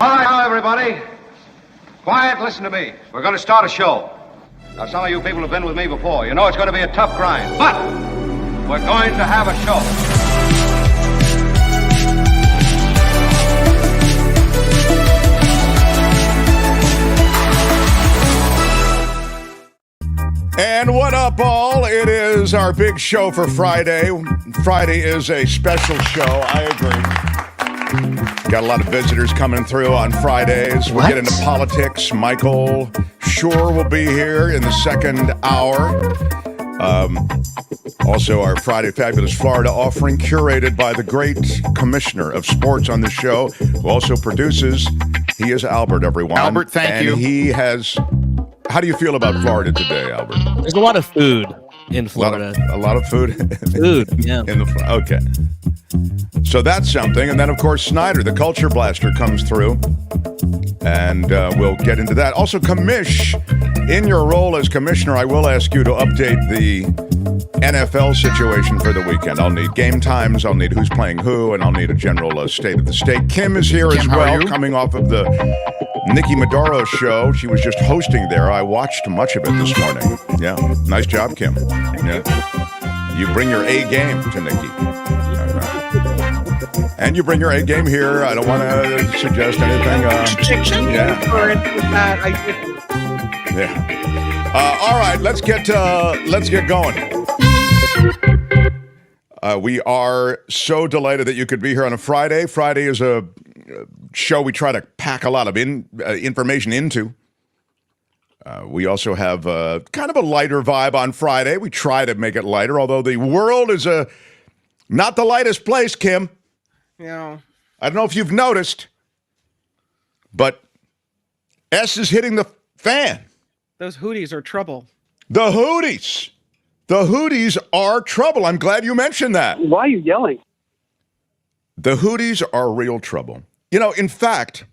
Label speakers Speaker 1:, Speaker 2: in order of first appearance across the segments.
Speaker 1: All right, now, everybody. Quiet, listen to me. We're going to start a show. Now, some of you people have been with me before. You know it's going to be a tough grind, but we're going to have a show.
Speaker 2: And what up, all? It is our big show for Friday. Friday is a special show. I agree. Got a lot of visitors coming through on Fridays. We'll get into politics. Michael Shure will be here in the second hour. Also, our Friday Fabulous Florida offering, curated by the great commissioner of sports on the show, who also produces. He is Albert, everyone.
Speaker 3: Albert, thank you.
Speaker 2: And he has... How do you feel about Florida today, Albert?
Speaker 4: There's a lot of food in Florida.
Speaker 2: A lot of food?
Speaker 4: Food, yeah.
Speaker 2: Okay. So that's something. And then, of course, Snyder, the culture blaster, comes through. And we'll get into that. Also, Commish, in your role as commissioner, I will ask you to update the NFL situation for the weekend. I'll need game times, I'll need who's playing who, and I'll need a general state of the state. Kim is here as well, coming off of the Nikki Maduro show. She was just hosting there. I watched much of it this morning. Yeah, nice job, Kim. Yeah, you bring your A game to Nikki. And you bring your A game here. I don't want to suggest anything. Yeah. All right, let's get going. We are so delighted that you could be here on a Friday. Friday is a show we try to pack a lot of information into. We also have kind of a lighter vibe on Friday. We try to make it lighter, although the world is not the lightest place, Kim.
Speaker 5: Yeah.
Speaker 2: I don't know if you've noticed, but S is hitting the fan.
Speaker 5: Those Houthis are trouble.
Speaker 2: The Houthis. The Houthis are trouble. I'm glad you mentioned that.
Speaker 6: Why are you yelling?
Speaker 2: The Houthis are real trouble. You know, in fact,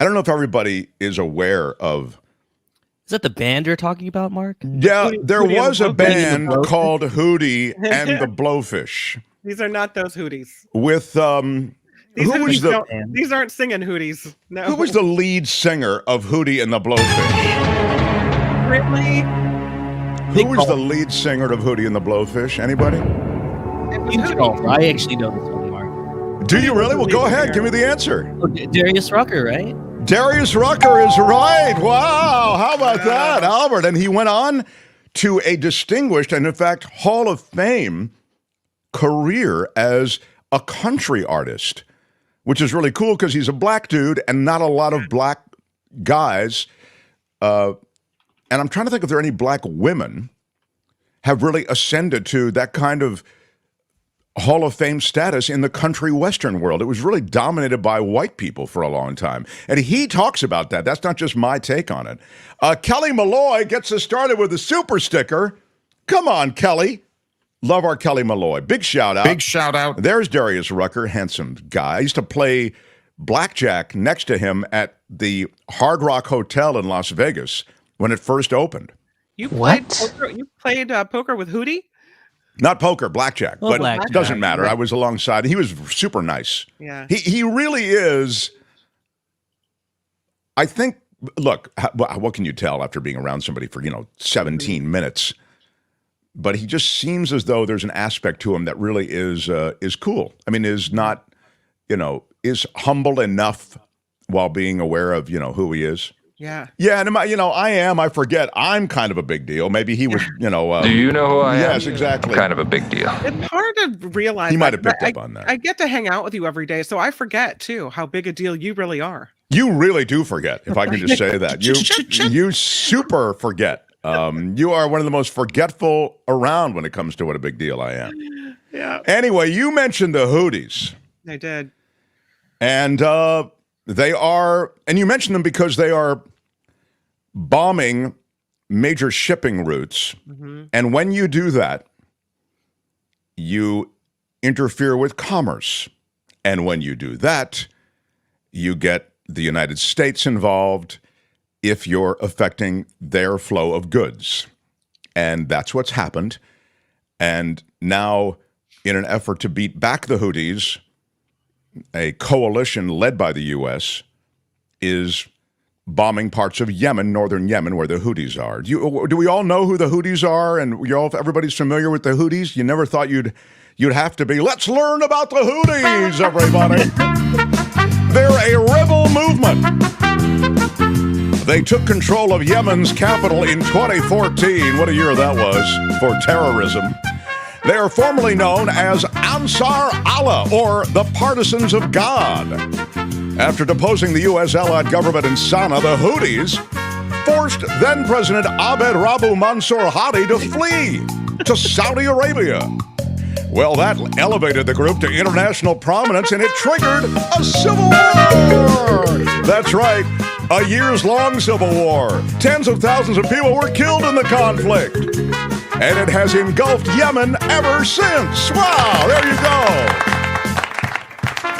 Speaker 2: I don't know if everybody is aware of...
Speaker 4: Is that the band you're talking about, Mark?
Speaker 2: Yeah, there
Speaker 5: Houthi
Speaker 2: was a band
Speaker 4: Blowfish?
Speaker 2: called Houthi and the Blowfish.
Speaker 5: These are not those Houthis.
Speaker 2: With,
Speaker 5: These aren't singing Houthis. No.
Speaker 2: Who was the lead singer of Houthi and the Blowfish?
Speaker 5: Really?
Speaker 2: Who was the lead singer of Houthi and the Blowfish? Anybody?
Speaker 4: I actually know this one, Mark.
Speaker 2: Do you really? Well, go ahead. Give me the answer.
Speaker 4: Oh, Darius Rucker, right?
Speaker 2: Darius Rucker is right. Wow. How about that, Albert? And he went on to a distinguished and, in fact, Hall of Fame career as a country artist, which is really cool because he's a black dude and not a lot of black guys. And I'm trying to think if there are any black women have really ascended to that kind of Hall of Fame status in the country western world. It was really dominated by white people for a long time. And he talks about that. That's not just my take on it. Kelly Malloy gets us started with a super sticker. Come on, Kelly. Love our Kelly Malloy. Big shout out.
Speaker 3: Big shout out.
Speaker 2: There's Darius Rucker, handsome guy. I used to play blackjack next to him at the Hard Rock Hotel in Las Vegas when it first opened.
Speaker 5: You played poker? You played poker with Houthi?
Speaker 2: Not poker, blackjack, but
Speaker 4: blackjack.
Speaker 2: it doesn't matter. I was alongside. He was super nice.
Speaker 5: Yeah.
Speaker 2: He really is. I think, look, what can you tell after being around somebody for, 17 minutes? But he just seems as though there's an aspect to him that really is cool. I mean, is not, is humble enough while being aware of, who he is.
Speaker 5: Yeah.
Speaker 2: Yeah, and I forget. I'm kind of a big deal. Maybe he was,
Speaker 7: Do you know who I am?
Speaker 2: Yes, exactly.
Speaker 7: Kind of a big deal.
Speaker 5: It's hard to realize.
Speaker 2: He might have
Speaker 5: that,
Speaker 2: picked up on that.
Speaker 5: I get to hang out with you every day, so I forget, too, how big a deal you really are.
Speaker 2: You really do forget, if I can just say that. You super forget. You are one of the most forgetful around when it comes to what a big deal I am.
Speaker 5: Yeah.
Speaker 2: Anyway, you mentioned the Houthis.
Speaker 5: I did.
Speaker 2: And they are, and you mentioned them because they are bombing major shipping routes. Mm-hmm. And when you do that, you interfere with commerce. And when you do that, you get the United States involved if you're affecting their flow of goods. And that's what's happened. And now, in an effort to beat back the Houthis, a coalition led by the U.S., is bombing parts of Yemen, northern Yemen, where the Houthis are. Do we all know who the Houthis are? And everybody's familiar with the Houthis? You never thought you'd have to be. Let's learn about the Houthis, everybody. They're a rebel movement. They took control of Yemen's capital in 2014. What a year that was for terrorism. They are formerly known as Ansar Allah, or the Partisans of God. After deposing the U.S.-allied government in Sana'a, the Houthis forced then-President Abed Rabu Mansour Hadi to flee to Saudi Arabia. Well, that elevated the group to international prominence, and it triggered a civil war. That's right, a years-long civil war. Tens of thousands of people were killed in the conflict, and it has engulfed Yemen ever since. Wow, there you go.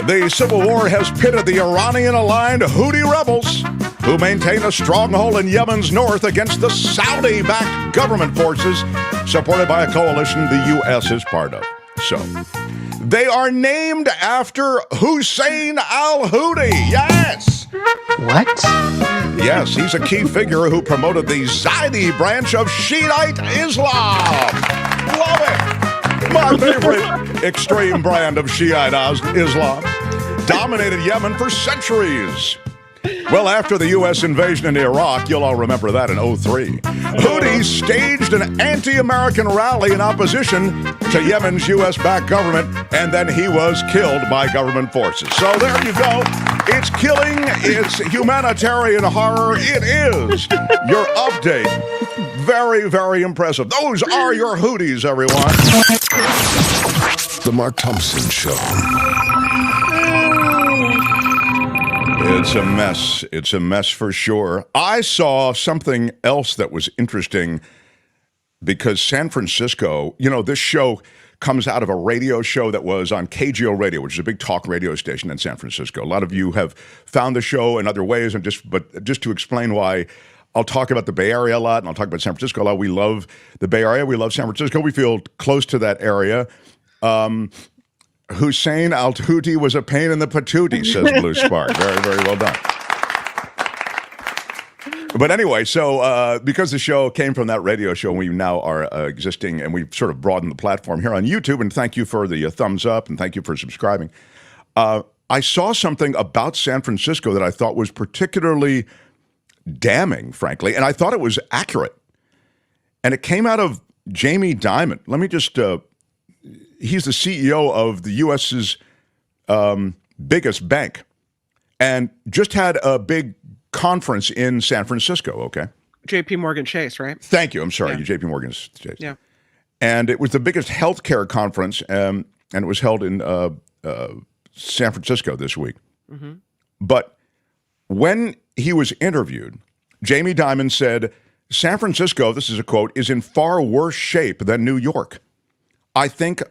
Speaker 2: The civil war has pitted the Iranian-aligned Houthi rebels, who maintain a stronghold in Yemen's north, against the Saudi-backed government forces supported by a coalition the U.S. is part of. So, they are named after Hussein al-Houthi. Yes!
Speaker 3: What?
Speaker 2: Yes, he's a key figure who promoted the Zaidi branch of Shiite Islam. Love it! My favorite extreme brand of Shiite Islam. Dominated Yemen for centuries. Well, after the U.S. invasion in Iraq, you'll all remember that in 2003, Houthis staged an anti-American rally in opposition to Yemen's U.S.-backed government, and then he was killed by government forces. So there you go. It's killing, it's humanitarian horror. It is your update. Very, very impressive. Those are your Houthis, everyone.
Speaker 6: The Mark Thompson Show.
Speaker 2: It's a mess. It's a mess for sure. I saw something else that was interesting because San Francisco, this show comes out of a radio show that was on KGO Radio, which is a big talk radio station in San Francisco. A lot of you have found the show in other ways, but just to explain why, I'll talk about the Bay Area a lot, and I'll talk about San Francisco a lot. We love the Bay Area. We love San Francisco. We feel close to that area. Hussein al-Houthi was a pain in the patootie, says Blue Spark. Very, very well done. But anyway, so because the show came from that radio show, we now are existing, and we've sort of broadened the platform here on YouTube, and thank you for the thumbs up, and thank you for subscribing. I saw something about San Francisco that I thought was particularly damning, frankly, and I thought it was accurate. And it came out of Jamie Dimon. Let me just... he's the CEO of the U.S.'s biggest bank, and just had a big conference in San Francisco, okay?
Speaker 5: JPMorgan Chase, right?
Speaker 2: Thank you. I'm sorry,
Speaker 5: Yeah.
Speaker 2: JPMorgan Chase.
Speaker 5: Yeah.
Speaker 2: And it was the biggest healthcare conference, and it was held in San Francisco this week. Mm-hmm. But when he was interviewed, Jamie Dimon said, San Francisco, this is a quote, is in far worse shape than New York. I think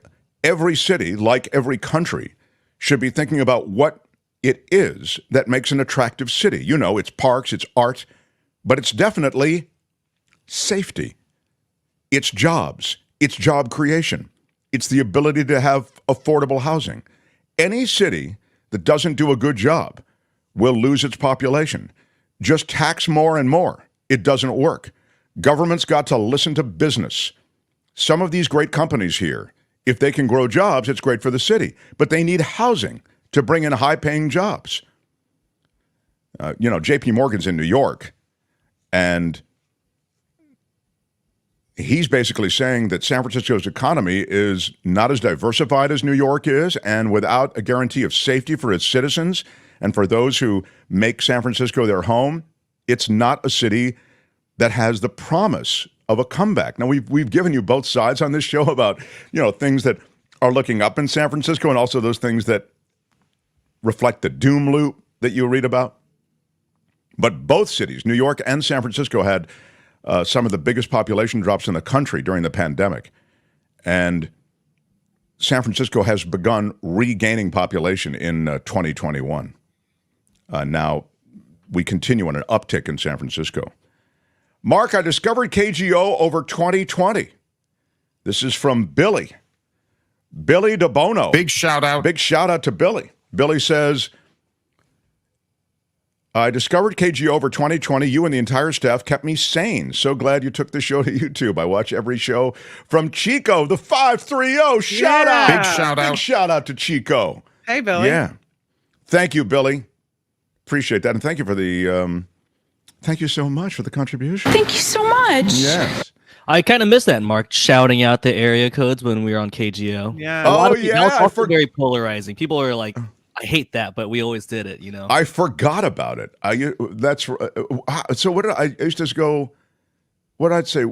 Speaker 2: every city, like every country, should be thinking about what it is that makes an attractive city. It's parks, it's art, but it's definitely safety. It's jobs, it's job creation. It's the ability to have affordable housing. Any city that doesn't do a good job will lose its population. Just tax more and more. It doesn't work. Government's got to listen to business. Some of these great companies here, if they can grow jobs, it's great for the city. But they need housing to bring in high-paying jobs. JPMorgan's in New York, and he's basically saying that San Francisco's economy is not as diversified as New York is, and without a guarantee of safety for its citizens and for those who make San Francisco their home, it's not a city that has the promise of a comeback. Now, we've given you both sides on this show about, things that are looking up in San Francisco and also those things that reflect the doom loop that you read about. But both cities, New York and San Francisco, had some of the biggest population drops in the country during the pandemic. And San Francisco has begun regaining population in 2021. Now, we continue on an uptick in San Francisco. Mark, I discovered KGO over 2020. This is from Billy. Billy DeBono.
Speaker 6: Big shout out.
Speaker 2: Big shout out to Billy. Billy says, I discovered KGO over 2020. You and the entire staff kept me sane. So glad you took the show to YouTube. I watch every show from Chico, the 530. Shout out.
Speaker 6: Big shout out.
Speaker 2: Big shout out to Chico.
Speaker 5: Hey, Billy.
Speaker 2: Yeah. Thank you, Billy. Appreciate that. And thank you for the, thank you so much for the contribution.
Speaker 3: Thank you so much.
Speaker 2: Yes.
Speaker 4: I kind of miss that, Mark, shouting out the area codes when we were on KGO.
Speaker 5: Yeah.
Speaker 4: A lot
Speaker 2: Oh,
Speaker 4: of people,
Speaker 2: yeah.
Speaker 4: That was also very polarizing. People are like, I hate that, but we always did it, you know?
Speaker 2: I forgot about it. So what did I used to just go, what I'd say,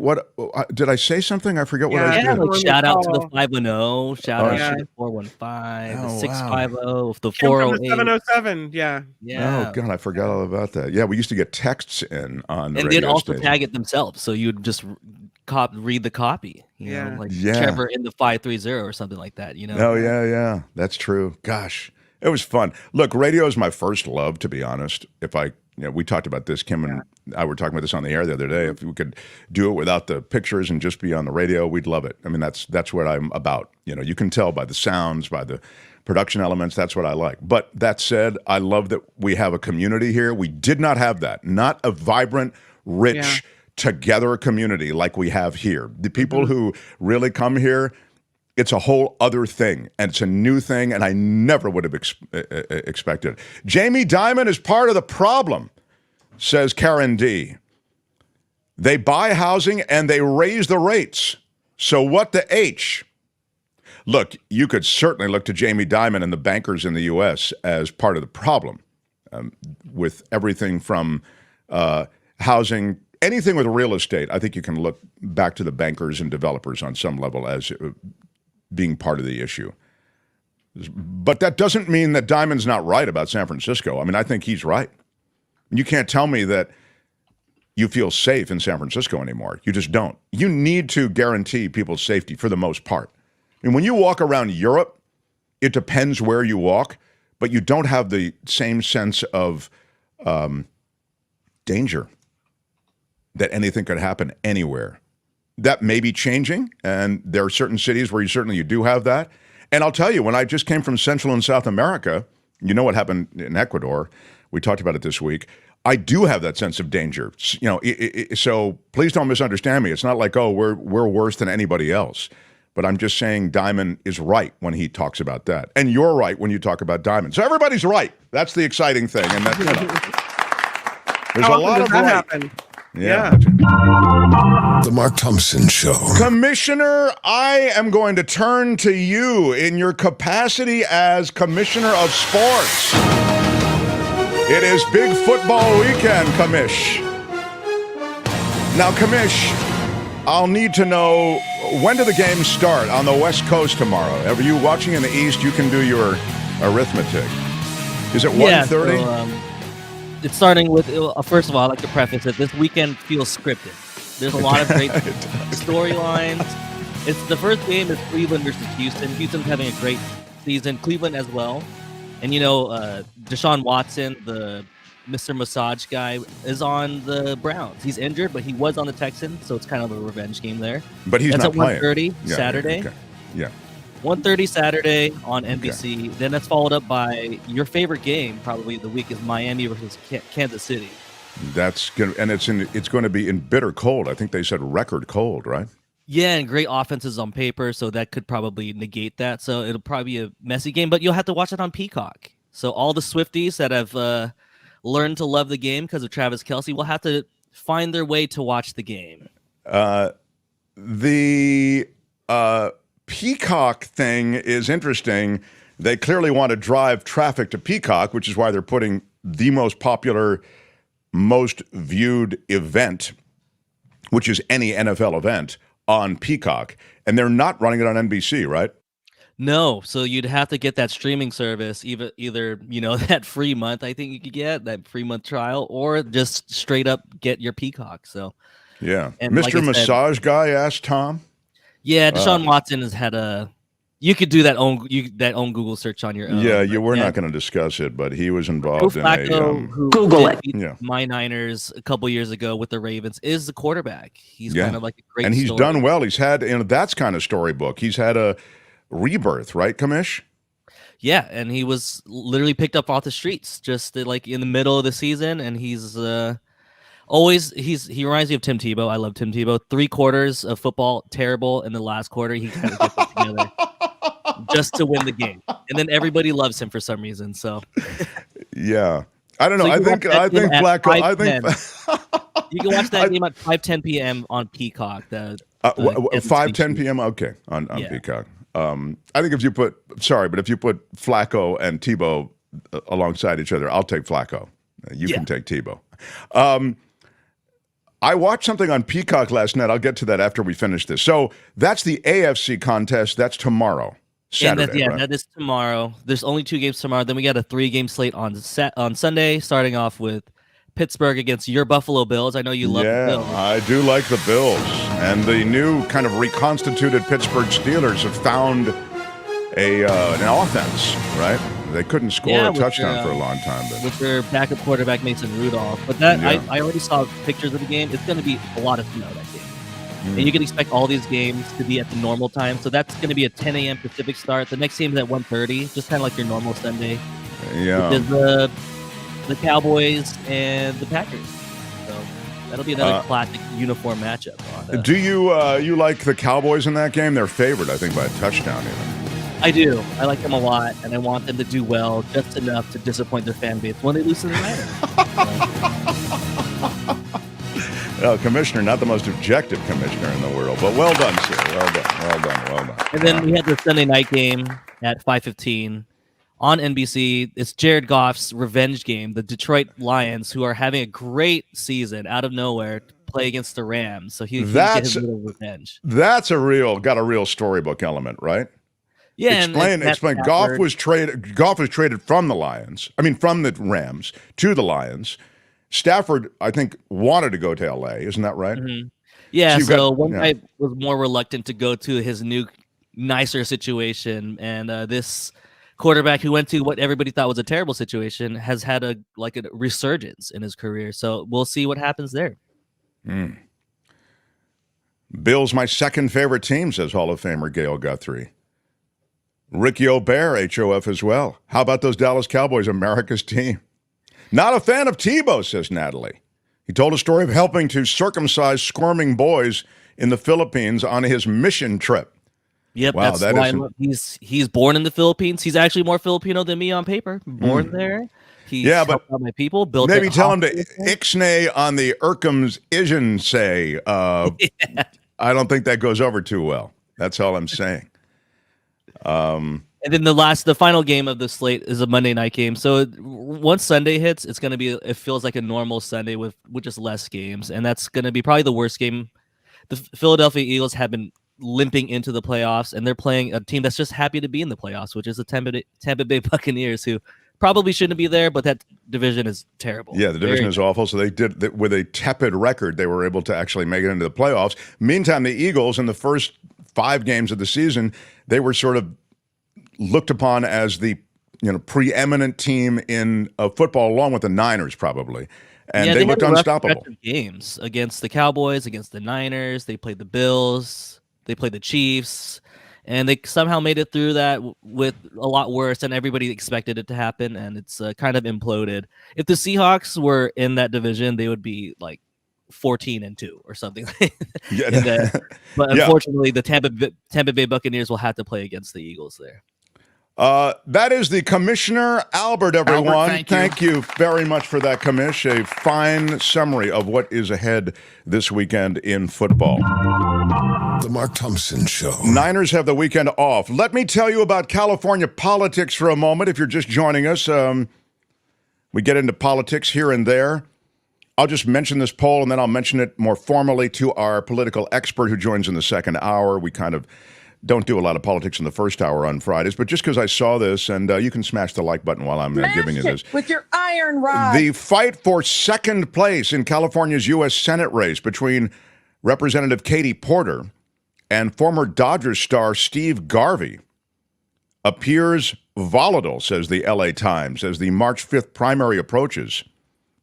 Speaker 2: did I say something? I forget what I
Speaker 4: Yeah,
Speaker 2: did.
Speaker 4: like shout out to the 510, shout out
Speaker 5: Yeah.
Speaker 4: to the 415,
Speaker 2: Oh,
Speaker 4: the
Speaker 2: wow.
Speaker 4: 650, the
Speaker 5: Came from the
Speaker 4: 408.
Speaker 5: 707. Yeah.
Speaker 4: Yeah.
Speaker 2: Oh, God, I forgot all about that. Yeah, we used to get texts in on the
Speaker 4: And
Speaker 2: radio
Speaker 4: they'd also
Speaker 2: station.
Speaker 4: tag it themselves, so you'd just read the copy, you
Speaker 5: Yeah.
Speaker 4: know, like
Speaker 2: Yeah.
Speaker 4: Trevor in the 530 or something like that, you know?
Speaker 2: Oh, yeah. That's true. Gosh, it was fun. Look, radio is my first love, to be honest. We talked about this, Kim and I were talking about this on the air the other day. If we could do it without the pictures and just be on the radio, we'd love it. I mean, that's what I'm about. You know, you can tell by the sounds, by the production elements. That's what I like. But that said, I love that we have a community here. We did not have that. Not a vibrant, rich, together community like we have here. The people who really come here, it's a whole other thing, and it's a new thing, and I never would have expected. Jamie Dimon is part of the problem, says Karen D. They buy housing and they raise the rates. So what the H? Look, you could certainly look to Jamie Dimon and the bankers in the U.S. as part of the problem with everything from housing, anything with real estate. I think you can look back to the bankers and developers on some level as being part of the issue. But that doesn't mean that Dimon's not right about San Francisco. I mean, I think he's right. You can't tell me that you feel safe in San Francisco anymore. You just don't. You need to guarantee people's safety for the most part. I mean, when you walk around Europe, it depends where you walk, but you don't have the same sense of danger that anything could happen anywhere. That may be changing, and there are certain cities where you do have that. And I'll tell you, when I just came from Central and South America, you know what happened in Ecuador. We talked about it this week. I do have that sense of danger. You know, so please don't misunderstand me. It's not like, oh, we're worse than anybody else. But I'm just saying Dimon is right when he talks about that. And you're right when you talk about Dimon. So everybody's right. That's the exciting thing. And that, there's
Speaker 5: How
Speaker 2: a
Speaker 5: often
Speaker 2: lot
Speaker 5: does
Speaker 2: of
Speaker 5: that
Speaker 2: right.
Speaker 5: happen?
Speaker 2: Yeah.
Speaker 6: The Mark Thompson Show.
Speaker 2: Commissioner, I am going to turn to you in your capacity as Commissioner of Sports. It is big football weekend, Commish. Now, Commish, I'll need to know, when do the games start on the West Coast tomorrow? Are you watching in the East? You can do your arithmetic. Is it 1:30?
Speaker 4: So, it's starting with, first of all, I'd like to preface it. This weekend feels scripted. There's a lot of great storylines. It's the first game is Cleveland versus Houston. Houston's having a great season. Cleveland as well. And, you know, Deshaun Watson, the Mr. Massage guy, is on the Browns. He's injured, but he was on the Texans, so it's kind of a revenge game there.
Speaker 2: But he's
Speaker 4: That's
Speaker 2: not playing.
Speaker 4: At 1:30 Saturday.
Speaker 2: Okay. Yeah.
Speaker 4: 1:30 Saturday on NBC. Okay. Then that's followed up by your favorite game, probably of the week, is Miami versus Kansas City.
Speaker 2: That's gonna, and it's going to be in bitter cold. I think they said record cold, right?
Speaker 4: Yeah, and great offenses on paper, so that could probably negate that. So it'll probably be a messy game, but you'll have to watch it on Peacock. So all the Swifties that have learned to love the game because of Travis Kelce will have to find their way to watch the game.
Speaker 2: The Peacock thing is interesting. They clearly want to drive traffic to Peacock, which is why they're putting the most popular, most viewed event, which is any NFL event, on Peacock. And they're not running it on NBC, right?
Speaker 4: No, so you'd have to get that streaming service, either you know, that free month I think you could get, that free month trial, or just straight up get your Peacock. So
Speaker 2: yeah.
Speaker 4: And
Speaker 2: Mr.
Speaker 4: like I said,
Speaker 2: Massage guy asked Tom.
Speaker 4: Yeah, Deshaun Watson has had a. You could do that own Google search on your own.
Speaker 2: Yeah, we're not going to discuss it, but he was involved in
Speaker 4: Flacco,
Speaker 2: a.
Speaker 4: who
Speaker 3: Google it.
Speaker 4: My Niners a couple years ago with the Ravens, is the quarterback. He's kind of like a great.
Speaker 2: And he's
Speaker 4: story.
Speaker 2: done well. He's had, that's kind of storybook. He's had a rebirth, right, Kamish?
Speaker 4: Yeah, and he was literally picked up off the streets just like in the middle of the season, and he's he reminds me of Tim Tebow. I love Tim Tebow. 3/4 of football terrible, and the last quarter he kind of gets it together just to win the game, and then everybody loves him for some reason. So
Speaker 2: yeah, I don't know.
Speaker 4: So
Speaker 2: I think Flacco. I think
Speaker 4: you can watch that game at 5:10 p.m. on Peacock.
Speaker 2: 5:10 p.m. Okay, on Peacock. I think if you put Flacco and Tebow alongside each other, I'll take Flacco. You can take Tebow. I watched something on Peacock last night. I'll get to that after we finish this. So that's the AFC contest. That's tomorrow, Saturday. Right?
Speaker 4: That is tomorrow. There's only 2 games tomorrow. Then we got a 3-game slate on Sunday, starting off with Pittsburgh against your Buffalo Bills. I know you love the Bills.
Speaker 2: I do like the Bills. And the new kind of reconstituted Pittsburgh Steelers have found an offense, right? They couldn't score a touchdown for a long time. But
Speaker 4: with their backup quarterback, Mason Rudolph. But that I already saw pictures of the game. It's going to be a lot of snow that game. And you can expect all these games to be at the normal time. So that's going to be a 10 a.m. Pacific start. The next game is at 1:30, just kind of like your normal Sunday.
Speaker 2: Yeah.
Speaker 4: There's the Cowboys and the Packers. So that'll be another classic uniform matchup.
Speaker 2: Do you like the Cowboys in that game? They're favored, I think, by a touchdown even.
Speaker 4: I do. I like them a lot, and I want them to do well, just enough to disappoint their fan base when they lose to the Niners.
Speaker 2: Well, commissioner, not the most objective commissioner in the world, but well done, sir. Well done.
Speaker 4: And then we had the Sunday night game at 5:15 on NBC. It's Jared Goff's revenge game. The Detroit Lions, who are having a great season out of nowhere, play against the Rams. So he get his little revenge.
Speaker 2: That's got a real storybook element, right?
Speaker 4: Yeah,
Speaker 2: explain. Goff was traded from the Rams to the Lions. Stafford, I think, wanted to go to LA. Isn't that right?
Speaker 4: Mm-hmm. Yeah. So one guy was more reluctant to go to his new, nicer situation, and this quarterback who went to what everybody thought was a terrible situation has had a resurgence in his career. So we'll see what happens there.
Speaker 2: Bills, my second favorite team, says Hall of Famer Gail Guthrie. Ricky O'Bear, HOF as well. How about those Dallas Cowboys, America's team? Not a fan of Tebow, says Natalie. He told a story of helping to circumcise squirming boys in the Philippines on his mission trip.
Speaker 4: Yep,
Speaker 2: wow,
Speaker 4: that's why he's born in the Philippines. He's actually more Filipino than me on paper. Born there. He's helped out my people.
Speaker 2: Maybe tell him to ixnay on the Urkham's Ijan say. I don't think that goes over too well. That's all I'm saying.
Speaker 4: And then the final game of the slate is a Monday night game. So once Sunday hits, it's going to be, it feels like a normal Sunday with just less games. And that's going to be probably the worst game. The Philadelphia Eagles have been limping into the playoffs, and they're playing a team that's just happy to be in the playoffs, which is the Tampa Bay Buccaneers, who probably shouldn't be there, but that division is terrible.
Speaker 2: Yeah, the division is awful. So they did, with a tepid record, they were able to actually make it into the playoffs. Meantime, the Eagles, in the first 5 games of the season, they were sort of looked upon as the preeminent team in football, along with the Niners, probably. And they looked unstoppable.
Speaker 4: Games against the Cowboys, against the Niners. They played the Bills. They played the Chiefs. And they somehow made it through that with a lot worse than everybody expected it to happen. And it's kind of imploded. If the Seahawks were in that division, they would be like 14-2 or something. But unfortunately, the Tampa Bay Buccaneers will have to play against the Eagles there.
Speaker 2: That is the Commissioner Albert, everyone. Albert, thank you very much for that, Commish. A fine summary of what is ahead this weekend in football.
Speaker 6: The Mark Thompson Show.
Speaker 2: Niners have the weekend off. Let me tell you about California politics for a moment. If you're just joining us, we get into politics here and there. I'll just mention this poll, and then I'll mention it more formally to our political expert who joins in the second hour. We kind of don't do a lot of politics in the first hour on Fridays, but just because I saw this, and you can smash the like button while I'm giving you this.
Speaker 3: With your iron rod.
Speaker 2: The fight for second place in California's U.S. Senate race between Representative Katie Porter and former Dodgers star Steve Garvey appears volatile, says the L.A. Times, as the March 5th primary approaches.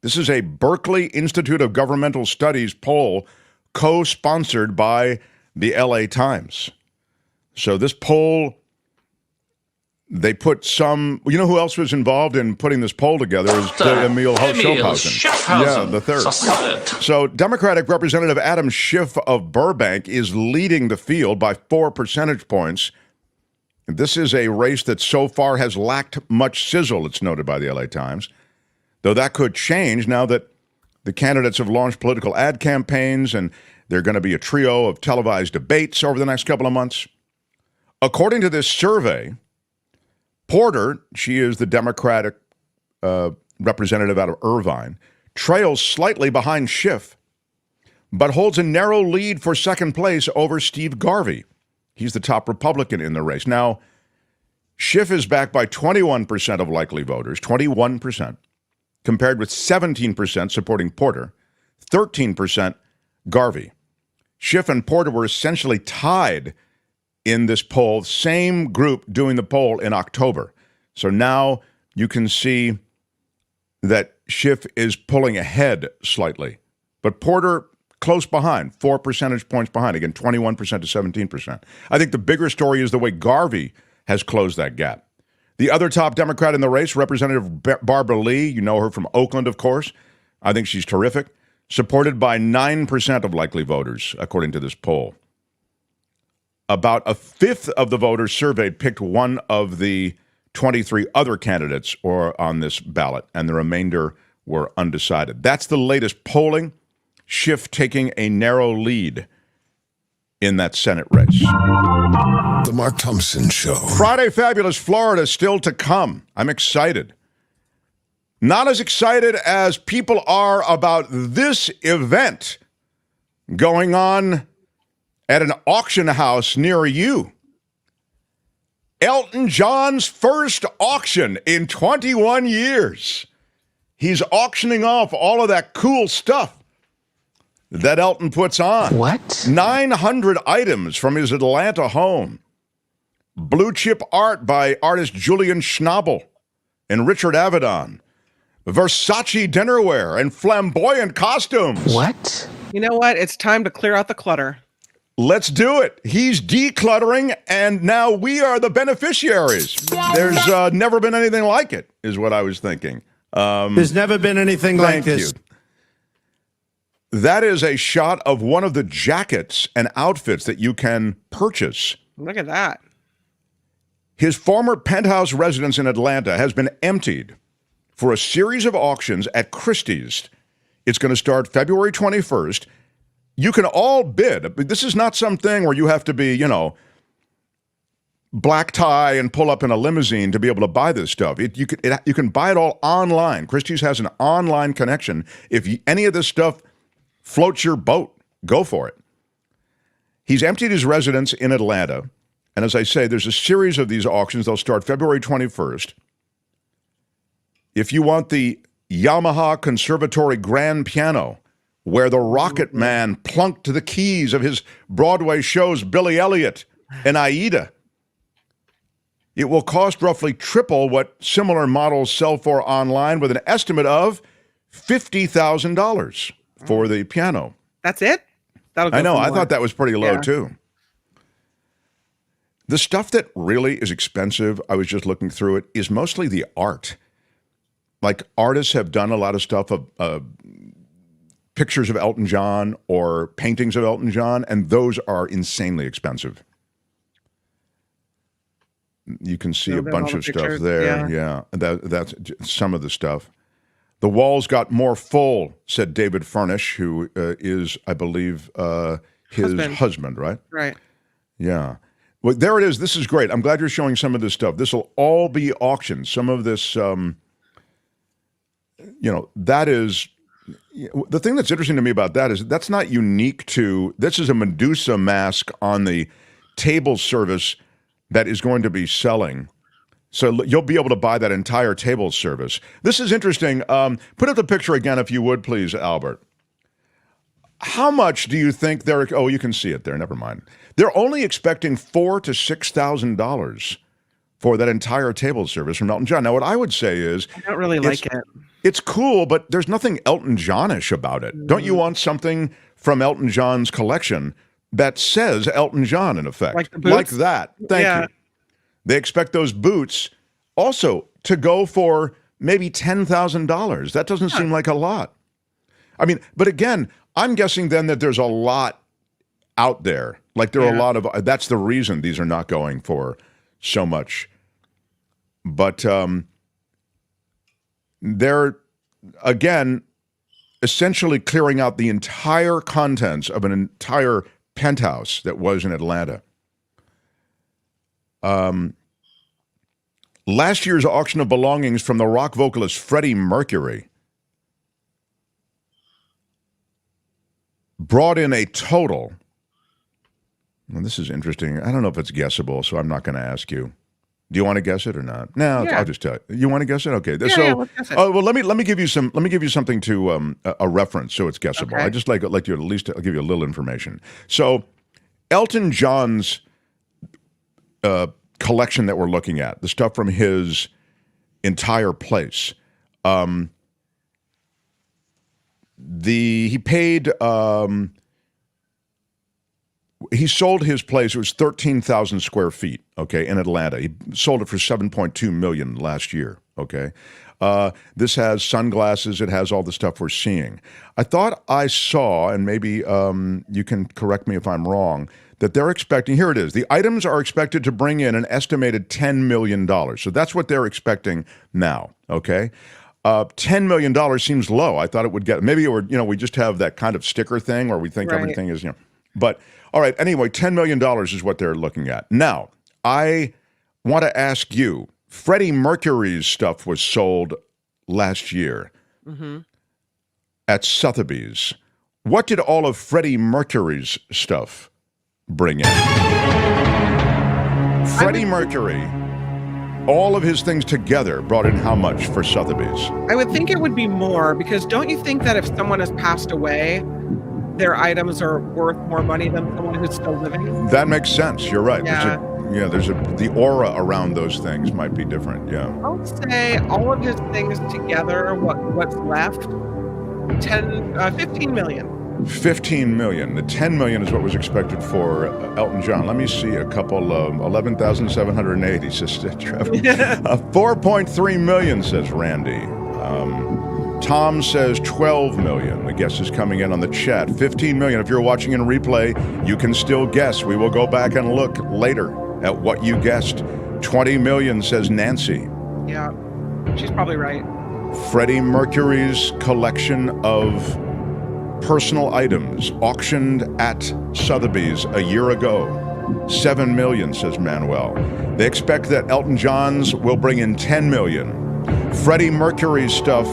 Speaker 2: This is a Berkeley Institute of Governmental Studies poll co-sponsored by the L.A. Times. So this poll They put some. You know who else was involved in putting this poll together? Is Emil Schaffhausen. Yeah, the third. So Democratic Representative Adam Schiff of Burbank is leading the field by 4 percentage points. This is a race that so far has lacked much sizzle, it's noted by the LA Times. Though that could change now that the candidates have launched political ad campaigns and there are going to be a trio of televised debates over the next couple of months. According to this survey, Porter, she is the Democratic representative out of Irvine, trails slightly behind Schiff, but holds a narrow lead for second place over Steve Garvey. He's the top Republican in the race. Now, Schiff is backed by 21% of likely voters, 21%, compared with 17% supporting Porter, 13% Garvey. Schiff and Porter were essentially tied in this poll, same group doing the poll in October. So now you can see that Schiff is pulling ahead slightly. But Porter close behind, 4 percentage points behind. Again, 21% to 17%. I think the bigger story is the way Garvey has closed that gap. The other top Democrat in the race, Representative Barbara Lee, you know her from Oakland, of course. I think she's terrific. Supported by 9% of likely voters, according to this poll. About a fifth of the voters surveyed picked one of the 23 other candidates or on this ballot, and the remainder were undecided. That's the latest polling. Schiff taking a narrow lead in that Senate race.
Speaker 6: The Mark Thompson Show.
Speaker 2: Friday Fabulous Florida still to come. I'm excited. Not as excited as people are about this event going on at an auction house near you. Elton John's first auction in 21 years. He's auctioning off all of that cool stuff that Elton puts on.
Speaker 3: What?
Speaker 2: 900 items from his Atlanta home. Blue chip art by artist Julian Schnabel and Richard Avedon. Versace dinnerware and flamboyant costumes.
Speaker 3: What?
Speaker 5: You know what? It's time to clear out the clutter.
Speaker 2: Let's do it. He's decluttering, and now we are the beneficiaries. There's never been anything like it, is what I was thinking.
Speaker 8: There's never been anything like this.
Speaker 2: That is a shot of one of the jackets and outfits that you can purchase.
Speaker 5: Look at that.
Speaker 2: His former penthouse residence in Atlanta has been emptied for a series of auctions at Christie's. It's going to start February 21st. You can all bid. This is not something where you have to be, black tie and pull up in a limousine to be able to buy this stuff. You can buy it all online. Christie's has an online connection. If any of this stuff floats your boat, go for it. He's emptied his residence in Atlanta. And as I say, there's a series of these auctions. They'll start February 21st. If you want the Yamaha Conservatory Grand Piano, where the Rocket Man plunked to the keys of his Broadway shows Billy Elliot and Aida, it will cost roughly triple what similar models sell for online, with an estimate of $50,000 for the piano.
Speaker 5: That's it?
Speaker 2: I know. I thought that was pretty low, too. The stuff that really is expensive, I was just looking through it, is mostly the art. Like, artists have done a lot of stuff of pictures of Elton John or paintings of Elton John, and those are insanely expensive. You can see a bunch of stuff there. Yeah. That's some of the stuff. The walls got more full, said David Furnish, who is, I believe, his husband, right?
Speaker 5: Right.
Speaker 2: Yeah. Well, there it is. This is great. I'm glad you're showing some of this stuff. This will all be auctioned. Some of this, that is, the thing that's interesting to me about that is that's not unique to, this is a Medusa mask on the table service that is going to be selling. So you'll be able to buy that entire table service. This is interesting. Put up the picture again, if you would, please, Albert. How much do you think they're, oh, you can see it there. Never mind. They're only expecting $4,000 to $6,000 for that entire table service from Elton John. Now, what I would say is,
Speaker 5: I don't really like it.
Speaker 2: It's cool, but there's nothing Elton John-ish about it. Don't you want something from Elton John's collection that says Elton John, in effect?
Speaker 5: Like the boots?
Speaker 2: Like that. Thank you. They expect those boots also to go for maybe $10,000. That doesn't seem like a lot. I mean, but again, I'm guessing then that there's a lot out there. Like there are a lot of, that's the reason these are not going for so much. But they're, again, essentially clearing out the entire contents of an entire penthouse that was in Atlanta. Last year's auction of belongings from the rock vocalist Freddie Mercury brought in a total, well, this is interesting. I don't know if it's guessable, so I'm not going to ask you. Do you want to guess it or not? No, I'll just tell you. You want to guess it? Okay.
Speaker 5: Let's guess it.
Speaker 2: Oh, well, let me give you something to a reference so it's guessable. Okay. I just like you at least. I'll give you a little information. So, Elton John's collection that we're looking at, the stuff from his entire place. He paid. He sold his place. It was 13,000 square feet. Okay, in Atlanta. He sold it for $7.2 million last year. Okay, this has sunglasses. It has all the stuff we're seeing. I thought I saw, and maybe you can correct me if I'm wrong, that they're expecting. Here it is. The items are expected to bring in an estimated $10 million. So that's what they're expecting now. Okay. $10 million seems low. I thought it would get, maybe, or, we just have that kind of sticker thing where we think everything is, but all right. Anyway, $10 million is what they're looking at. Now, I want to ask you, Freddie Mercury's stuff was sold last year at Sotheby's. What did all of Freddie Mercury's stuff bring in? Freddie Mercury, all of his things together brought in how much for Sotheby's?
Speaker 5: I would think it would be more, because don't you think that if someone has passed away, their items are worth more money than someone who's still living?
Speaker 2: That makes sense. You're right. The aura around those things might be different. Yeah.
Speaker 5: I would say all of his things together, what's left, 15 million.
Speaker 2: 15 million. The 10 million is what was expected for Elton John. Let me see a couple of 11,780, says Trevor. 4.3 million, says Randy. Tom says 12 million. The guess is coming in on the chat. 15 million. If you're watching in replay, you can still guess. We will go back and look later at what you guessed. 20 million, says Nancy.
Speaker 5: Yeah, she's probably right.
Speaker 2: Freddie Mercury's collection of personal items auctioned at Sotheby's a year ago. 7 million, says Manuel. They expect that Elton John's will bring in 10 million. Freddie Mercury's stuff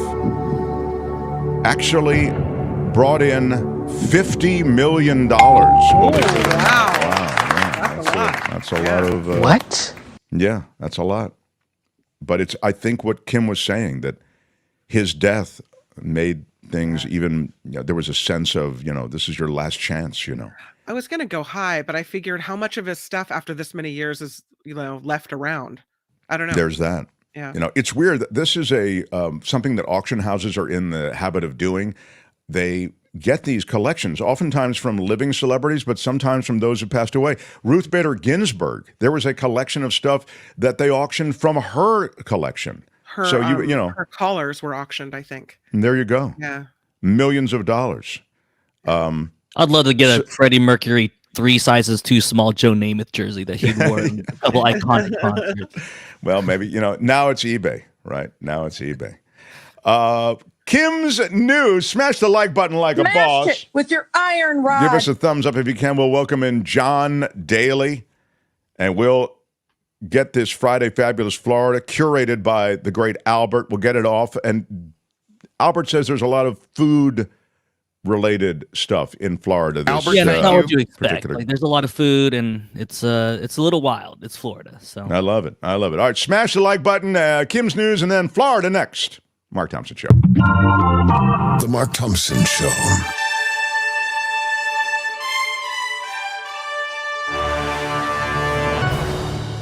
Speaker 2: actually brought in $50 million.
Speaker 5: Oh, wow.
Speaker 2: That's a lot of...
Speaker 3: what?
Speaker 2: Yeah, that's a lot. But it's, I think, what Kim was saying, that his death made things even, there was a sense of, this is your last chance,
Speaker 5: I was going to go high, but I figured how much of his stuff after this many years is, left around. I don't know.
Speaker 2: There's that.
Speaker 5: Yeah.
Speaker 2: It's weird that this is something that auction houses are in the habit of doing. They get these collections, oftentimes from living celebrities, but sometimes from those who passed away. Ruth Bader Ginsburg, there was a collection of stuff that they auctioned from her collection.
Speaker 5: Her collars were auctioned, I think.
Speaker 2: And there you go.
Speaker 5: Yeah.
Speaker 2: Millions of dollars.
Speaker 4: I'd love to get a Freddie Mercury 3 sizes too small Joe Namath jersey that he wore in a couple iconic concerts.
Speaker 2: Well, maybe, now it's eBay, right? Now it's eBay. Kim's News. Smash the like button like
Speaker 9: Smash
Speaker 2: a boss.
Speaker 9: it with your iron rod.
Speaker 2: Give us a thumbs up if you can. We'll welcome in John Daly, and we'll get this Friday Fabulous Florida curated by the great Albert. We'll get it off. And Albert says there's a lot of food related stuff in Florida.
Speaker 4: That's not what you expect. Like, there's a lot of food, and it's a little wild. It's Florida, so
Speaker 2: I love it. All right, smash the like button. Kim's News, and then Florida next. Mark Thompson Show.
Speaker 6: The Mark Thompson Show.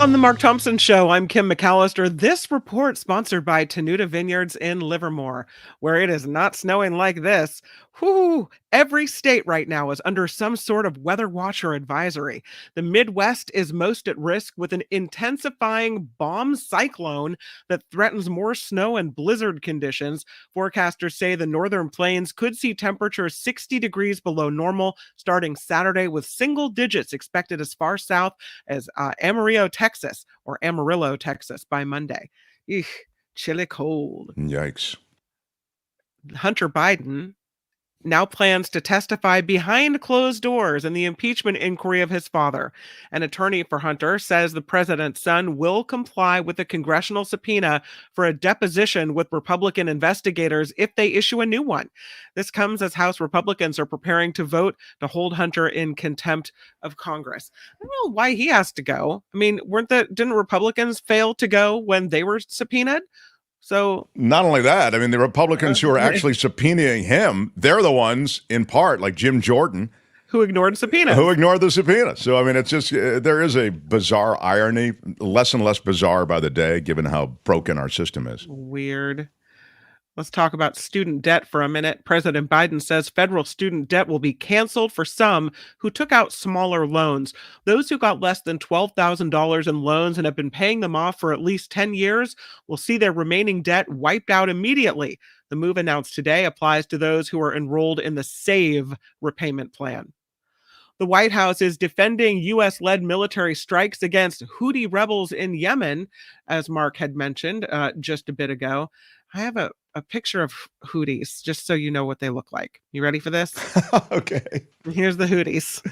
Speaker 5: On the Mark Thompson Show, I'm Kim McAllister. This report sponsored by Tenuta Vineyards in Livermore, where it is not snowing like this. Whoo! Every state right now is under some sort of weather watch or advisory. The Midwest is most at risk with an intensifying bomb cyclone that threatens more snow and blizzard conditions. Forecasters say the northern plains could see temperatures 60 degrees below normal starting Saturday, with single digits expected as far south as Amarillo, Texas by Monday. Eek, chilly cold.
Speaker 2: Yikes.
Speaker 5: Hunter Biden now plans to testify behind closed doors in the impeachment inquiry of his father. An attorney for Hunter says the president's son will comply with a congressional subpoena for a deposition with Republican investigators if they issue a new one. This comes as House Republicans are preparing to vote to hold Hunter in contempt of Congress. I don't know why he has to go. I mean, didn't Republicans fail to go when they were subpoenaed? So
Speaker 2: not only that, I mean, the Republicans who are actually subpoenaing him, they're the ones, in part, like Jim Jordan,
Speaker 5: who ignored subpoenas.
Speaker 2: Who ignored the subpoena. So, I mean, it's just, there is a bizarre irony, less and less bizarre by the day, given how broken our system is.
Speaker 5: Weird. Let's talk about student debt for a minute. President Biden says federal student debt will be canceled for some who took out smaller loans. Those who got less than $12,000 in loans and have been paying them off for at least 10 years will see their remaining debt wiped out immediately. The move announced today applies to those who are enrolled in the SAVE repayment plan. The White House is defending U.S.-led military strikes against Houthi rebels in Yemen, as Mark had mentioned just a bit ago. I have a picture of Houthis, just so you know what they look like. You ready for this?
Speaker 2: Okay.
Speaker 5: Here's the Houthis.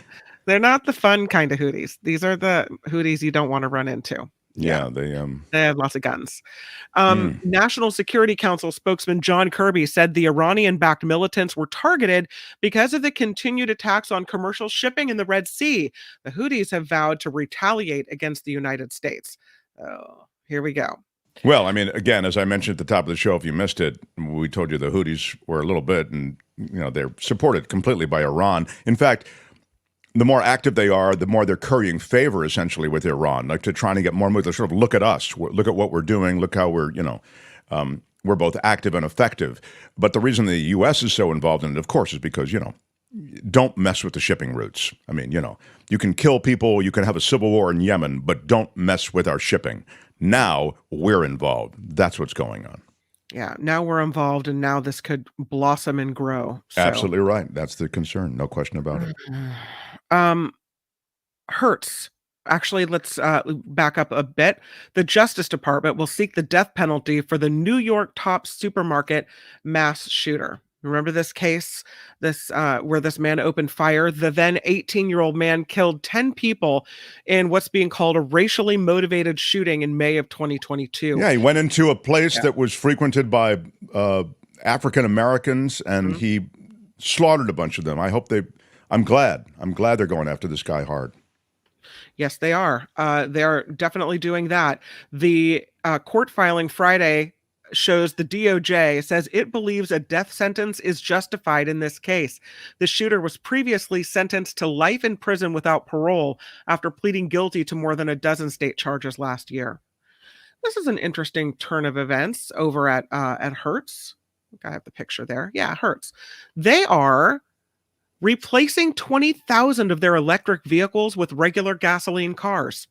Speaker 5: They're not the fun kind of Houthis. These are the Houthis you don't want to run into.
Speaker 2: Yeah, they
Speaker 5: have lots of guns. National Security Council spokesman John Kirby said the Iranian-backed militants were targeted because of the continued attacks on commercial shipping in the Red Sea. The Houthis have vowed to retaliate against the United States. Oh, here we go.
Speaker 2: Well, I mean, again, as I mentioned at the top of the show, if you missed it, we told you the Houthis were a little bit, and they're supported completely by Iran. In fact, the more active they are, the more they're currying favor, essentially, with Iran, like to trying to get more moves. Sort of look at us, look at what we're doing, look how we're both active and effective. But the reason the U.S. is so involved in it, of course, is because, don't mess with the shipping routes. I mean, you can kill people, you can have a civil war in Yemen, but don't mess with our shipping. Now we're involved. That's what's going on.
Speaker 5: Yeah, now we're involved, and now this could blossom and grow. So.
Speaker 2: Absolutely right. That's the concern. No question about it.
Speaker 5: Hertz. Actually, let's back up a bit. The Justice Department will seek the death penalty for the New York top supermarket mass shooter. Remember this case, where this man opened fire? The then 18-year-old man killed 10 people in what's being called a racially motivated shooting in May of 2022.
Speaker 2: Yeah, he went into a place that was frequented by African Americans, and he slaughtered a bunch of them. I'm glad they're going after this guy hard.
Speaker 5: Yes, they are. They're definitely doing that. The court filing Friday shows the DOJ says it believes a death sentence is justified in this case. The shooter was previously sentenced to life in prison without parole after pleading guilty to more than a dozen state charges last year. This is an interesting turn of events over at Hertz. I think I have the picture there. Yeah, Hertz. They are replacing 20,000 of their electric vehicles with regular gasoline cars.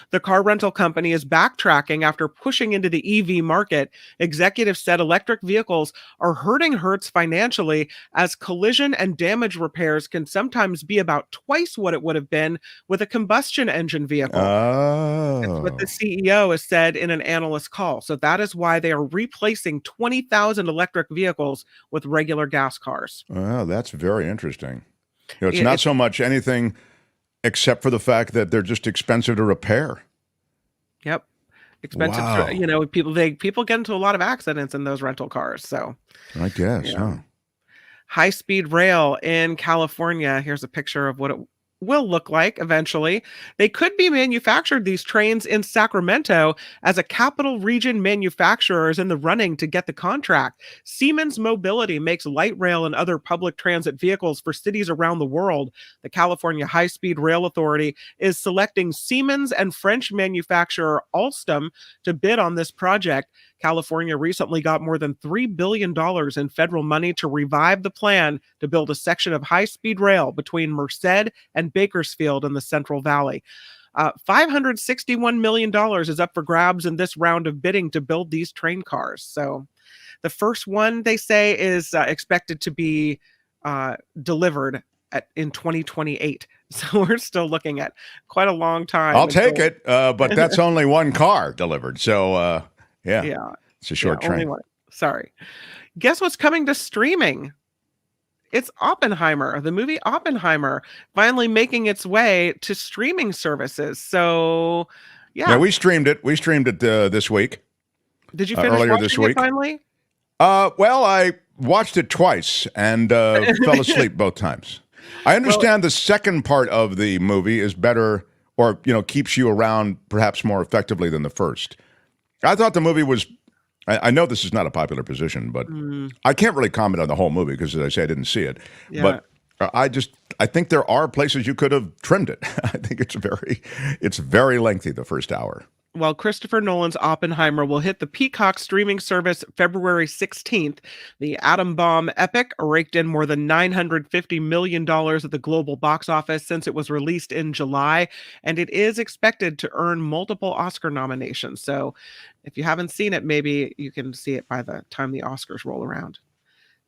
Speaker 5: The car rental company is backtracking after pushing into the EV market. Executives said electric vehicles are hurting Hertz financially, as collision and damage repairs can sometimes be about twice what it would have been with a combustion engine vehicle.
Speaker 2: Oh.
Speaker 5: That's what the CEO has said in an analyst call. So that is why they are replacing 20,000 electric vehicles with regular gas cars.
Speaker 2: Oh, that's very interesting. It's not so much anything except for the fact that they're just expensive to repair.
Speaker 5: Yep. Expensive.
Speaker 2: Wow.
Speaker 5: People get into a lot of accidents in those rental cars. So
Speaker 2: I guess, huh?
Speaker 5: High-speed rail in California. Here's a picture of what it will look like eventually. They could be manufactured, these trains, in Sacramento, as a capital region manufacturer is in the running to get the contract. Siemens Mobility makes light rail and other public transit vehicles for cities around the world. The California High-Speed Rail Authority is selecting Siemens and French manufacturer Alstom to bid on this project. California recently got more than $3 billion in federal money to revive the plan to build a section of high-speed rail between Merced and Bakersfield in the Central Valley. $561 million is up for grabs in this round of bidding to build these train cars. So the first one, they say, is expected to be delivered in 2028. So we're still looking at quite a long time.
Speaker 2: I'll take it, but that's only one car delivered. So, yeah, it's a short train.
Speaker 5: Only one. Sorry. Guess what's coming to streaming? It's Oppenheimer, the movie Oppenheimer, finally making its way to streaming services. So, yeah,
Speaker 2: we streamed it. We streamed it this week.
Speaker 5: Did you finish
Speaker 2: earlier
Speaker 5: watching
Speaker 2: this week?
Speaker 5: it finally?
Speaker 2: Well, I watched it twice and fell asleep both times. I understand the second part of the movie is better, or keeps you around perhaps more effectively than the first. I thought the movie was. I know this is not a popular position, but I can't really comment on the whole movie because, as I say, I didn't see it. Yeah. But I think there are places you could have trimmed it. I think it's very lengthy, the first hour.
Speaker 5: Well, Christopher Nolan's Oppenheimer will hit the Peacock streaming service February 16th. The atom bomb epic raked in more than $950 million at the global box office since it was released in July, and it is expected to earn multiple Oscar nominations. So if you haven't seen it, maybe you can see it by the time the Oscars roll around.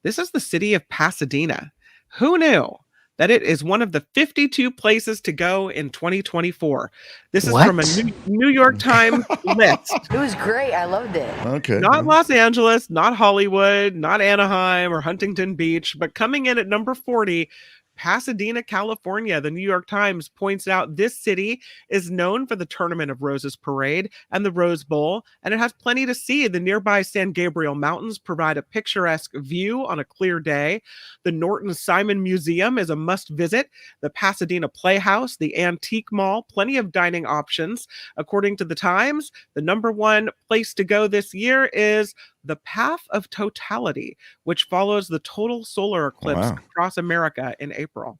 Speaker 5: This is the city of Pasadena. Who knew that it is one of the 52 places to go in 2024. This is from a New York Times list.
Speaker 3: It was great. I loved it.
Speaker 2: Okay.
Speaker 5: Not Los Angeles, not Hollywood, not Anaheim or Huntington Beach, but coming in at number 40, Pasadena, California. The New York Times points out this city is known for the Tournament of Roses parade and the Rose Bowl, and it has plenty to see. The nearby San Gabriel Mountains provide a picturesque view on a clear day. The Norton Simon Museum is a must visit. The Pasadena Playhouse, the Antique Mall, plenty of dining options. According to the Times, the number one place to go this year is the Path of Totality, which follows the total solar eclipse across America in April.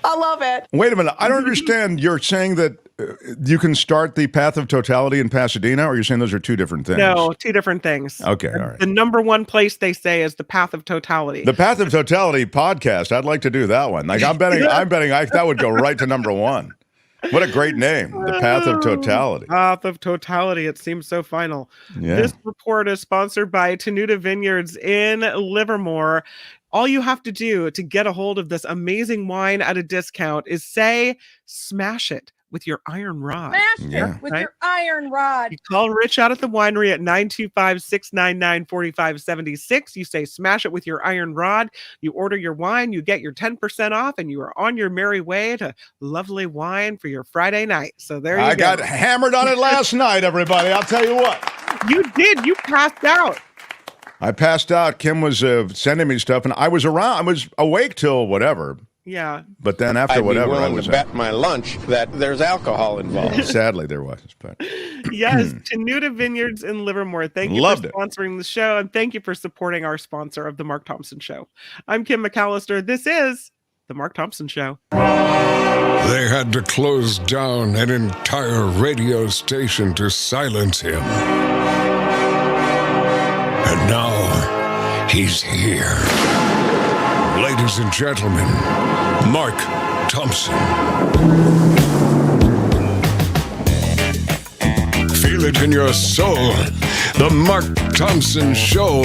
Speaker 3: I love it.
Speaker 2: Wait a minute. I don't understand. You're saying that you can start the Path of Totality in Pasadena, or you're saying those are two different things?
Speaker 5: No, two different things.
Speaker 2: Okay, all right.
Speaker 5: The number one place, they say, is the Path of Totality.
Speaker 2: The Path of Totality podcast. I'd like to do that one. Like I'm betting that would go right to number one. What a great name. The Path of Totality.
Speaker 5: Path of Totality. It seems so final. Yeah. This report is sponsored by Tenuta Vineyards in Livermore. All you have to do to get a hold of this amazing wine at a discount is say, smash it with your iron rod.
Speaker 3: Smash it with your iron rod.
Speaker 5: You call Rich out at the winery at 925-699-4576. You say, smash it with your iron rod. You order your wine, you get your 10% off, and you are on your merry way to lovely wine for your Friday night. So there you go.
Speaker 2: I got hammered on it last night, everybody. I'll tell you what.
Speaker 5: You did. You passed out.
Speaker 2: I passed out. Kim was sending me stuff, and I was around. I was awake till whatever.
Speaker 5: Yeah.
Speaker 2: But then after whatever,
Speaker 9: I was bet my lunch that there's alcohol involved.
Speaker 2: Sadly, there was. But
Speaker 5: yes, Tenuta Vineyards in Livermore. Thank you for sponsoring the show, and thank you for supporting our sponsor of The Mark Thompson Show. I'm Kim McAllister. This is The Mark Thompson Show.
Speaker 6: They had to close down an entire radio station to silence him. And now, he's here. Ladies and gentlemen, Mark Thompson. Feel it in your soul. The Mark Thompson Show.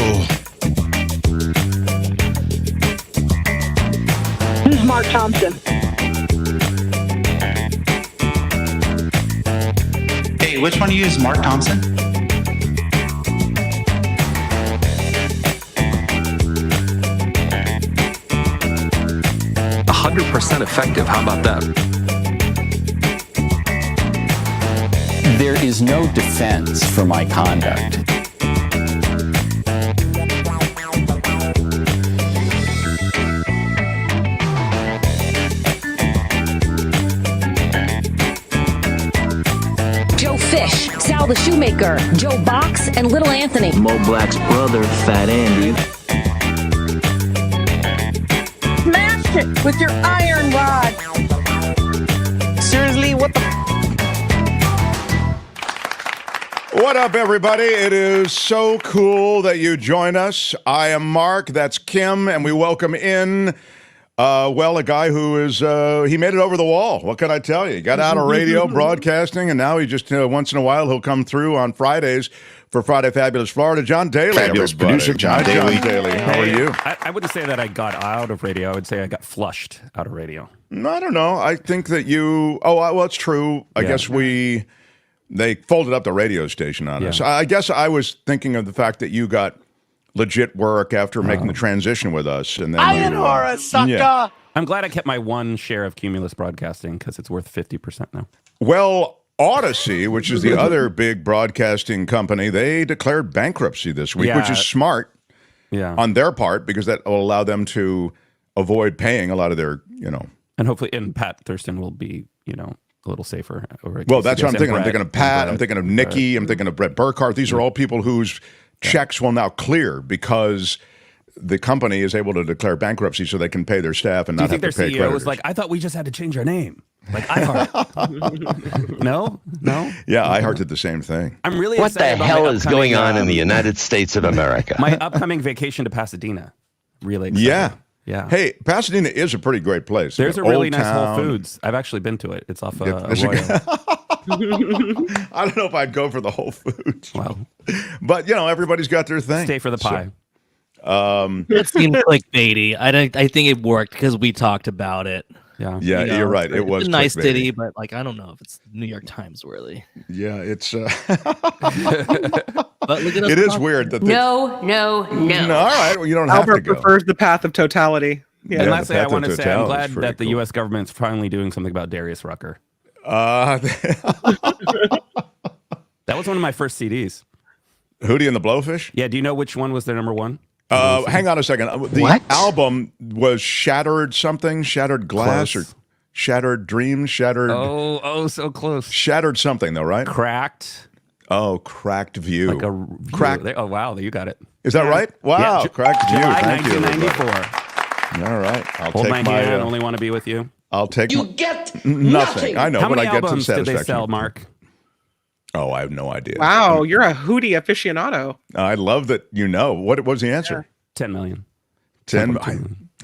Speaker 10: Who's Mark Thompson?
Speaker 11: Hey, which one of you is Mark Thompson?
Speaker 7: 100% effective. How about that?
Speaker 12: There is no defense for my conduct.
Speaker 13: Stalker, Joe Box, and Little Anthony.
Speaker 14: Mo Black's brother, Fat Andy.
Speaker 3: Smash it with your iron rod.
Speaker 14: Seriously, what the?
Speaker 2: What up, everybody? It is so cool that you join us. I am Mark, that's Kim, and we welcome in, a guy who is, he made it over the wall. What can I tell you? He got out of radio broadcasting, and now he just, once in a while, he'll come through on Fridays for Friday Fabulous Florida. John Daly,
Speaker 15: Fabulous producer John Daly.
Speaker 2: John Daly. How are you?
Speaker 15: I wouldn't say that I got out of radio. I would say I got flushed out of radio.
Speaker 2: No, I don't know. I think that you, well, it's true. I guess they folded up the radio station on us. I guess I was thinking of the fact that you got legit work after making the transition with us. And then
Speaker 15: sucker! Yeah. I'm glad I kept my one share of Cumulus Broadcasting because it's worth 50% now.
Speaker 2: Well, Odyssey, which is the other big broadcasting company, they declared bankruptcy this week, which is smart on their part because that will allow them to avoid paying a lot of their,
Speaker 15: And hopefully, Pat Thurston will be, a little safer.
Speaker 2: Well, that's what I'm thinking. I'm thinking of Pat. I'm thinking of Nikki. I'm thinking of Brett Burkhardt. These are all people whose checks will now clear because the company is able to declare bankruptcy so they can pay their staff and not have to pay creditors.
Speaker 15: CEO was like, I thought we just had to change our name. Like iHeart. No?
Speaker 2: Yeah, iHeart did the same thing.
Speaker 15: I'm really
Speaker 16: What the hell is going on in the United States of America?
Speaker 15: My upcoming vacation to Pasadena. Really excited. Yeah.
Speaker 2: Hey, Pasadena is a pretty great place.
Speaker 15: There's a really nice Whole Foods. I've actually been to it. It's off Arroyo.
Speaker 2: I don't know if I'd go for the Whole Foods.
Speaker 15: Well,
Speaker 2: but everybody's got their thing.
Speaker 15: Stay for the pie.
Speaker 4: It seemed clickbaity. I think it worked because we talked about it.
Speaker 15: Yeah,
Speaker 2: you're right. It was
Speaker 4: a nice ditty, but I don't know if it's New York Times worthy.
Speaker 2: Yeah, it's.
Speaker 4: But look at us.
Speaker 2: It is weird that.
Speaker 13: No.
Speaker 2: All right, well, you don't have to
Speaker 5: Albert
Speaker 2: go.
Speaker 5: prefers the path of totality.
Speaker 15: Yeah. And lastly, I want to say I'm glad that the U.S. government's finally doing something about Darius Rucker. That was one of my first CDs.
Speaker 2: Hootie and the Blowfish?
Speaker 15: Yeah. Do you know which one was their number one?
Speaker 2: Hang on a second. The album was Shattered something, Shattered Glass,
Speaker 15: Close.
Speaker 2: or Shattered Dreams, Shattered...
Speaker 15: Oh, so close.
Speaker 2: Shattered something, though, right?
Speaker 15: Cracked.
Speaker 2: Oh, Cracked View.
Speaker 15: Like a view.
Speaker 2: Cracked.
Speaker 15: Oh, wow, you got it.
Speaker 2: Is that right? Wow, Cracked View.
Speaker 15: July
Speaker 2: Thank you,
Speaker 15: 1994.
Speaker 2: All right. I'll
Speaker 15: Hold
Speaker 2: take
Speaker 15: my hand, only want to be with you.
Speaker 2: I'll take
Speaker 16: You get
Speaker 2: nothing. I know,
Speaker 15: How
Speaker 2: but
Speaker 15: many
Speaker 2: I get some
Speaker 15: albums did
Speaker 2: satisfaction.
Speaker 15: they sell, Mark?
Speaker 2: Oh, I have no idea.
Speaker 5: Wow, you're a Houthi aficionado.
Speaker 2: I love that you know. What was the answer?
Speaker 15: 10 million.
Speaker 2: 10.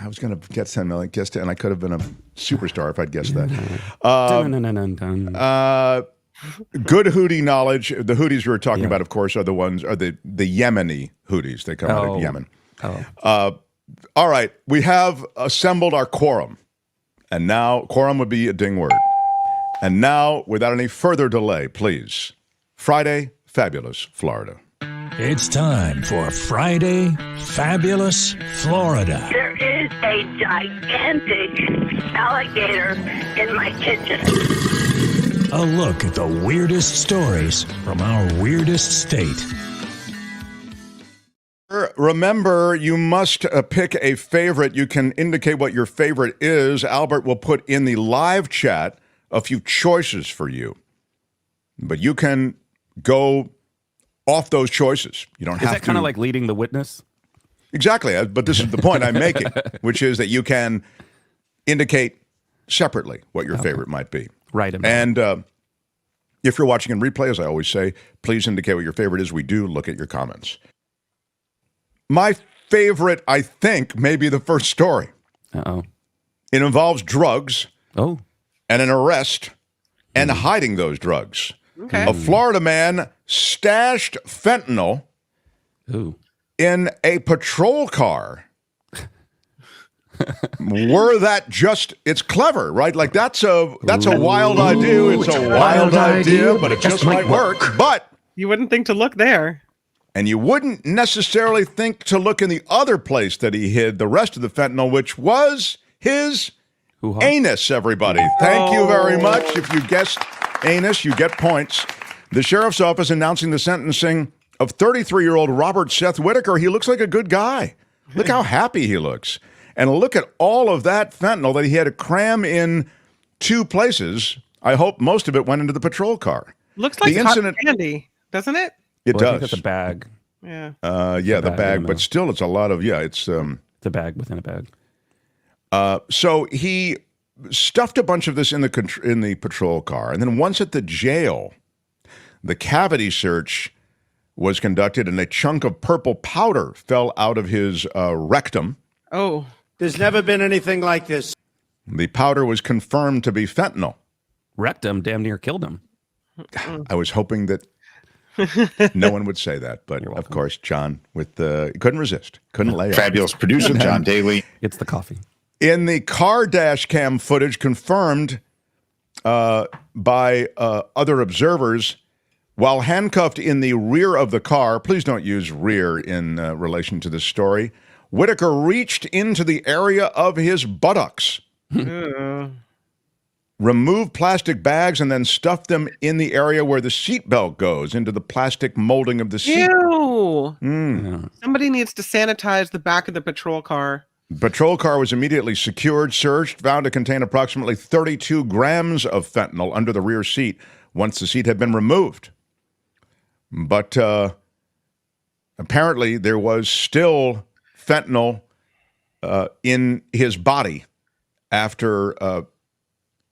Speaker 2: I was going to guess 10 million. Guessed it, and I could have been a superstar if I'd guessed that. Good Houthi knowledge. The Houthis you were talking about, of course, are the Yemeni Houthis. They come out of Yemen. All right, we have assembled our quorum, and now quorum would be a ding word. And now, without any further delay, please, Friday Fabulous Florida.
Speaker 17: It's time for Friday Fabulous Florida.
Speaker 10: There is a gigantic alligator in my kitchen.
Speaker 17: A look at the weirdest stories from our weirdest state.
Speaker 2: Remember, you must pick a favorite. You can indicate what your favorite is. Albert will put in the live chat a few choices for you. But you can go off those choices. You don't have to.
Speaker 15: Is that kind of like leading the witness?
Speaker 2: Exactly. But this is the point I'm making, which is that you can indicate separately what your favorite might be.
Speaker 15: Right.
Speaker 2: And if you're watching in replay, as I always say, please indicate what your favorite is. We do look at your comments. My favorite, I think, may be the first story.
Speaker 15: Uh-oh.
Speaker 2: It involves drugs.
Speaker 15: Oh.
Speaker 2: And an arrest and hiding those drugs.
Speaker 5: Okay.
Speaker 2: A Florida man stashed fentanyl in a patrol car. It's clever, right? Like that's a wild idea. It's a wild idea, but it just might work. But
Speaker 5: you wouldn't think to look there.
Speaker 2: And you wouldn't necessarily think to look in the other place that he hid the rest of the fentanyl, which was his anus, everybody. Thank you very much. If you guessed anus, you get points. The sheriff's office announcing the sentencing of 33-year-old Robert Seth Whitaker. He looks like a good guy. Look how happy he looks. And look at all of that fentanyl that he had to cram in 2 places. I hope most of it went into the patrol car.
Speaker 5: Looks like hot candy. doesn't it?
Speaker 2: It
Speaker 15: I
Speaker 2: does.
Speaker 15: think that's a bag.
Speaker 5: Yeah.
Speaker 2: The bag, but still, it's a lot of it's
Speaker 15: a bag within a bag.
Speaker 2: So he stuffed a bunch of this in the patrol car, and then once at the jail, the cavity search was conducted, and a chunk of purple powder fell out of his rectum.
Speaker 5: Oh,
Speaker 8: there's never been anything like this.
Speaker 2: The powder was confirmed to be fentanyl.
Speaker 15: Rectum damn near killed him.
Speaker 2: I was hoping that no one would say that, but of course, John couldn't resist, couldn't lay off.
Speaker 18: Fabulous producer John Daly.
Speaker 15: It's the coffee.
Speaker 2: In the car dash cam footage confirmed by other observers, while handcuffed in the rear of the car, please don't use rear in relation to this story, Whitaker reached into the area of his buttocks, removed plastic bags, and then stuffed them in the area where the seatbelt goes, into the plastic molding of the seat.
Speaker 5: Ew. Somebody needs to sanitize the back of the patrol car.
Speaker 2: The patrol car was immediately secured, searched, found to contain approximately 32 grams of fentanyl under the rear seat once the seat had been removed. But apparently there was still fentanyl in his body after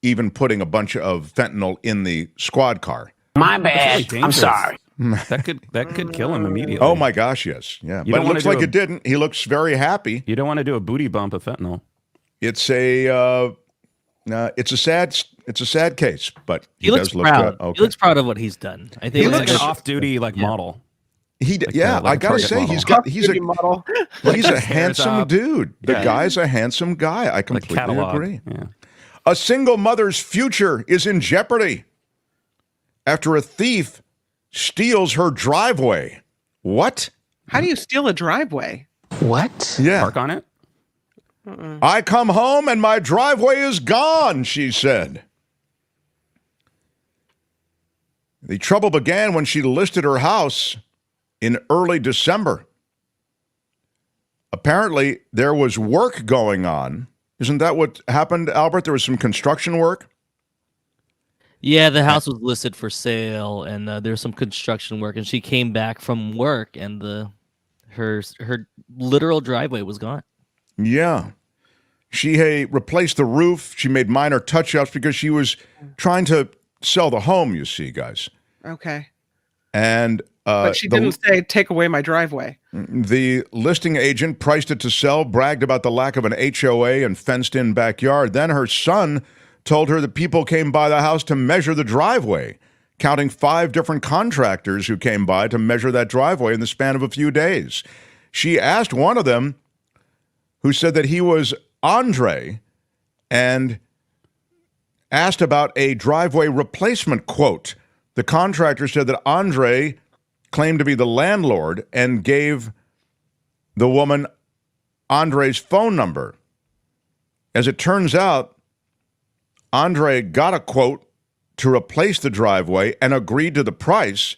Speaker 2: even putting a bunch of fentanyl in the squad car.
Speaker 19: My bad. I'm sorry.
Speaker 15: That could kill him immediately.
Speaker 2: Oh my gosh, yes, yeah. But it looks like it didn't. He looks very happy.
Speaker 15: You don't want to do a booty bump of fentanyl.
Speaker 2: It's a sad case, but
Speaker 4: he looks
Speaker 2: does
Speaker 4: proud.
Speaker 2: Look okay.
Speaker 4: He looks proud of what he's done. I think
Speaker 15: he looks like an off-duty model.
Speaker 2: I gotta say he's a handsome dude. The guy's a handsome guy. I completely agree.
Speaker 15: Yeah.
Speaker 2: A single mother's future is in jeopardy after a thief steals her driveway. What?
Speaker 5: How do you steal a driveway?
Speaker 19: What?
Speaker 2: Yeah.
Speaker 15: Park on it?
Speaker 2: I come home and my driveway is gone, she said. The trouble began when she listed her house in early December. Apparently, there was work going on. Isn't that what happened, Albert? There was some construction work?
Speaker 4: Yeah, the house was listed for sale, and there's some construction work, and she came back from work, and her literal driveway was gone.
Speaker 2: Yeah. She replaced the roof. She made minor touch-ups because she was trying to sell the home, you see, guys.
Speaker 5: Okay.
Speaker 2: And
Speaker 5: but she didn't say, take away my driveway.
Speaker 2: The listing agent priced it to sell, bragged about the lack of an HOA and fenced-in backyard. Then her son told her that people came by the house to measure the driveway, counting 5 different contractors who came by to measure that driveway in the span of a few days. She asked one of them, who said that he was Andre, and asked about a driveway replacement quote. The contractor said that Andre claimed to be the landlord and gave the woman Andre's phone number. As it turns out, Andre got a quote to replace the driveway and agreed to the price.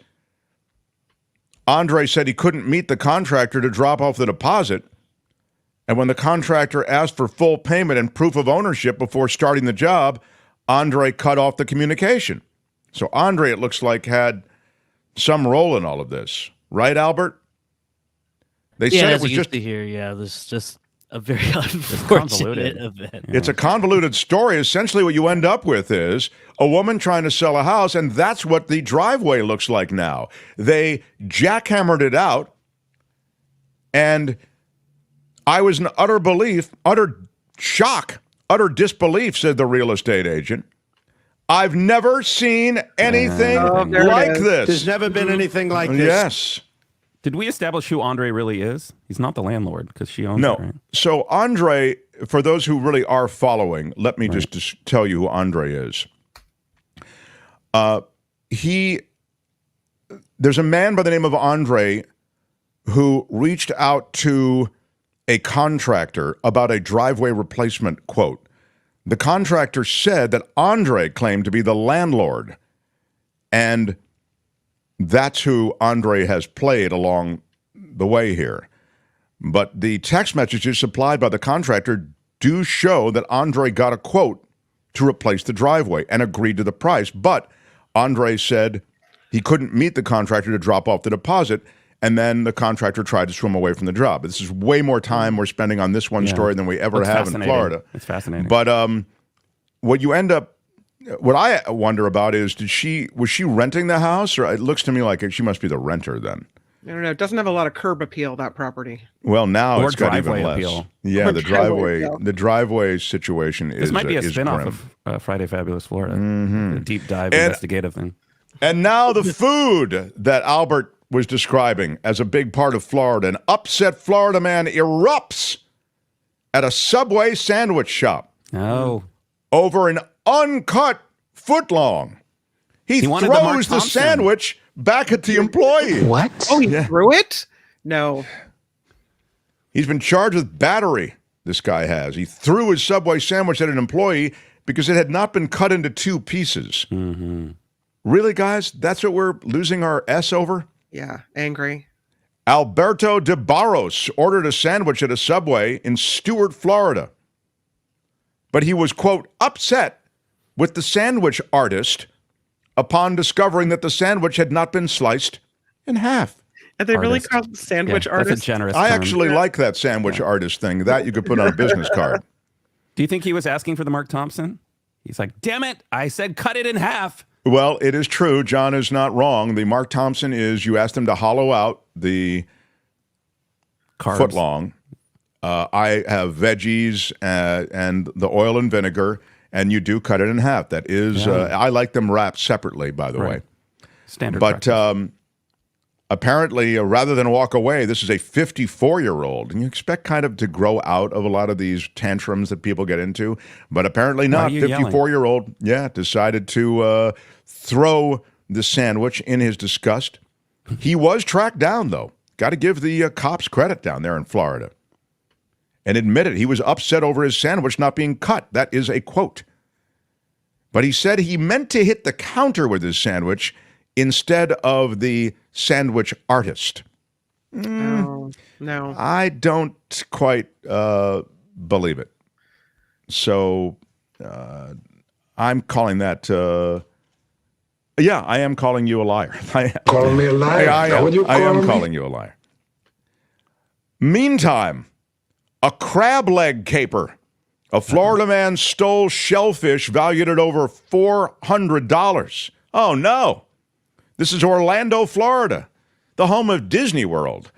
Speaker 2: Andre said he couldn't meet the contractor to drop off the deposit. And when the contractor asked for full payment and proof of ownership before starting the job, Andre cut off the communication. So Andre, it looks like, had some role in all of this. Right, Albert? They said it was just
Speaker 4: to hear. Yeah, this is just a very unfortunate event.
Speaker 2: It's a convoluted story. Essentially, what you end up with is a woman trying to sell a house, and that's what the driveway looks like now. They jackhammered it out, and I was in utter shock, utter disbelief, said the real estate agent. I've never seen anything like this.
Speaker 8: There's never been anything like this.
Speaker 2: Yes.
Speaker 15: Did we establish who Andre really is? He's not the landlord because she owns
Speaker 2: No.
Speaker 15: it, right?
Speaker 2: So Andre, for those who really are following, let me just tell you who Andre is. There's a man by the name of Andre who reached out to a contractor about a driveway replacement quote. The contractor said that Andre claimed to be the landlord, and that's who Andre has played along the way here. But the text messages supplied by the contractor do show that Andre got a quote to replace the driveway and agreed to the price. But Andre said He couldn't meet the contractor to drop off the deposit, and then the contractor tried to swim away from the job. This is way more time we're spending on this one story than we ever have in Florida.
Speaker 15: It's fascinating.
Speaker 2: But what I wonder about is, was she renting the house, or it looks to me like she must be the renter then.
Speaker 5: I don't know. It doesn't have a lot of curb appeal, that property.
Speaker 2: Well, now
Speaker 15: or
Speaker 2: it's got even less.
Speaker 15: Appeal.
Speaker 2: Yeah, the driveway situation is.
Speaker 15: This might be a spinoff
Speaker 2: grim.
Speaker 15: of Friday Fabulous Florida, a deep dive investigative thing.
Speaker 2: And now the food that Albert was describing as a big part of Florida. An upset Florida man erupts at a Subway sandwich shop.
Speaker 15: Oh.
Speaker 2: Over an uncut footlong. He throws the sandwich back at the employee.
Speaker 5: What? Oh, he threw it? No.
Speaker 2: He's been charged with battery, this guy has. He threw his Subway sandwich at an employee because it had not been cut into 2 pieces.
Speaker 15: Mm-hmm.
Speaker 2: Really, guys? That's what we're losing our S over?
Speaker 5: Yeah, angry.
Speaker 2: Alberto de Barros ordered a sandwich at a Subway in Stuart, Florida. But he was, quote, upset with the sandwich artist upon discovering that the sandwich had not been sliced in half.
Speaker 5: Are they really called sandwich artists?
Speaker 15: That's a generous
Speaker 2: I
Speaker 15: term.
Speaker 2: actually like that sandwich artist thing. That you could put on a business card.
Speaker 15: Do you think he was asking for the Mark Thompson? He's like, damn it, I said cut it in half.
Speaker 2: Well, it is true. John is not wrong. The Mark Thompson is you asked him to hollow out the footlong. I have veggies and the oil and vinegar, and you do cut it in half. That is, I like them wrapped separately, by the way.
Speaker 15: Standard
Speaker 2: But apparently, rather than walk away, this is a 54-year-old, and you expect kind of to grow out of a lot of these tantrums that people get into, but apparently not. 54-year-old, decided to throw the sandwich in his disgust. He was tracked down, though. Got to give the cops credit down there in Florida. And admitted he was upset over his sandwich not being cut. That is a quote. But he said he meant to hit the counter with his sandwich instead of the sandwich artist.
Speaker 5: No.
Speaker 2: I don't quite believe it. So I'm calling that... I am calling you a liar.
Speaker 20: Calling me a liar?
Speaker 2: I am calling you a liar. Meantime, a crab leg caper. A Florida man stole shellfish valued at over $400. Oh, no. This is Orlando, Florida, the home of Disney World.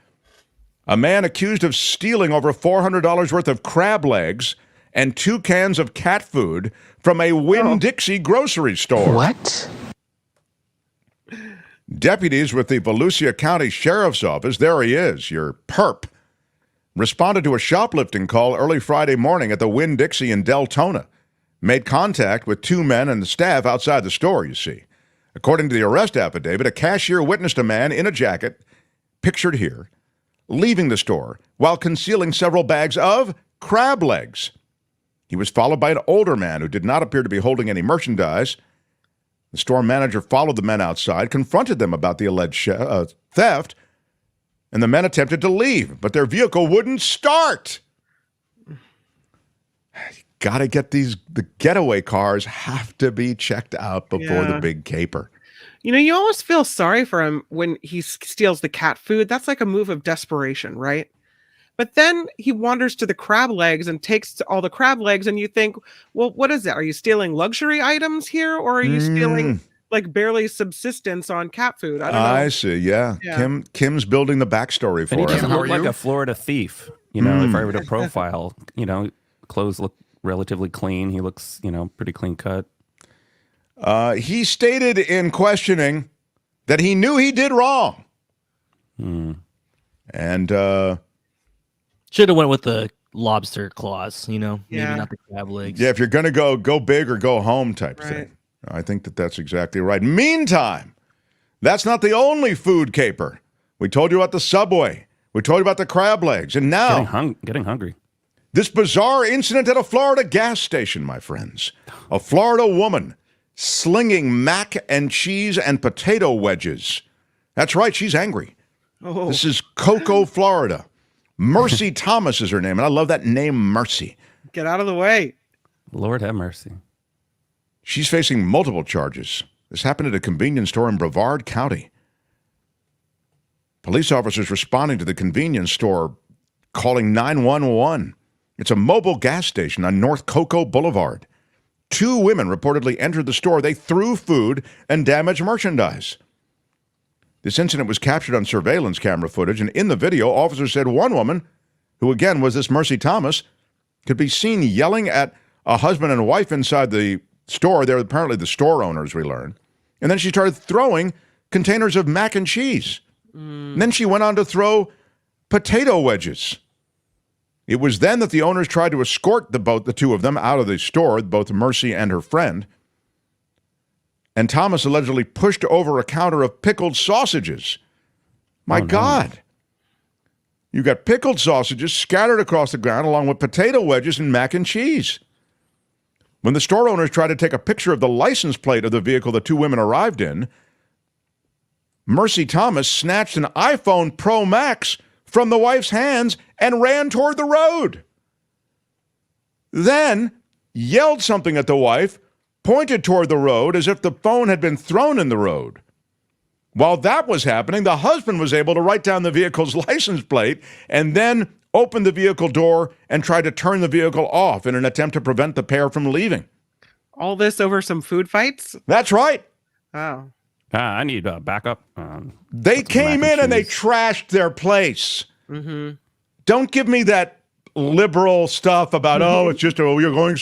Speaker 2: A man accused of stealing over $400 worth of crab legs and 2 cans of cat food from a Winn-Dixie grocery store.
Speaker 19: What?
Speaker 2: Deputies with the Volusia County Sheriff's Office, there he is, your perp, responded to a shoplifting call early Friday morning at the Winn-Dixie in Deltona. Made contact with 2 men and the staff outside the store, you see. According to the arrest affidavit, a cashier witnessed a man in a jacket, pictured here, leaving the store while concealing several bags of crab legs. He was followed by an older man who did not appear to be holding any merchandise. The store manager followed the men outside, confronted them about the alleged theft, and the men attempted to leave, but their vehicle wouldn't start. Got to get the getaway cars have to be checked out before the big caper.
Speaker 5: You know, you almost feel sorry for him when he steals the cat food. That's like a move of desperation, right? But then he wanders to the crab legs and takes all the crab legs, and you think, well, what is that? Are you stealing luxury items here, or are you stealing like barely subsistence on cat food? I don't know.
Speaker 2: I see, yeah. Kim's building the backstory for
Speaker 15: and he
Speaker 2: him.
Speaker 15: doesn't look like a Florida thief. You know, if I were to profile, clothes look relatively clean. He looks, pretty clean cut.
Speaker 2: He stated in questioning that he knew he did wrong. And
Speaker 4: should have went with the lobster claws, maybe not the crab legs.
Speaker 2: Yeah, if you're going to go big or go home type thing. I think that's exactly right. Meantime, that's not the only food caper. We told you about the Subway. We told you about the crab legs. And now...
Speaker 15: Getting hungry.
Speaker 2: This bizarre incident at a Florida gas station, my friends. A Florida woman slinging mac and cheese and potato wedges. That's right, she's angry.
Speaker 5: Oh.
Speaker 2: This is Cocoa, Florida. Mercy Thomas is her name, and I love that name, Mercy.
Speaker 5: Get out of the way.
Speaker 15: Lord have mercy.
Speaker 2: She's facing multiple charges. This happened at a convenience store in Brevard County. Police officers responding to the convenience store calling 911. It's a mobile gas station on North Cocoa Boulevard. 2 women reportedly entered the store. They threw food and damaged merchandise. This incident was captured on surveillance camera footage, and in the video, officers said one woman, who again was this Mercy Thomas, could be seen yelling at a husband and wife inside the store. They're apparently the store owners, we learned. And then she started throwing containers of mac and cheese. And then she went on to throw potato wedges. It was then that the owners tried to escort the 2 of them out of the store, both Mercy and her friend. And Thomas allegedly pushed over a counter of pickled sausages. My God. You got pickled sausages scattered across the ground along with potato wedges and mac and cheese. When the store owners tried to take a picture of the license plate of the vehicle the 2 women arrived in, Mercy Thomas snatched an iPhone Pro Max from the wife's hands and ran toward the road. Then yelled something at the wife, pointed toward the road as if the phone had been thrown in the road. While that was happening, the husband was able to write down the vehicle's license plate and then opened the vehicle door and tried to turn the vehicle off in an attempt to prevent the pair from leaving.
Speaker 5: All this over some food fights?
Speaker 2: That's right.
Speaker 5: Oh.
Speaker 15: I need backup.
Speaker 2: They came in and they trashed their place.
Speaker 5: Mm-hmm.
Speaker 2: Don't give me that liberal stuff about, it's just, you're going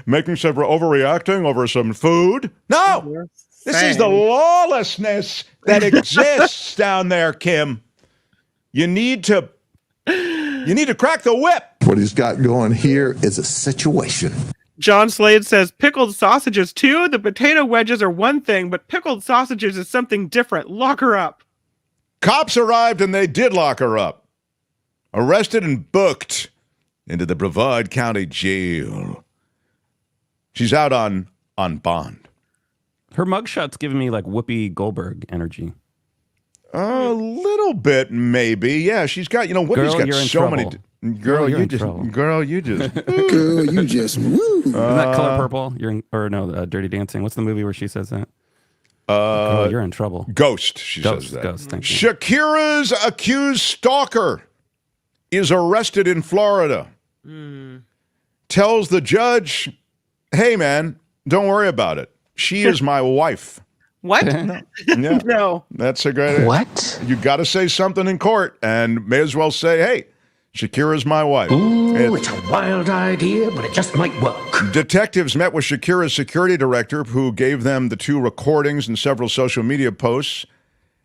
Speaker 2: making some overreacting over some food. No, this is the lawlessness that exists down there, Kim. You need to crack the whip.
Speaker 20: What he's got going here is a situation.
Speaker 5: John Slade says, pickled sausages too? The potato wedges are one thing, but pickled sausages is something different. Lock her up.
Speaker 2: Cops arrived and they did lock her up. Arrested and booked into the Brevard County Jail. She's out on bond.
Speaker 15: Her mugshot's giving me like Whoopi Goldberg energy.
Speaker 2: A little bit, maybe. Yeah, she's got, Whoopi's got so many. Girl, you just.
Speaker 20: Girl, you just. Woo.
Speaker 15: Isn't that Color Purple? Dirty Dancing. What's the movie where she says that? You're in trouble.
Speaker 2: Ghost. She says that.
Speaker 15: Ghost. Thank you.
Speaker 2: Shakira's accused stalker is arrested in Florida. Tells the judge, "Hey, man, don't worry about it. She is my wife."
Speaker 5: What?
Speaker 2: No. Yeah.
Speaker 5: No.
Speaker 2: That's a great idea.
Speaker 19: What?
Speaker 2: You got to say something in court, and may as well say, "Hey, Shakira's my wife."
Speaker 19: Ooh, it's a wild idea, but it just might work.
Speaker 2: Detectives met with Shakira's security director, who gave them the 2 recordings and several social media posts.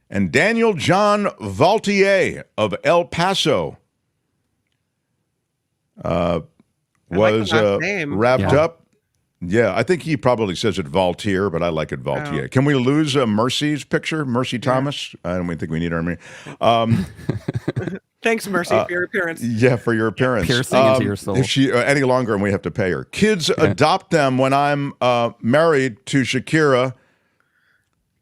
Speaker 2: And Daniel John Valtier of El Paso was wrapped up. Yeah, I think he probably says it Valtier, but I like it Valtier. Can we lose Mercy's picture, Mercy Thomas? I don't think we need her.
Speaker 5: Thanks, Mercy, for your appearance.
Speaker 2: Yeah, for your appearance.
Speaker 15: Piercing into your soul.
Speaker 2: If she any longer, and we have to pay her. Kids adopt them when I'm married to Shakira.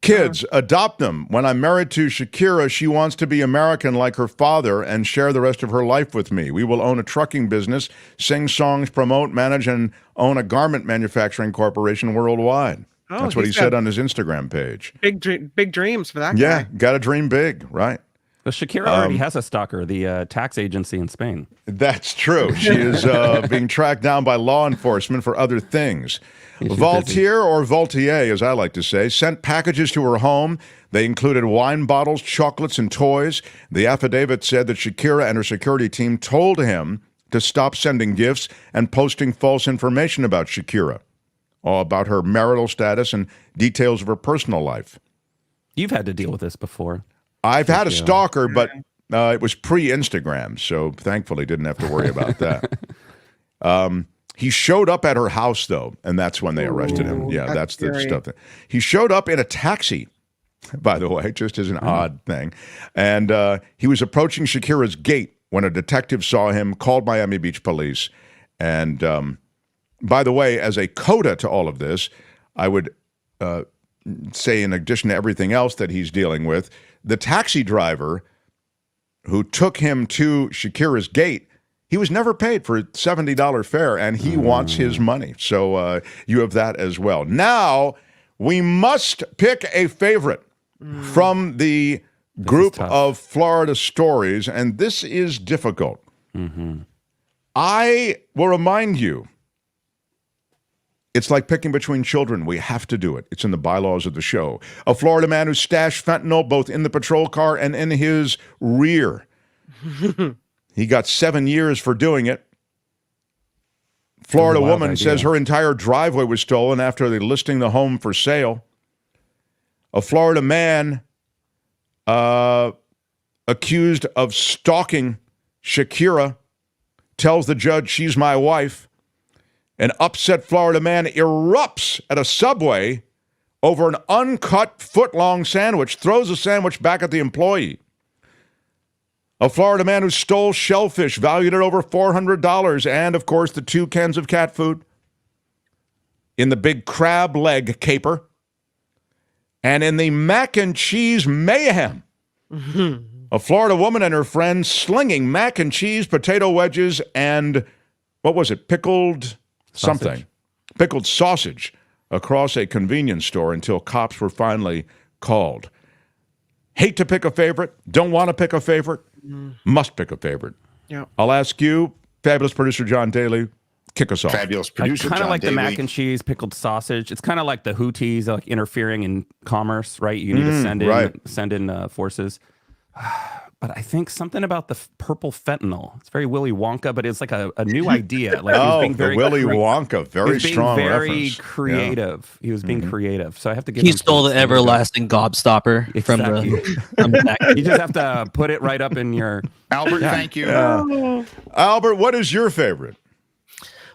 Speaker 2: Kids, adopt them. When I'm married to Shakira, she wants to be American like her father and share the rest of her life with me. We will own a trucking business, sing songs, promote, manage, and own a garment manufacturing corporation worldwide. That's what he said on his Instagram page.
Speaker 5: Big dreams for that guy.
Speaker 2: Yeah, got to dream big, right?
Speaker 15: But Shakira already has a stalker, the tax agency in Spain.
Speaker 2: That's true. She is being tracked down by law enforcement for other things. Valtier, or Valtier, as I like to say, sent packages to her home. They included wine bottles, chocolates, and toys. The affidavit said that Shakira and her security team told him to stop sending gifts and posting false information about Shakira, about her marital status and details of her personal life.
Speaker 15: You've had to deal with this before.
Speaker 2: I've had a stalker, but it was pre-Instagram, so thankfully didn't have to worry about that. He showed up at her house, though, and that's when they arrested him. Yeah, that's the stuff. He showed up in a taxi, by the way, just as an odd thing. And he was approaching Shakira's gate when a detective saw him, called Miami Beach police. And by the way, as a coda to all of this, I would say, in addition to everything else that he's dealing with, the taxi driver who took him to Shakira's gate, he was never paid for a $70 fare, and he wants his money. So you have that as well. Now We must pick a favorite from the group of Florida stories, and this is difficult. I will remind you, it's like picking between children. We have to do it. It's in the bylaws of the show. A Florida man who stashed fentanyl both in the patrol car and in his rear. He got 7 years for doing it. Florida woman says her entire driveway was stolen after they listing the home for sale. A Florida man accused of stalking Shakira tells the judge she's my wife. An upset Florida man erupts at a Subway over an uncut foot-long sandwich, throws a sandwich back at the employee. A Florida man who stole shellfish valued at over $400, and, of course, the 2 cans of cat food in the big crab leg caper. And in the mac and cheese mayhem, a Florida woman and her friends slinging mac and cheese, potato wedges, and, what was it, pickled something, pickled sausage across a convenience store until cops were finally called. Hate to pick a favorite, don't want to pick a favorite, must pick a favorite.
Speaker 5: Yeah.
Speaker 2: I'll ask you, fabulous producer John Daly, kick us off.
Speaker 18: Fabulous producer
Speaker 15: kind of
Speaker 18: John
Speaker 15: like
Speaker 18: Daly.
Speaker 15: the mac and cheese, pickled sausage. It's kind of like the Houthis, like interfering in commerce, right? You need to send in forces. But I think something about the purple fentanyl. It's very Willy Wonka, but it's like a new idea. Like he was being very
Speaker 2: Willy Wonka, very strong
Speaker 15: very
Speaker 2: reference.
Speaker 15: creative. Yeah. He was being creative. So I have to give
Speaker 4: He
Speaker 15: him
Speaker 4: stole the everlasting gobstopper from the.
Speaker 15: You just have to put it right up in your.
Speaker 18: Albert, thank you.
Speaker 2: Albert, what is your favorite?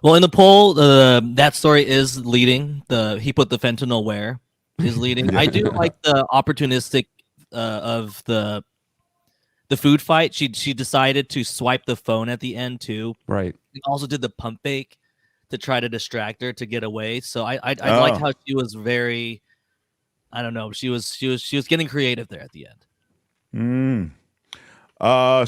Speaker 4: Well, in the poll, that story is leading. He put the fentanyl where is leading. I do like the opportunistic of the food fight. She decided to swipe the phone at the end too.
Speaker 15: Right.
Speaker 4: He also did the pump fake to try to distract her to get away. So I liked how she was very, I don't know, she was getting creative there at the end.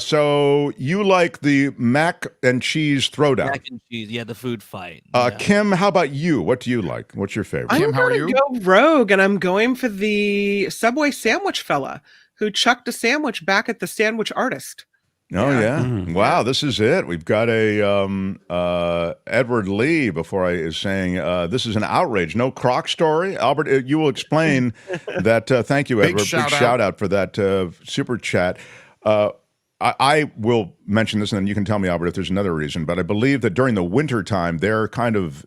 Speaker 2: So you like the mac and cheese throwdown?
Speaker 4: Mac and cheese, yeah, the food fight.
Speaker 2: Kim, how about you? What do you like? What's your favorite?
Speaker 5: I'm going to go rogue, and I'm going for the Subway sandwich fella who chucked a sandwich back at the sandwich artist.
Speaker 2: Oh, yeah. Wow, this is it. We've got a Edward Lee before I is saying this is an outrage. No Croc story. Albert, you will explain that. Thank you, Edward. Big shout out for that super chat. I will mention this, and then you can tell me, Albert, if there's another reason. But I believe that during the winter time, they're kind of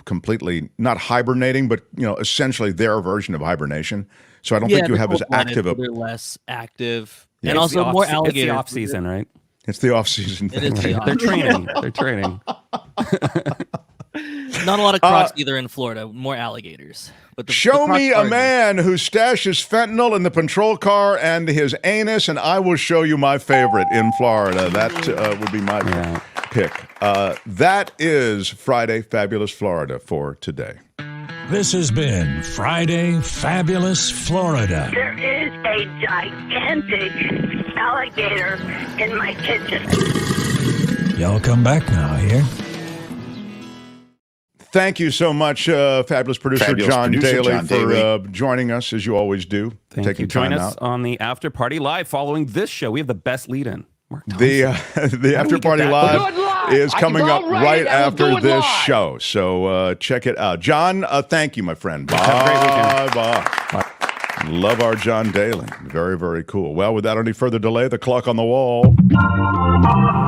Speaker 2: completely not hibernating, but essentially their version of hibernation. So I don't think you have as active.
Speaker 4: They're less active, and also more alligators.
Speaker 15: It's the off season, right?
Speaker 2: It's the off season thing.
Speaker 15: They're training. They're training.
Speaker 4: Not a lot of Crocs either in Florida. More alligators. But
Speaker 2: show me a man who stashes fentanyl in the patrol car and his anus, and I will show you my favorite in Florida. That would be my pick. That is Friday Fabulous Florida for today.
Speaker 17: This has been Friday Fabulous Florida.
Speaker 10: There is a gigantic alligator in my kitchen.
Speaker 17: Y'all come back now here.
Speaker 2: Thank you so much, fabulous producer John Daly, for joining us, as you always do.
Speaker 15: Thank you. Join us on the After Party Live following this show. We have the best lead-in.
Speaker 2: The After Party Live is coming up right after this show, so check it out. John, thank you, my friend. Bye.
Speaker 15: Have a great weekend.
Speaker 2: Bye. Love our John Daly. Very, very cool. Well, without any further delay, the clock on the wall.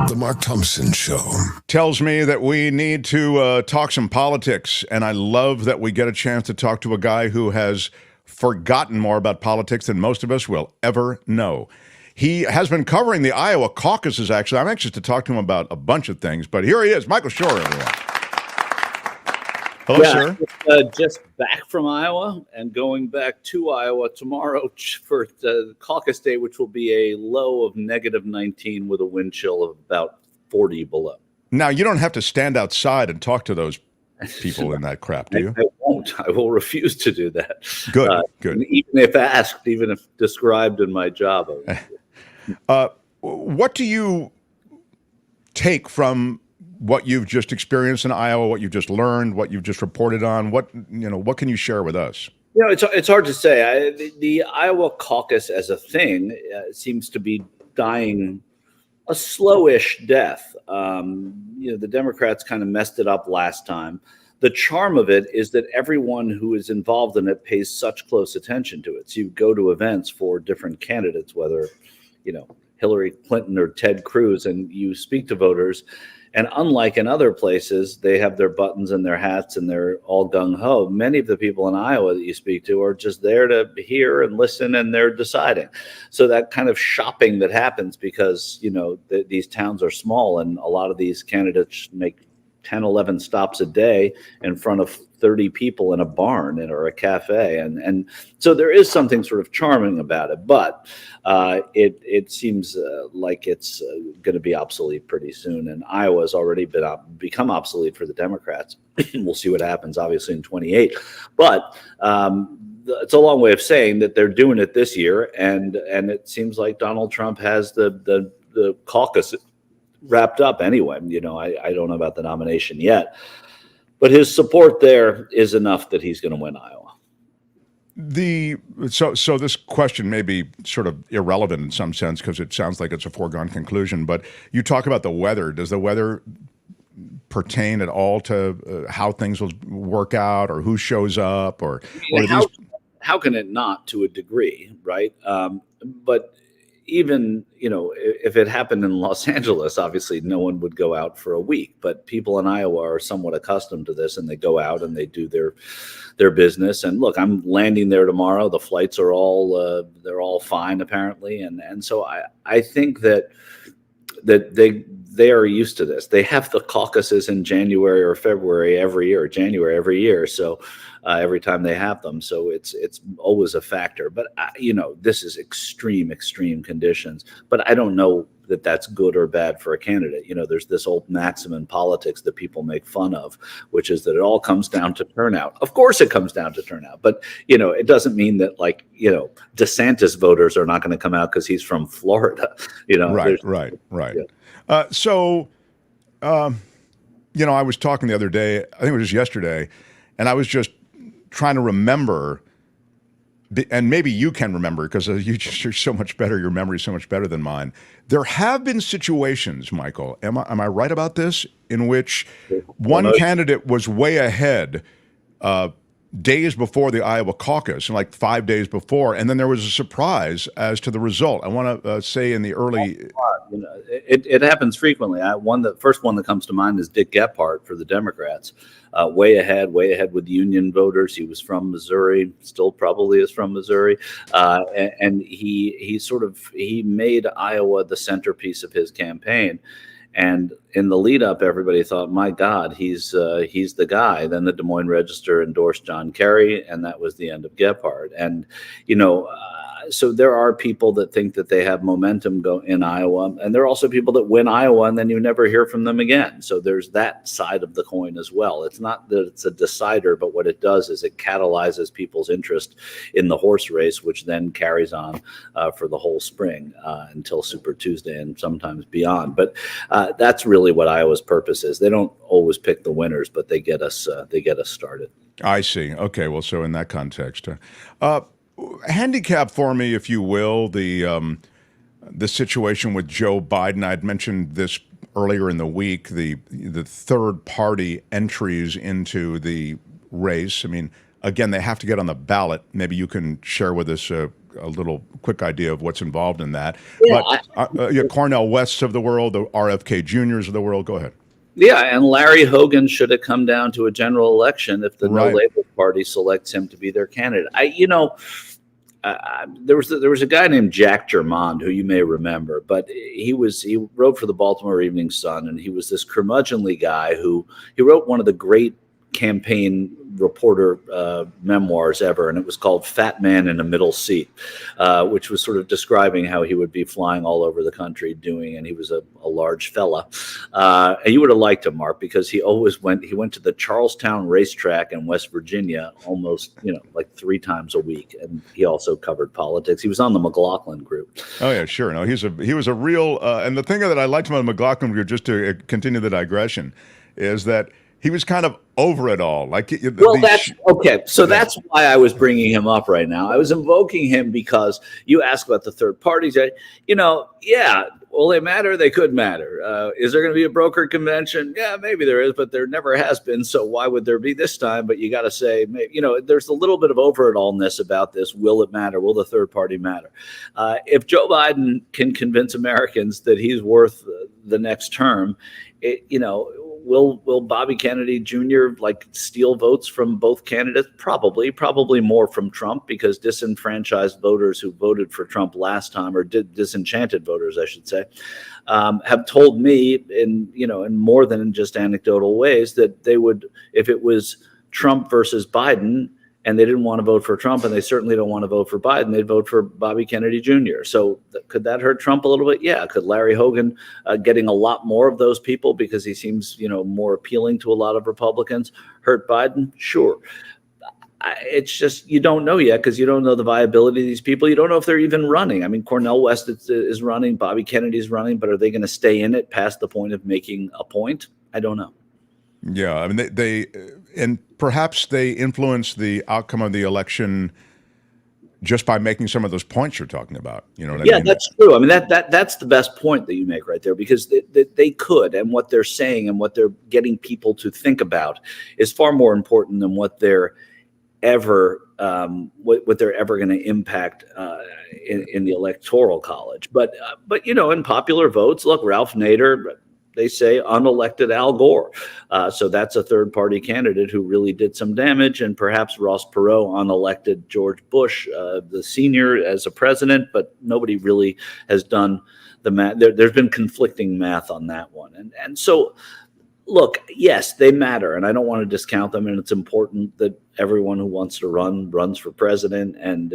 Speaker 6: The Mark Thompson Show
Speaker 2: tells me that we need to talk some politics, and I love that we get a chance to talk to a guy who has forgotten more about politics than most of us will ever know. He has been covering the Iowa caucuses, actually. I'm anxious to talk to him about a bunch of things, but here he is, Michael Shure, everyone. Hello, sir.
Speaker 21: Just back from Iowa and going back to Iowa tomorrow for the caucus day, which will be a low of -19 with a wind chill of about 40 below.
Speaker 2: Now, you don't have to stand outside and talk to those people in that crap, do you?
Speaker 21: I won't. I will refuse to do that.
Speaker 2: Good, good.
Speaker 21: Even if asked, even if described in my job.
Speaker 2: What do you take from what you've just experienced in Iowa, what you've just learned, what you've just reported on? What can you share with us?
Speaker 21: It's hard to say. The Iowa caucus as a thing seems to be dying a slowish death. The Democrats kind of messed it up last time. The charm of it is that everyone who is involved in it pays such close attention to it. So you go to events for different candidates, whether, Hillary Clinton or Ted Cruz, and you speak to voters. And unlike in other places, they have their buttons and their hats and they're all gung-ho. Many of the people in Iowa that you speak to are just there to hear and listen, and they're deciding. So that kind of shopping that happens because, these towns are small and a lot of these candidates make 10, 11 stops a day in front of 30 people in a barn or a cafe. And so there is something sort of charming about it, but it seems like it's going to be obsolete pretty soon. And Iowa's already become obsolete for the Democrats. We'll see what happens, obviously, in 28. But it's a long way of saying that they're doing it this year. And it seems like Donald Trump has the caucus wrapped up anyway. I don't know about the nomination yet, but his support there is enough that he's going to win Iowa.
Speaker 2: So this question may be sort of irrelevant in some sense because it sounds like it's a foregone conclusion, but you talk about the weather. Does the weather pertain at all to how things will work out or who shows up or
Speaker 21: how can it not, to a degree, right? But even, if it happened in Los Angeles, obviously no one would go out for a week, but people in Iowa are somewhat accustomed to this and they go out and they do their business. And look, I'm landing there tomorrow. The flights are they're all fine apparently. And so I think that they are used to this. They have the caucuses in January or February every year, or January every year. So every time they have them. So it's always a factor. But, this is extreme conditions. But I don't know that that's good or bad for a candidate. There's this old maxim in politics that people make fun of, which is that it all comes down to turnout. Of course it comes down to turnout. But, it doesn't mean that, DeSantis voters are not going to come out because he's from Florida.
Speaker 2: Right. Yeah. I was talking the other day, I think it was just yesterday, and I was just trying to remember, and maybe you can remember because you're so much better, your memory's so much better than mine. There have been situations, Michael, am I right about this, in which one candidate was way ahead days before the Iowa caucus, and like 5 days before, and then there was a surprise as to the result. I want to say in the early...
Speaker 21: It happens frequently. The first one that comes to mind is Dick Gephardt for the Democrats. Way ahead with Union voters. He was from Missouri, still probably is from Missouri. And he made Iowa the centerpiece of his campaign. And in the lead up, everybody thought, my God, he's the guy. Then the Des Moines Register endorsed John Kerry, and that was the end of Gephardt. And, so there are people that think that they have momentum in Iowa, and there are also people that win Iowa and then you never hear from them again. So there's that side of the coin as well. It's not that it's a decider, but what it does is it catalyzes people's interest in the horse race, which then carries on for the whole spring until Super Tuesday and sometimes beyond. But that's really what Iowa's purpose is. They don't always pick the winners, but they get us started.
Speaker 2: I see. Okay. Well, so in that context, handicap for me, if you will, the situation with Joe Biden. I'd mentioned this earlier in the week, the third party entries into the race. I mean, again, they have to get on the ballot. Maybe you can share with us a little quick idea of what's involved in that. Yeah, but Cornel Wests of the world, the RFK Juniors of the world. Go ahead.
Speaker 21: Yeah, and Larry Hogan should have come down to a general election if the No Label Party selects him to be their candidate. There was a guy named Jack Germond who you may remember, but he wrote for the Baltimore Evening Sun, and he was this curmudgeonly guy who he wrote one of the great campaign reporter memoirs ever, and it was called Fat Man in a Middle Seat, which was sort of describing how he would be flying all over the country and he was a large fella. And you would have liked him, Mark, because he went to the Charlestown racetrack in West Virginia almost, like 3 times a week. And he also covered politics. He was on the McLaughlin group.
Speaker 2: Oh yeah, sure. No, he was a real, and the thing that I liked about the McLaughlin group, just to continue the digression, is that he was kind of over it all. Like,
Speaker 21: that's okay. So that's why I was bringing him up right now. I was invoking him because you asked about the third parties. Will they matter? They could matter. Is there going to be a broker convention? Yeah, maybe there is, but there never has been. So why would there be this time? But you got to say, there's a little bit of over-it-allness about this. Will it matter? Will the third party matter? If Joe Biden can convince Americans that he's worth the next term, will Bobby Kennedy Jr. steal votes from both candidates? Probably more from Trump, because disenfranchised voters who voted for Trump last time, or disenchanted voters, I should say, have told me in more than just anecdotal ways that they would, if it was Trump versus Biden, and they didn't want to vote for Trump, and they certainly don't want to vote for Biden, they'd vote for Bobby Kennedy Jr. So could that hurt Trump a little bit? Yeah. Could Larry Hogan getting a lot more of those people because he seems, more appealing to a lot of Republicans, hurt Biden? Sure. It's just, you don't know yet, because you don't know the viability of these people. You don't know if they're even running. I mean, Cornel West is running, Bobby Kennedy's running, but are they going to stay in it past the point of making a point? I don't know.
Speaker 2: Yeah, I mean, they and perhaps they influence the outcome of the election just by making some of those points you're talking about. You know what I mean?
Speaker 21: Yeah, that's true. I mean, that's the best point that you make right there, because they could, and what they're saying and what they're getting people to think about is far more important than what they're ever what they're ever going to impact in the Electoral College. But in popular votes, look, Ralph Nader, they say unelected Al Gore. So that's a third party candidate who really did some damage. And perhaps Ross Perot unelected George Bush, the senior, as a president, but nobody really has done the math. There's been conflicting math on that one. And so, look, yes, they matter, and I don't want to discount them. And it's important that everyone who wants to runs for president, and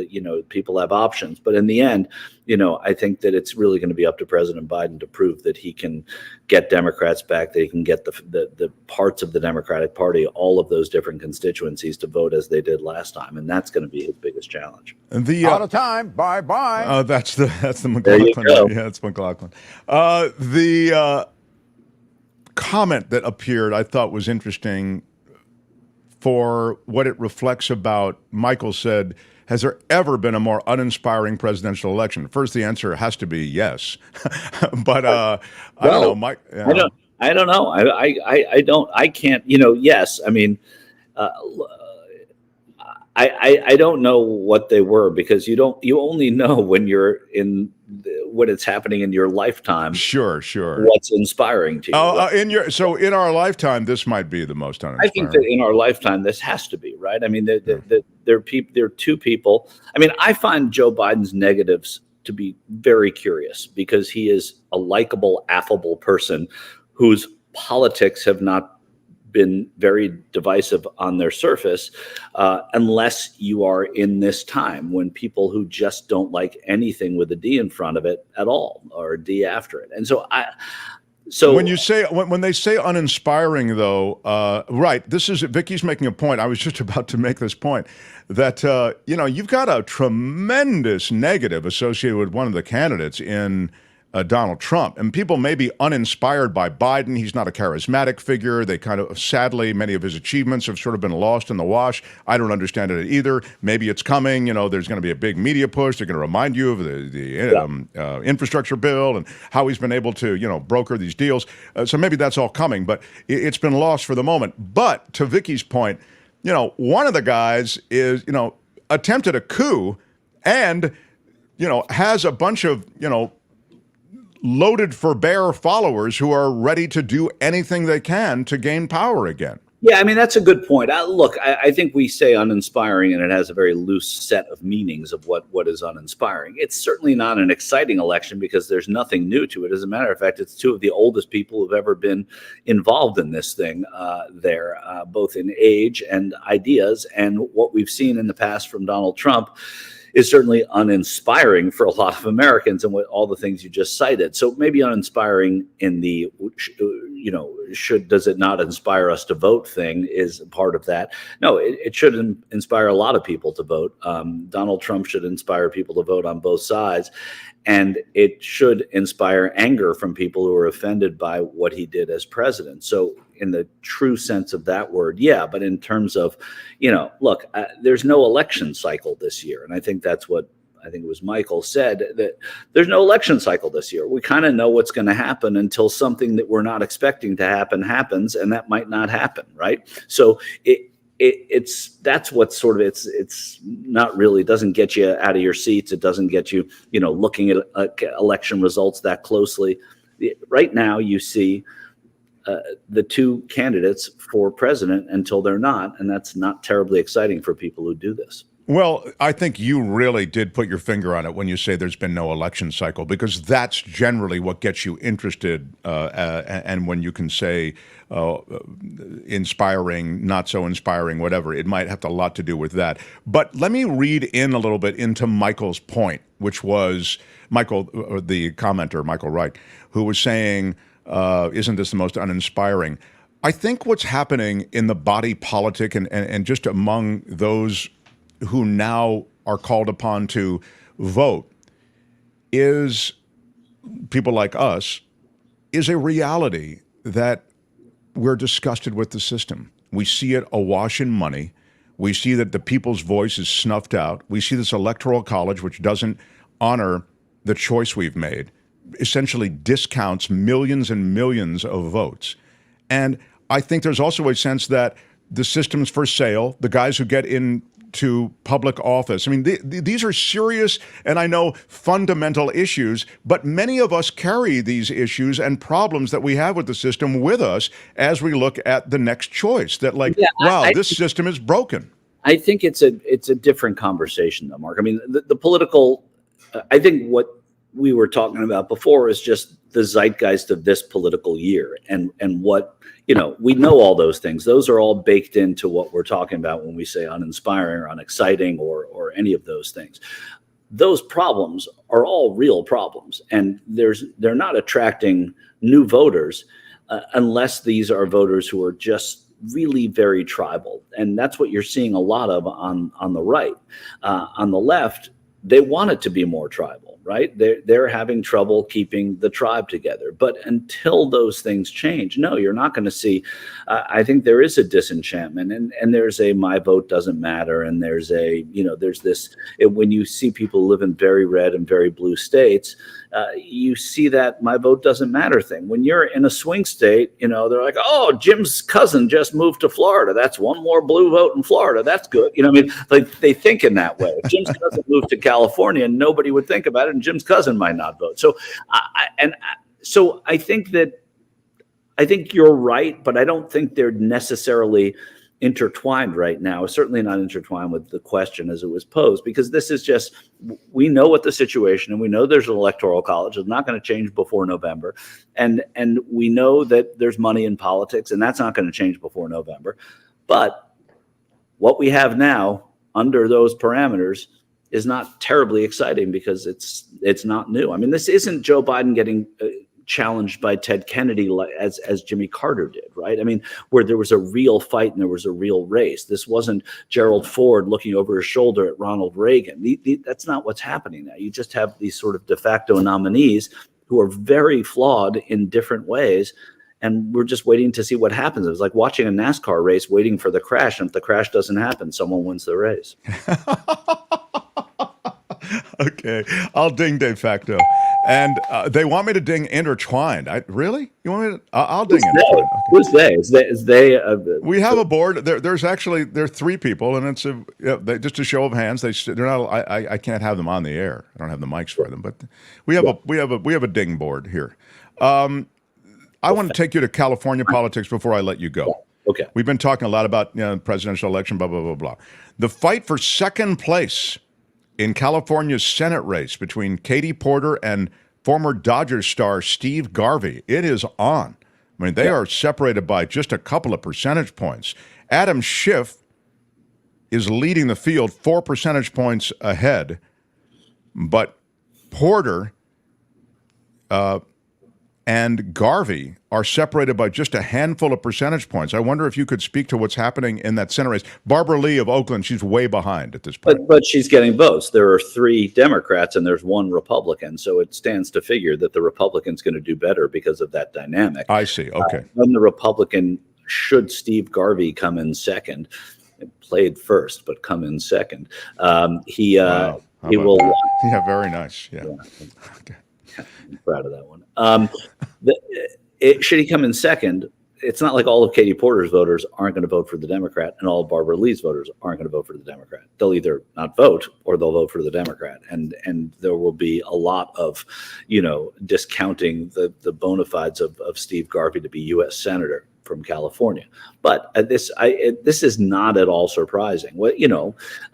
Speaker 21: people have options. But in the end, I think that it's really going to be up to President Biden to prove that he can get Democrats back, that he can get the parts of the Democratic Party, all of those different constituencies, to vote as they did last time, and that's going to be his biggest challenge.
Speaker 1: Out of time. Bye bye.
Speaker 2: That's the McLaughlin. Yeah, that's McLaughlin. The comment that appeared, I thought, was interesting for what it reflects about. Michael said, has there ever been a more uninspiring presidential election? First, the answer has to be yes. But I don't know, Mike.
Speaker 21: I don't know. I can't, yes. I mean, I don't know what they were, because you only know when when it's happening in your lifetime.
Speaker 2: Sure.
Speaker 21: What's inspiring to you?
Speaker 2: In our lifetime, this might be the most uninspiring.
Speaker 21: I think that in our lifetime, this has to be, right. I mean, there are two people. I mean, I find Joe Biden's negatives to be very curious, because he is a likable, affable person whose politics have not been very divisive on their surface, unless you are in this time when people who just don't like anything with a D in front of it at all, or a D after it. And so
Speaker 2: when they say uninspiring, though, right, this is Vicky's making a point. I was just about to make this point that you've got a tremendous negative associated with one of the candidates in Donald Trump. And people may be uninspired by Biden. He's not a charismatic figure. They kind of, sadly, many of his achievements have sort of been lost in the wash. I don't understand it either. Maybe it's coming. There's going to be a big media push. They're going to remind you of the infrastructure bill and how he's been able to, broker these deals. So maybe that's all coming, but it's been lost for the moment. But to Vicky's point, one of the guys is, attempted a coup and, has a bunch of, loaded for bear followers who are ready to do anything they can to gain power again.
Speaker 21: Yeah, I mean, that's a good point. I think we say uninspiring, and it has a very loose set of meanings of what is uninspiring. It's certainly not an exciting election, because there's nothing new to it. As a matter of fact, it's two of the oldest people who've ever been involved in this thing both in age and ideas. And what we've seen in the past from Donald Trump is certainly uninspiring for a lot of Americans, and all the things you just cited. So maybe uninspiring in the, does it not inspire us to vote thing is part of that. No, it should inspire a lot of people to vote. Donald Trump should inspire people to vote on both sides. And it should inspire anger from people who are offended by what he did as president. So in the true sense of that word, yeah. But in terms of, look, there's no election cycle this year. And I think that's what I think it was Michael said, that there's no election cycle this year. We kind of know what's going to happen until something that we're not expecting to happen happens, and that might not happen, right? So that's what sort of it's not really, doesn't get you out of your seats. It doesn't get you, looking at election results that closely. Right now, you see the two candidates for president until they're not, and that's not terribly exciting for people who do this.
Speaker 2: Well, I think you really did put your finger on it when you say there's been no election cycle, because that's generally what gets you interested. And when you can say inspiring, not so inspiring, whatever, it might have a lot to do with that. But let me read in a little bit into Michael's point, which was Michael, the commenter, Michael Wright, who was saying, isn't this the most uninspiring? I think what's happening in the body politic and just among those who now are called upon to vote is people like us, is a reality that we're disgusted with the system. We see it awash in money. We see that the people's voice is snuffed out. We see this electoral college, which doesn't honor the choice we've made, essentially discounts millions and millions of votes. And I think there's also a sense that the system's for sale. The guys who get into public office, I mean, these are serious and I know fundamental issues, but many of us carry these issues and problems that we have with the system with us as we look at the next choice. That this system is broken.
Speaker 21: I think it's a different conversation, though, Mark. I mean, the political. I think what we were talking about before is just the zeitgeist of this political year, and what. We know all those things. Those are all baked into what we're talking about when we say uninspiring or unexciting or any of those things. Those problems are all real problems, and they're not attracting new voters unless these are voters who are just really very tribal. And that's what you're seeing a lot of on the right. On the left, they want it to be more tribal, right? They're having trouble keeping the tribe together. But until those things change, no, you're not going to see. I think there is a disenchantment, and there's a my vote doesn't matter, and there's this. When you see people live in very red and very blue states, you see that my vote doesn't matter thing. When you're in a swing state, they're like, oh, Jim's cousin just moved to Florida. That's one more blue vote in Florida. That's good. Like they think in that way. If Jim's cousin moved to California, and nobody would think about it, and Jim's cousin might not vote. So, I think you're right, but I don't think they're necessarily intertwined right now. Certainly not intertwined with the question as it was posed, because this is just, we know what the situation, and we know there's an electoral college. It's not going to change before November. And we know that there's money in politics, and that's not going to change before November. But what we have now under those parameters is not terribly exciting, because it's not new. I mean, this isn't Joe Biden getting challenged by Ted Kennedy as Jimmy Carter did, right? I mean, where there was a real fight and there was a real race. This wasn't Gerald Ford looking over his shoulder at Ronald Reagan. That's not what's happening now. You just have these sort of de facto nominees who are very flawed in different ways, and we're just waiting to see what happens. It was like watching a NASCAR race, waiting for the crash, and if the crash doesn't happen, someone wins the race.
Speaker 2: Okay, I'll ding de facto. And they want me to ding intertwined. Really? You want me to? I'll ding intertwined. Okay.
Speaker 21: Who's they? Is they?
Speaker 2: We have a board. There are three people, and it's just a show of hands. They're not. I can't have them on the air. I don't have the mics for them. But we have a ding board here. I want to take you to California politics before I let you go.
Speaker 21: Okay.
Speaker 2: We've been talking a lot about presidential election, blah blah blah blah. The fight for second place in California's Senate race between Katie Porter and former Dodgers star Steve Garvey. It is on. I mean, they are separated by just a couple of percentage points. Adam Schiff is leading the field 4 percentage points ahead, but Porter and Garvey are separated by just a handful of percentage points. I wonder if you could speak to what's happening in that Senate race. Barbara Lee of Oakland, she's way behind at this point.
Speaker 21: But she's getting votes. There are 3 Democrats and there's 1 Republican. So it stands to figure that the Republican's going to do better because of that dynamic.
Speaker 2: I see. Okay.
Speaker 21: Then the Republican, should Steve Garvey come in second, played first, but come in second, he will.
Speaker 2: Yeah, very nice. Yeah.
Speaker 21: Okay. I'm proud of that one. Should he come in second, it's not like all of Katie Porter's voters aren't going to vote for the Democrat and all of Barbara Lee's voters aren't going to vote for the Democrat. They'll either not vote or they'll vote for the Democrat. And there will be a lot of, discounting the bona fides of Steve Garvey to be U.S. Senator from California. But this is not at all surprising.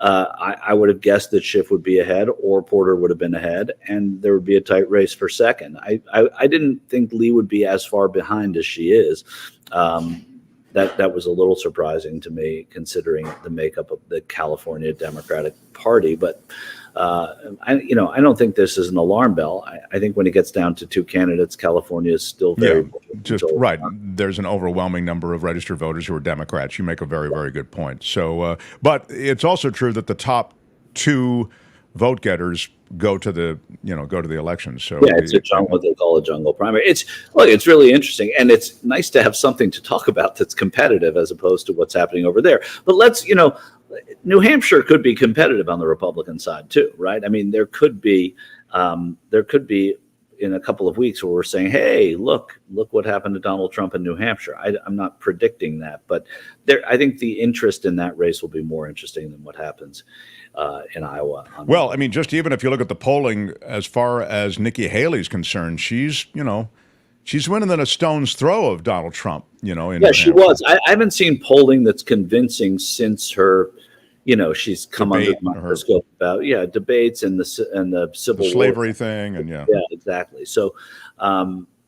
Speaker 21: I would have guessed that Schiff would be ahead or Porter would have been ahead, and there would be a tight race for second. I didn't think Lee would be as far behind as she is. That was a little surprising to me, considering the makeup of the California Democratic Party. But I don't think this is an alarm bell. I think when it gets down to 2 candidates, California is still very
Speaker 2: just right. There's an overwhelming number of registered voters who are Democrats. You make a very, very good point. So, but it's also true that the top 2 vote getters go to the election. So
Speaker 21: yeah, it's what they call a jungle primary. It's really interesting, and it's nice to have something to talk about that's competitive as opposed to what's happening over there. But New Hampshire could be competitive on the Republican side too, right? I mean, there could be in a couple of weeks where we're saying, hey, look what happened to Donald Trump in New Hampshire. I'm not predicting that, but I think the interest in that race will be more interesting than what happens in Iowa.
Speaker 2: Well, I mean, just even if you look at the polling as far as Nikki Haley's concerned, she's winning in a stone's throw of Donald Trump.
Speaker 21: She was. I haven't seen polling that's convincing since her. She's come under the microscope about debates and the civil
Speaker 2: slavery
Speaker 21: war
Speaker 2: thing and
Speaker 21: yeah, exactly. So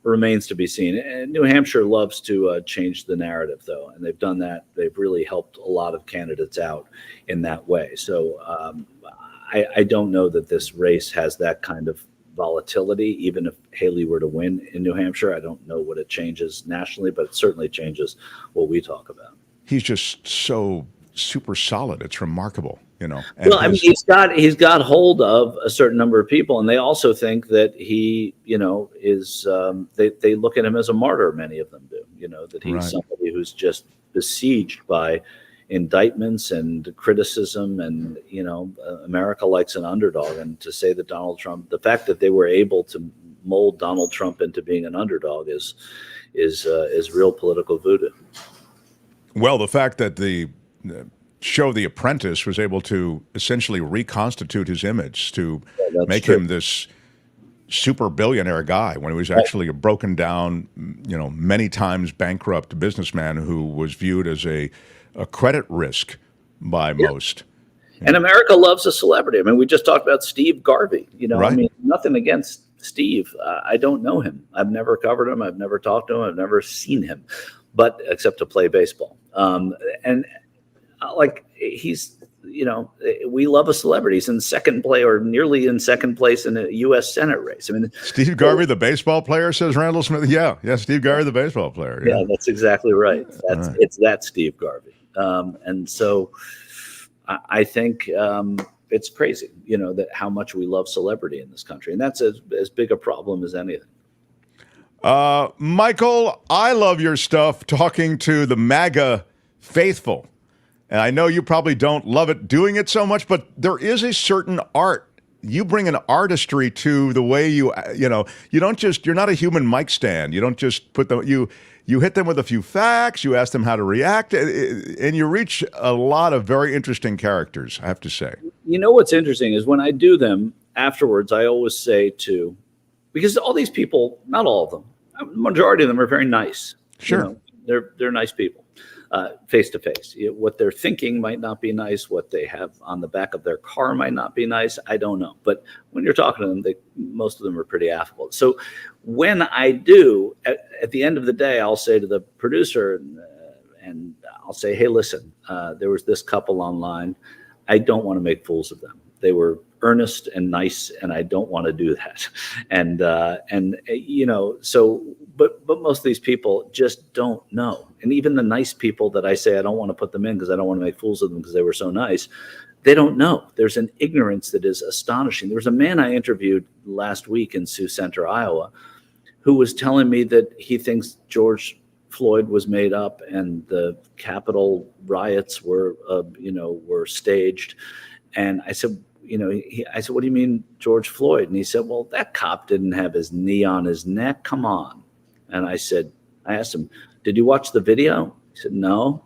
Speaker 21: remains to be seen. And New Hampshire loves to change the narrative, though, and they've done that. They've really helped a lot of candidates out in that way. So I don't know that this race has that kind of volatility. Even if Haley were to win in New Hampshire, I don't know what it changes nationally, but it certainly changes what we talk about.
Speaker 2: He's just so super solid. It's remarkable,
Speaker 21: Well, I mean, he's got hold of a certain number of people, and they also think that he, is. They look at him as a martyr. Many of them do. That he's somebody who's just besieged by indictments and criticism, and America likes an underdog. And to say that Donald Trump, the fact that they were able to mold Donald Trump into being an underdog is real political voodoo.
Speaker 2: Well, the fact that the show The Apprentice was able to essentially reconstitute his image to make him this super billionaire guy when he was actually a broken down, many times bankrupt businessman who was viewed as a credit risk by most.
Speaker 21: And America loves a celebrity. I mean, we just talked about Steve Garvey. I mean, nothing against Steve. I don't know him. I've never covered him. I've never talked to him. I've never seen him, but except to play baseball. He's, we love a celebrity. He's in second place or nearly in second place in a U.S. Senate race. I mean,
Speaker 2: Steve Garvey, the baseball player, says Randall Smith. Yeah, Steve Garvey, the baseball player.
Speaker 21: Yeah, that's exactly right. It's that Steve Garvey. And so I think it's crazy, that how much we love celebrity in this country. And that's as big a problem as anything.
Speaker 2: Michael, I love your stuff talking to the MAGA faithful. And I know you probably don't love it doing it so much, but there is a certain art. You bring an artistry to the way you don't just, you're not a human mic stand. You don't just put you hit them with a few facts, you ask them how to react, and you reach a lot of very interesting characters, I have to say.
Speaker 21: What's interesting is when I do them afterwards, I always say because all these people, not all of them, the majority of them are very nice.
Speaker 2: Sure.
Speaker 21: They're nice people. Face to face. What they're thinking might not be nice. What they have on the back of their car might not be nice. I don't know. But when you're talking to them, most of them are pretty affable. So when I do, at the end of the day, I'll say to the producer, and I'll say, hey, listen, there was this couple online. I don't want to make fools of them. They were earnest and nice, and I don't want to do that. And but most of these people just don't know. And even the nice people that I say I don't want to put them in because I don't want to make fools of them because they were so nice, they don't know. There's an ignorance that is astonishing. There was a man I interviewed last week in Sioux Center, Iowa, who was telling me that he thinks George Floyd was made up and the Capitol riots were staged. And I said, I said, what do you mean George Floyd? And he said, well, that cop didn't have his knee on his neck. Come on. And I asked him, did you watch the video? He said, no.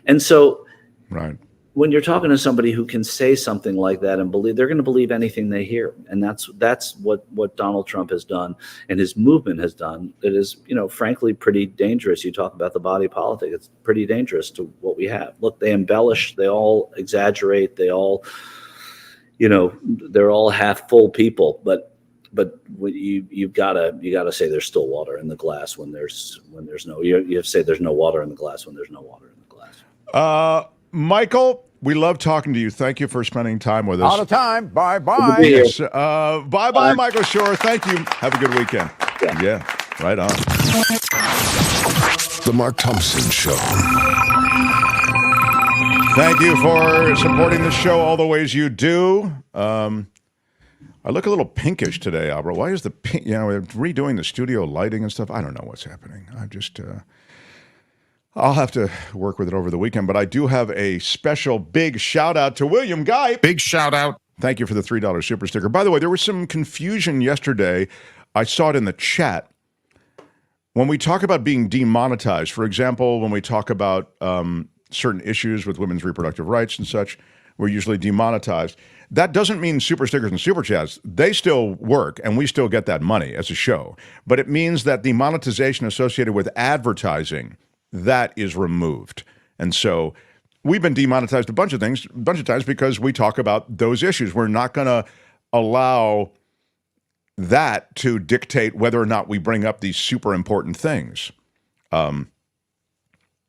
Speaker 21: And so
Speaker 2: right.
Speaker 21: When you're talking to somebody who can say something like that and believe, they're going to believe anything they hear. And that's what Donald Trump has done and his movement has done. It is, frankly, pretty dangerous. You talk about the body politic. It's pretty dangerous to what we have. Look, they embellish, they all exaggerate, they all, they're all half full people, but you've got to say there's still water in the glass when there's no, you have to say there's no water in the glass when there's no water in the glass.
Speaker 2: Michael, we love talking to you. Thank you for spending time with us.
Speaker 1: Out of time. Bye-bye.
Speaker 2: Yes. Bye-bye, Michael Shure. Thank you. Have a good weekend. Yeah, right on.
Speaker 6: The Mark Thompson Show.
Speaker 2: Thank you for supporting the show all the ways you do. I look a little pinkish today, Albert. Why is the pink? We're redoing the studio lighting and stuff. I don't know what's happening. I'll have to work with it over the weekend, but I do have a special big shout out to William Guy.
Speaker 9: Big shout out.
Speaker 2: Thank you for the $3 super sticker. By the way, there was some confusion yesterday. I saw it in the chat. When we talk about being demonetized, for example, when we talk about certain issues with women's reproductive rights and such, we're usually demonetized. That doesn't mean super stickers and super chats. They still work, and we still get that money as a show. But it means that the monetization associated with advertising, that is removed. And so we've been demonetized a bunch of times because we talk about those issues. We're not going to allow that to dictate whether or not we bring up these super important things.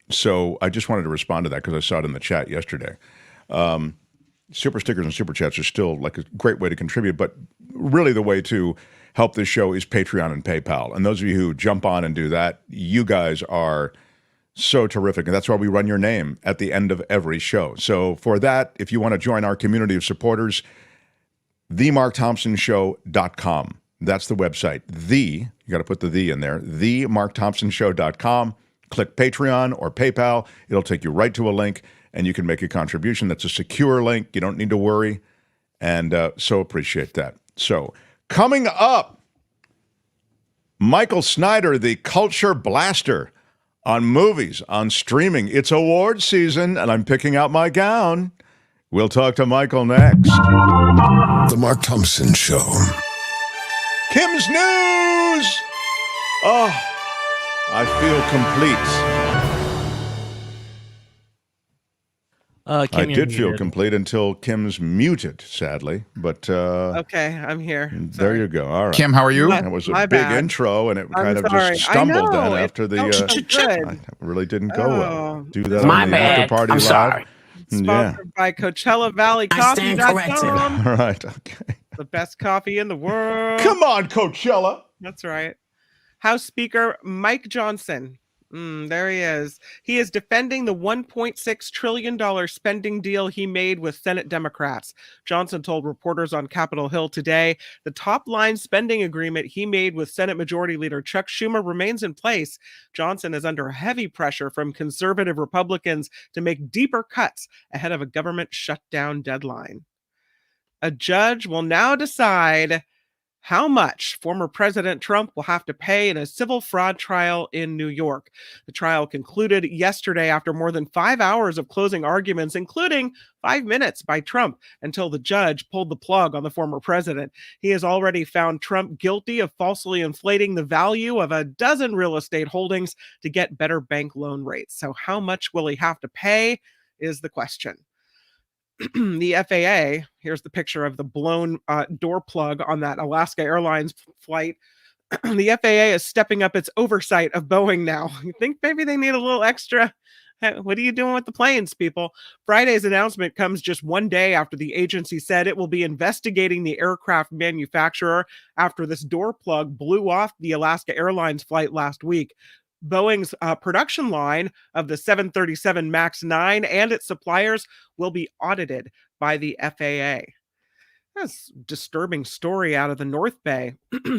Speaker 2: So I just wanted to respond to that because I saw it in the chat yesterday. Super stickers and super chats are still like a great way to contribute, but really the way to help this show is Patreon and PayPal. And those of you who jump on and do that, you guys are so terrific. And that's why we run your name at the end of every show. So for that, if you want to join our community of supporters, themarkthompsonshow.com. That's the website. You got to put the in there. themarkthompsonshow.com. Click Patreon or PayPal. It'll take you right to a link, and you can make a contribution. That's a secure link. You don't need to worry. And so appreciate that. So coming up, Michael Snyder, the culture blaster on movies, on streaming. It's award season, and I'm picking out my gown. We'll talk to Michael next.
Speaker 6: The Mark Thompson Show.
Speaker 2: Kim's News! Oh, I feel complete.
Speaker 4: Kim,
Speaker 2: I did feel complete until Kim's muted, sadly. But
Speaker 5: okay, I'm here.
Speaker 2: There you go. All right.
Speaker 9: Kim, how are you?
Speaker 2: It was a big intro, and it kind of just stumbled then after the. I really didn't go well. Do that on the after party
Speaker 19: I'm
Speaker 2: live.
Speaker 19: sorry.
Speaker 5: Sponsored by Coachella Valley Coffee.com.
Speaker 2: All right. Okay.
Speaker 5: The best coffee in the world.
Speaker 2: Come on, Coachella.
Speaker 5: That's right. House Speaker Mike Johnson. There he is. He is defending the $1.6 trillion spending deal he made with Senate Democrats. Johnson told reporters on Capitol Hill today the top-line spending agreement he made with Senate Majority Leader Chuck Schumer remains in place. Johnson is under heavy pressure from conservative Republicans to make deeper cuts ahead of a government shutdown deadline. A judge will now decide how much former President Trump will have to pay in a civil fraud trial in New York. The trial concluded yesterday after more than 5 hours of closing arguments, including 5 minutes by Trump, until the judge pulled the plug on the former president. He has already found Trump guilty of falsely inflating the value of a dozen real estate holdings to get better bank loan rates. So how much will he have to pay is the question. The FAA, here's the picture of the blown door plug on that Alaska Airlines flight. The FAA is stepping up its oversight of Boeing now. You think maybe they need a little extra Hey, what are you doing with the planes, people? Friday's announcement comes just one day after the agency said it will be investigating the aircraft manufacturer after this door plug blew off the Alaska Airlines flight last week. Boeing's production line of the 737 MAX 9 and its suppliers will be audited by the FAA. That's a disturbing story out of the North Bay.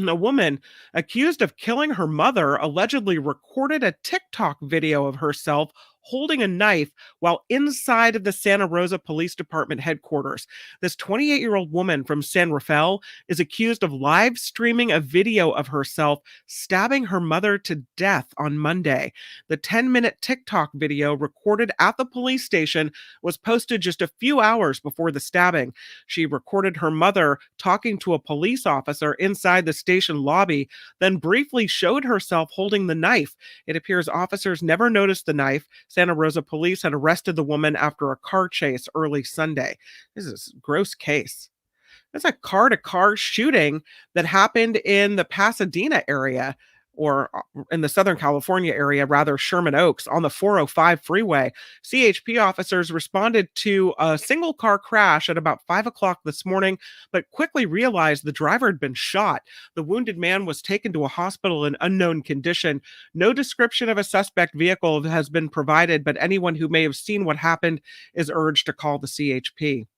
Speaker 5: A woman accused of killing her mother allegedly recorded a TikTok video of herself holding a knife while inside of the Santa Rosa Police Department headquarters. This 28-year-old woman from San Rafael is accused of live streaming a video of herself stabbing her mother to death on Monday. The 10-minute TikTok video recorded at the police station was posted just a few hours before the stabbing. She recorded her mother talking to a police officer inside the station lobby, then briefly showed herself holding the knife. It appears officers never noticed the knife. Santa Rosa police had arrested the woman after a car chase early Sunday. This is a gross case. That's a car-to-car shooting that happened in the Pasadena area, or in the Southern California area, rather, Sherman Oaks, on the 405 freeway. CHP officers responded to a single car crash at about 5 o'clock this morning, but quickly realized the driver had been shot. The wounded man was taken to a hospital in unknown condition. No description of a suspect vehicle has been provided, but anyone who may have seen what happened is urged to call the CHP.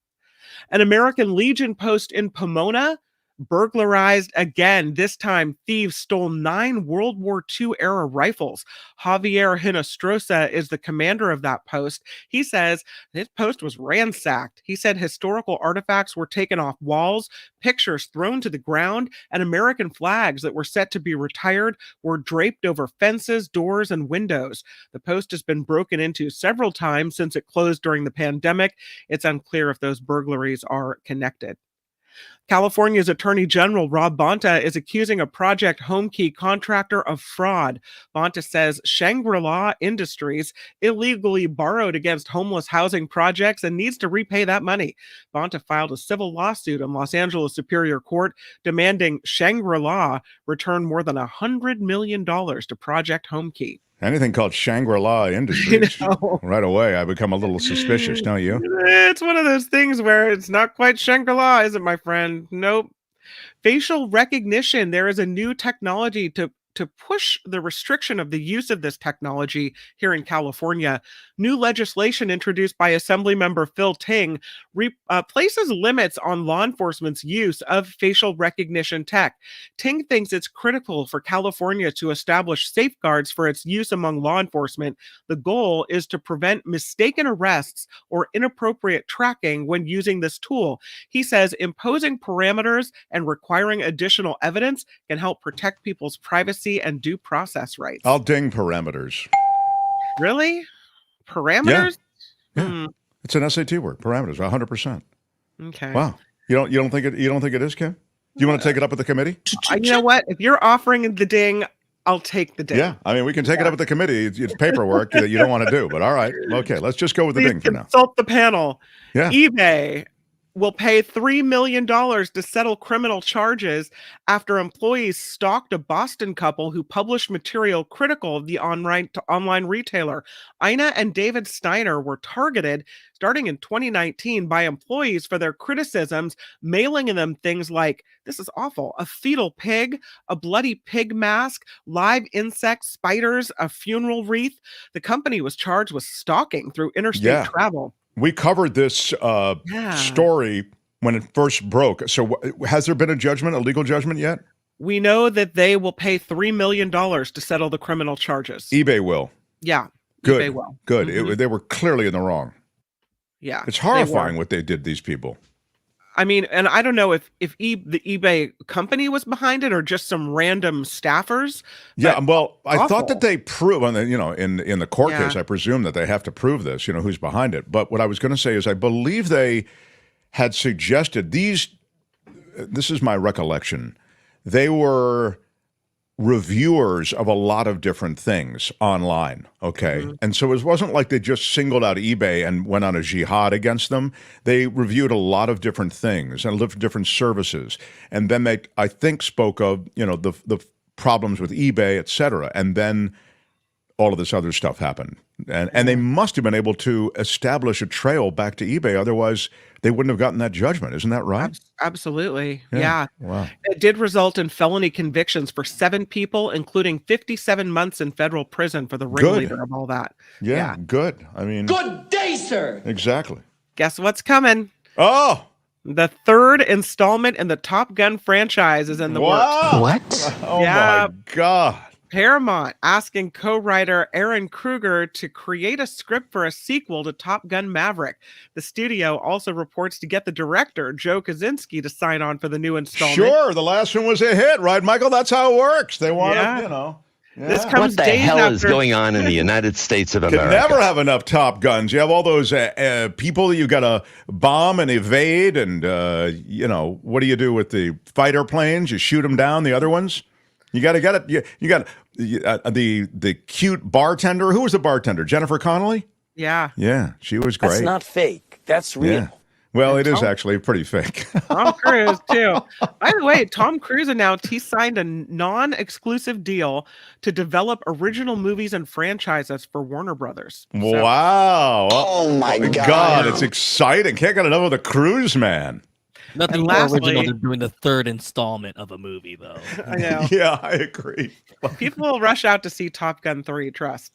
Speaker 5: An American Legion post in Pomona burglarized again. This time, thieves stole 9 World War II era rifles. Javier Hinostroza is the commander of that post. He says his post was ransacked. He said historical artifacts were taken off walls, pictures thrown to the ground, and American flags that were set to be retired were draped over fences, doors, and windows. The post has been broken into several times since it closed during the pandemic. It's unclear if those burglaries are connected. California's Attorney General Rob Bonta is accusing a Project HomeKey contractor of fraud. Bonta says Shangri-La Industries illegally borrowed against homeless housing projects and needs to repay that money. Bonta filed a civil lawsuit in Los Angeles Superior Court demanding Shangri-La return more than $100 million to Project HomeKey.
Speaker 2: Anything called Shangri-La Industries, right away I become a little suspicious, don't you?
Speaker 5: It's one of those things where it's not quite Shangri-La, is it, my friend? Nope. Facial recognition. There is a new technology to push the restriction of the use of this technology here in California. New legislation introduced by Assemblymember Phil Ting places limits on law enforcement's use of facial recognition tech. Ting thinks it's critical for California to establish safeguards for its use among law enforcement. The goal is to prevent mistaken arrests or inappropriate tracking when using this tool. He says imposing parameters and requiring additional evidence can help protect people's privacy and due process rights.
Speaker 2: I'll ding parameters.
Speaker 5: Really? Parameters?
Speaker 2: Yeah. It's an SAT word. Parameters. 100%.
Speaker 5: Okay.
Speaker 2: Wow. You don't think it is, Kim? Do you want to take it up with the committee?
Speaker 5: You know what? If you're offering the ding, I'll take the ding.
Speaker 2: Yeah. I mean, we can take it up with the committee. It's paperwork that you don't want to do, but all right. Okay. Let's just go with the ding for now.
Speaker 5: Consult the panel.
Speaker 2: Yeah.
Speaker 5: eBay will pay $3 million to settle criminal charges after employees stalked a Boston couple who published material critical of the online retailer. Ina and David Snyder were targeted starting in 2019 by employees for their criticisms, mailing them things like, this is awful, a fetal pig, a bloody pig mask, live insects, spiders, a funeral wreath. The company was charged with stalking through interstate travel.
Speaker 2: We covered this story when it first broke. So has there been a legal judgment yet?
Speaker 5: We know that they will pay $3 million to settle the criminal charges.
Speaker 2: eBay will.
Speaker 5: Yeah.
Speaker 2: Good.
Speaker 5: eBay will.
Speaker 2: Good.
Speaker 5: Mm-hmm.
Speaker 2: They were clearly in the wrong.
Speaker 5: Yeah.
Speaker 2: It's horrifying what they did, these people.
Speaker 5: I mean, and I don't know if the eBay company was behind it or just some random staffers.
Speaker 2: Yeah, well, I thought that they proved, in the court case, I presume that they have to prove this, who's behind it. But what I was going to say is I believe they had suggested this is my recollection, they were reviewers of a lot of different things online, okay? Mm-hmm. And so it wasn't like they just singled out eBay and went on a jihad against them. They reviewed a lot of different things and different services. And then they, I think, spoke of, the problems with eBay, et cetera. And then all of this other stuff happened. And they must have been able to establish a trail back to eBay. Otherwise, they wouldn't have gotten that judgment. Isn't that right?
Speaker 5: Absolutely. Yeah.
Speaker 2: Wow.
Speaker 5: It did result in felony convictions for 7 people, including 57 months in federal prison for the ringleader of all that.
Speaker 2: Yeah, good. I mean,
Speaker 19: Good day, sir.
Speaker 2: Exactly.
Speaker 5: Guess what's coming?
Speaker 2: Oh,
Speaker 5: the 3rd installment in the Top Gun franchise is in the works.
Speaker 2: What? Oh my God.
Speaker 5: Paramount asking co-writer Aaron Kruger to create a script for a sequel to Top Gun Maverick. The studio also reports to get the director, Joe Kosinski, to sign on for the new installment.
Speaker 2: Sure, the last one was a hit, right, Michael? That's how it works. They want to, you know.
Speaker 5: This comes
Speaker 16: what the
Speaker 5: days
Speaker 16: hell
Speaker 5: after...
Speaker 16: is going on in the United States of America?
Speaker 2: Could never have enough Top Guns. You have all those people that you got to bomb and evade, and you know, what do you do with the fighter planes? You shoot them down. The other ones, you got to get it. You got the cute bartender. Who was the bartender? Jennifer Connelly.
Speaker 5: Yeah.
Speaker 2: Yeah, she was great.
Speaker 9: That's not fake. That's real.
Speaker 2: Yeah. Well, it is actually pretty fake.
Speaker 5: Tom Cruise, too. By the way, Tom Cruise announced he signed a non-exclusive deal to develop original movies and franchises for Warner Brothers. So,
Speaker 2: Wow.
Speaker 9: Oh, my
Speaker 2: God. It's exciting. Can't get enough of the Cruise man.
Speaker 4: Nothing
Speaker 5: And
Speaker 4: more
Speaker 5: lastly-
Speaker 4: original than doing the 3rd installment of a movie, though.
Speaker 5: I know.
Speaker 2: Yeah, I agree.
Speaker 5: People will rush out to see Top Gun 3, trust.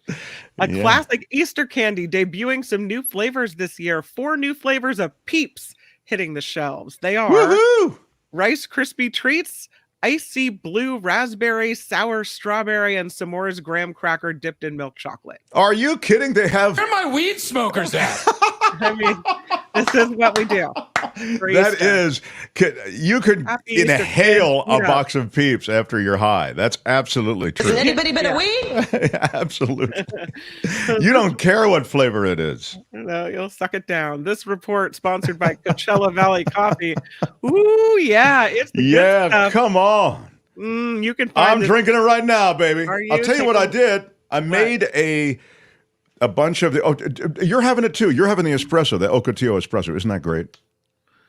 Speaker 5: A classic Easter candy debuting some new flavors this year. 4 new flavors of Peeps hitting the shelves. They are
Speaker 2: Woohoo!
Speaker 5: Rice Krispie Treats, Icy Blue Raspberry, Sour Strawberry, and S'mores Graham Cracker dipped in milk chocolate.
Speaker 2: Are you kidding? They have...
Speaker 9: Where are my weed smokers at?
Speaker 5: I mean, this is what we do.
Speaker 2: That is, you could
Speaker 5: Happy Easter,
Speaker 2: inhale
Speaker 5: kid.
Speaker 2: a box of Peeps after you're high. That's absolutely true.
Speaker 13: Has anybody been a weed?
Speaker 2: Absolutely. You don't care what flavor it is.
Speaker 5: No, you'll suck it down. This report sponsored by Coachella Valley Coffee. Ooh, yeah, it's the good stuff.
Speaker 2: Come on.
Speaker 5: You can find
Speaker 2: I'm
Speaker 5: this-
Speaker 2: drinking it right now, baby.
Speaker 5: Are you?
Speaker 2: I'll tell you what I did. I
Speaker 5: What?
Speaker 2: made a bunch of the. Oh, you're having it too. You're having the espresso, the Ocotillo espresso. Isn't that great?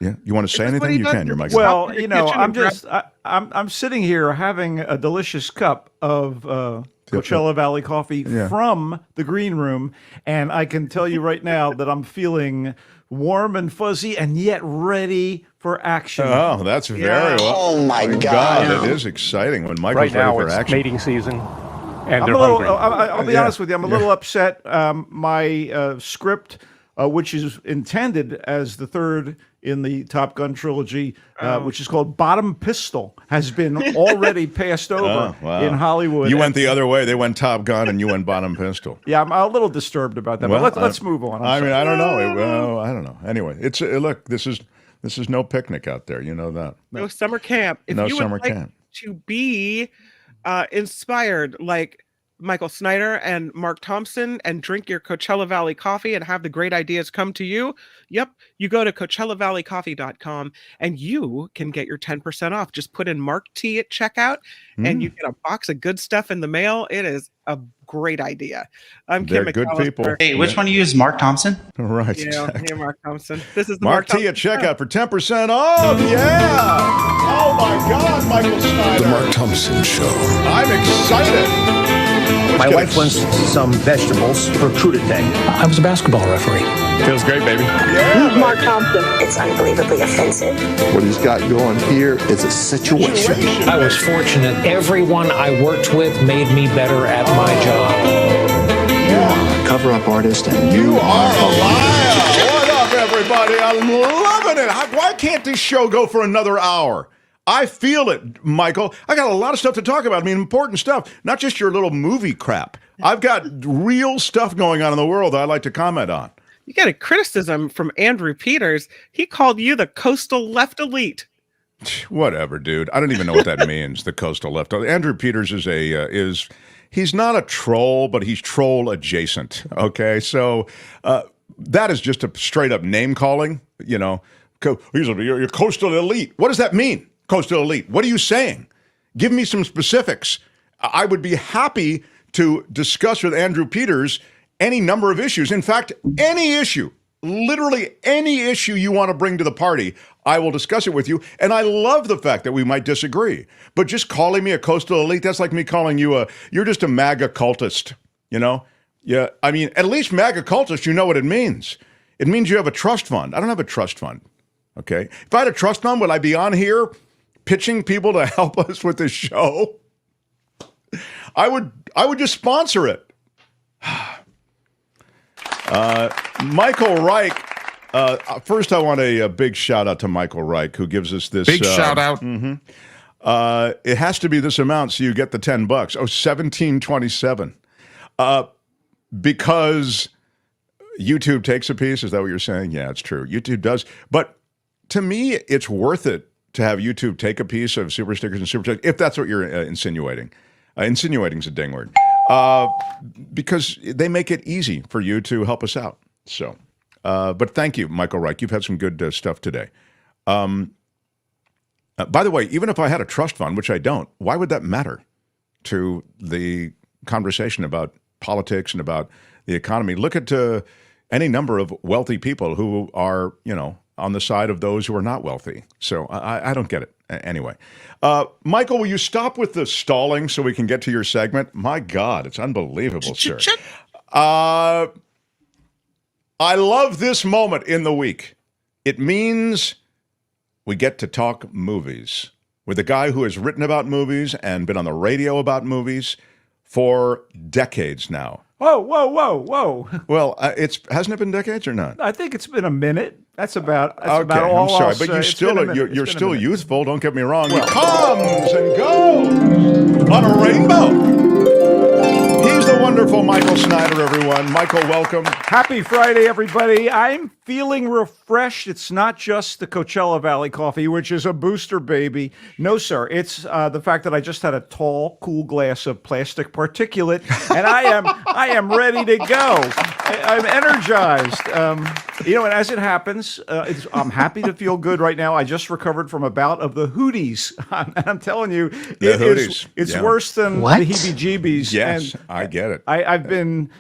Speaker 2: Yeah. You want to say
Speaker 5: this what
Speaker 2: anything?
Speaker 5: he
Speaker 2: You
Speaker 5: does?
Speaker 2: can. You're my
Speaker 1: Well, you know,
Speaker 5: kitchen
Speaker 1: I'm
Speaker 5: and grab-
Speaker 1: just I'm sitting here having a delicious cup of Coachella Valley coffee from the green room, and I can tell you right now that I'm feeling warm and fuzzy and yet ready for action.
Speaker 2: Oh, that's very well.
Speaker 9: Oh, my God.
Speaker 2: It is exciting when Michael's
Speaker 22: Right now,
Speaker 2: ready for
Speaker 22: it's
Speaker 2: action.
Speaker 22: mating season, and
Speaker 1: I'm
Speaker 22: they're
Speaker 1: a little,
Speaker 22: hungry.
Speaker 1: I'll be honest with you. I'm a little upset. My script, which is intended as the 3rd in the Top Gun trilogy, which is called Bottom Pistol, has been already passed over in Hollywood.
Speaker 2: You went the other way. They went Top Gun, and you went Bottom Pistol.
Speaker 1: Yeah, I'm a little disturbed about that.
Speaker 2: Well,
Speaker 1: but let's move on.
Speaker 2: I mean, I don't know. Well, I don't know. Anyway, it's look. This is no picnic out there. You know that.
Speaker 5: No summer camp. If
Speaker 2: No
Speaker 5: you
Speaker 2: summer
Speaker 5: would like
Speaker 2: camp.
Speaker 5: to be inspired like Michael Snyder and Mark Thompson and drink your Coachella Valley coffee and have the great ideas come to you, you go to CoachellaValleyCoffee.com and you can get your 10% off. Just put in Mark T at checkout and you get a box of good stuff in the mail. It is a great idea. I'm Kim
Speaker 2: They're good
Speaker 5: McAllister.
Speaker 2: people.
Speaker 11: Hey, which one do you use? Mark Thompson?
Speaker 2: Right.
Speaker 5: Yeah,
Speaker 2: exactly.
Speaker 5: hey, Mark Thompson. This is the
Speaker 2: Mark T at checkout for 10% off. Yeah. Oh my God, Michael Snyder.
Speaker 6: The Mark Thompson Show.
Speaker 2: I'm excited.
Speaker 23: My wife wants some vegetables for crudite.
Speaker 17: I was a basketball referee.
Speaker 22: Feels great, baby.
Speaker 2: Yeah.
Speaker 10: Mark Thompson. It's unbelievably offensive.
Speaker 20: What he's got going here is a situation.
Speaker 17: I was fortunate. Everyone I worked with made me better at my job.
Speaker 23: You are a cover-up artist, and
Speaker 2: You are a liar. What up, everybody? I'm loving it. Why can't this show go for another hour? I feel it, Michael. I got a lot of stuff to talk about. I mean, important stuff, not just your little movie crap. I've got real stuff going on in the world that I'd like to comment on.
Speaker 5: You got a criticism from Andrew Peters. He called you the coastal left elite.
Speaker 2: Whatever, dude. I don't even know what that means, the coastal left. Andrew Peters is he's not a troll, but he's troll adjacent, okay? So that is just a straight-up name-calling, you know. You're coastal elite. What does that mean? Coastal elite. What are you saying? Give me some specifics. I would be happy to discuss with Andrew Peters any number of issues. In fact, any issue, literally any issue you want to bring to the party, I will discuss it with you. And I love the fact that we might disagree. But just calling me a coastal elite, that's like me calling you you're just a MAGA cultist. You know? Yeah. I mean, at least MAGA cultists, you know what it means. It means you have a trust fund. I don't have a trust fund. Okay. If I had a trust fund, would I be on here pitching people to help us with this show? I would just sponsor it. Michael Reich. First, I want a big shout out to Michael Reich, who gives us this
Speaker 6: big shout out.
Speaker 2: It has to be this amount, so you get the $10. Oh, $17.27. Because YouTube takes a piece. Is that what you're saying? Yeah, it's true. YouTube does, but to me, it's worth it to have YouTube take a piece of super stickers and super chats, if that's what you're insinuating. Insinuating is a ding word. Because they make it easy for you to help us out. So, but thank you, Michael Reich. You've had some good stuff today. By the way, even if I had a trust fund, which I don't, why would that matter to the conversation about politics and about the economy? Look at any number of wealthy people who are, on the side of those who are not wealthy. So I don't get it. Anyway, Michael, will you stop with the stalling so we can get to your segment? My God, it's unbelievable, sir. I love this moment in the week. It means we get to talk movies with a guy who has written about movies and been on the radio about movies for decades now.
Speaker 1: Whoa, whoa, whoa, whoa.
Speaker 2: Well, hasn't it been decades or not?
Speaker 1: I think it's been a minute. That's about all.
Speaker 2: I'm sorry,
Speaker 1: I'll
Speaker 2: but
Speaker 1: say.
Speaker 2: you're still youthful. Don't get me wrong. He comes and goes on a rainbow. He's the wonderful Michael Snyder, everyone. Michael, welcome.
Speaker 1: Happy Friday, everybody. I'm feeling refreshed. It's not just the Coachella Valley coffee, which is a booster, baby. No, sir. It's the fact that I just had a tall, cool glass of plastic particulate, and I am ready to go. I'm energized. And as it happens, I'm happy to feel good right now. I just recovered from a bout of the Houthis. I'm telling you, it's worse than the heebie-jeebies.
Speaker 2: Yes, I get it.
Speaker 1: I've been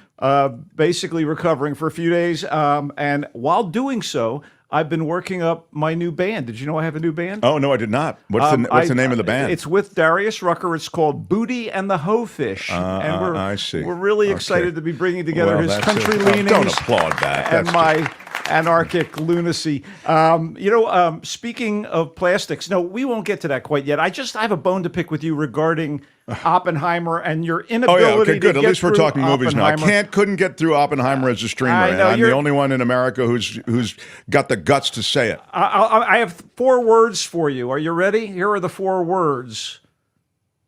Speaker 1: basically recovering for a few days, and while doing so, I've been working up my new band. Did you know I have a new band?
Speaker 2: Oh, no, I did not. What's the name of the band?
Speaker 1: It's with Darius Rucker. It's called Booty and the Hoefish. And
Speaker 2: I see.
Speaker 1: We're really excited to be bringing together his country leanings.
Speaker 2: Don't applaud that.
Speaker 1: And my anarchic lunacy. Speaking of plastics, no, we won't get to that quite yet. I have a bone to pick with you regarding Oppenheimer and your inability
Speaker 2: okay, good.
Speaker 1: to
Speaker 2: At
Speaker 1: get
Speaker 2: least we're talking movies now. I couldn't get through Oppenheimer as a streamer, and I'm the only one in America who's got the guts to say it.
Speaker 1: I have 4 words for you. Are you ready? Here are the 4 words.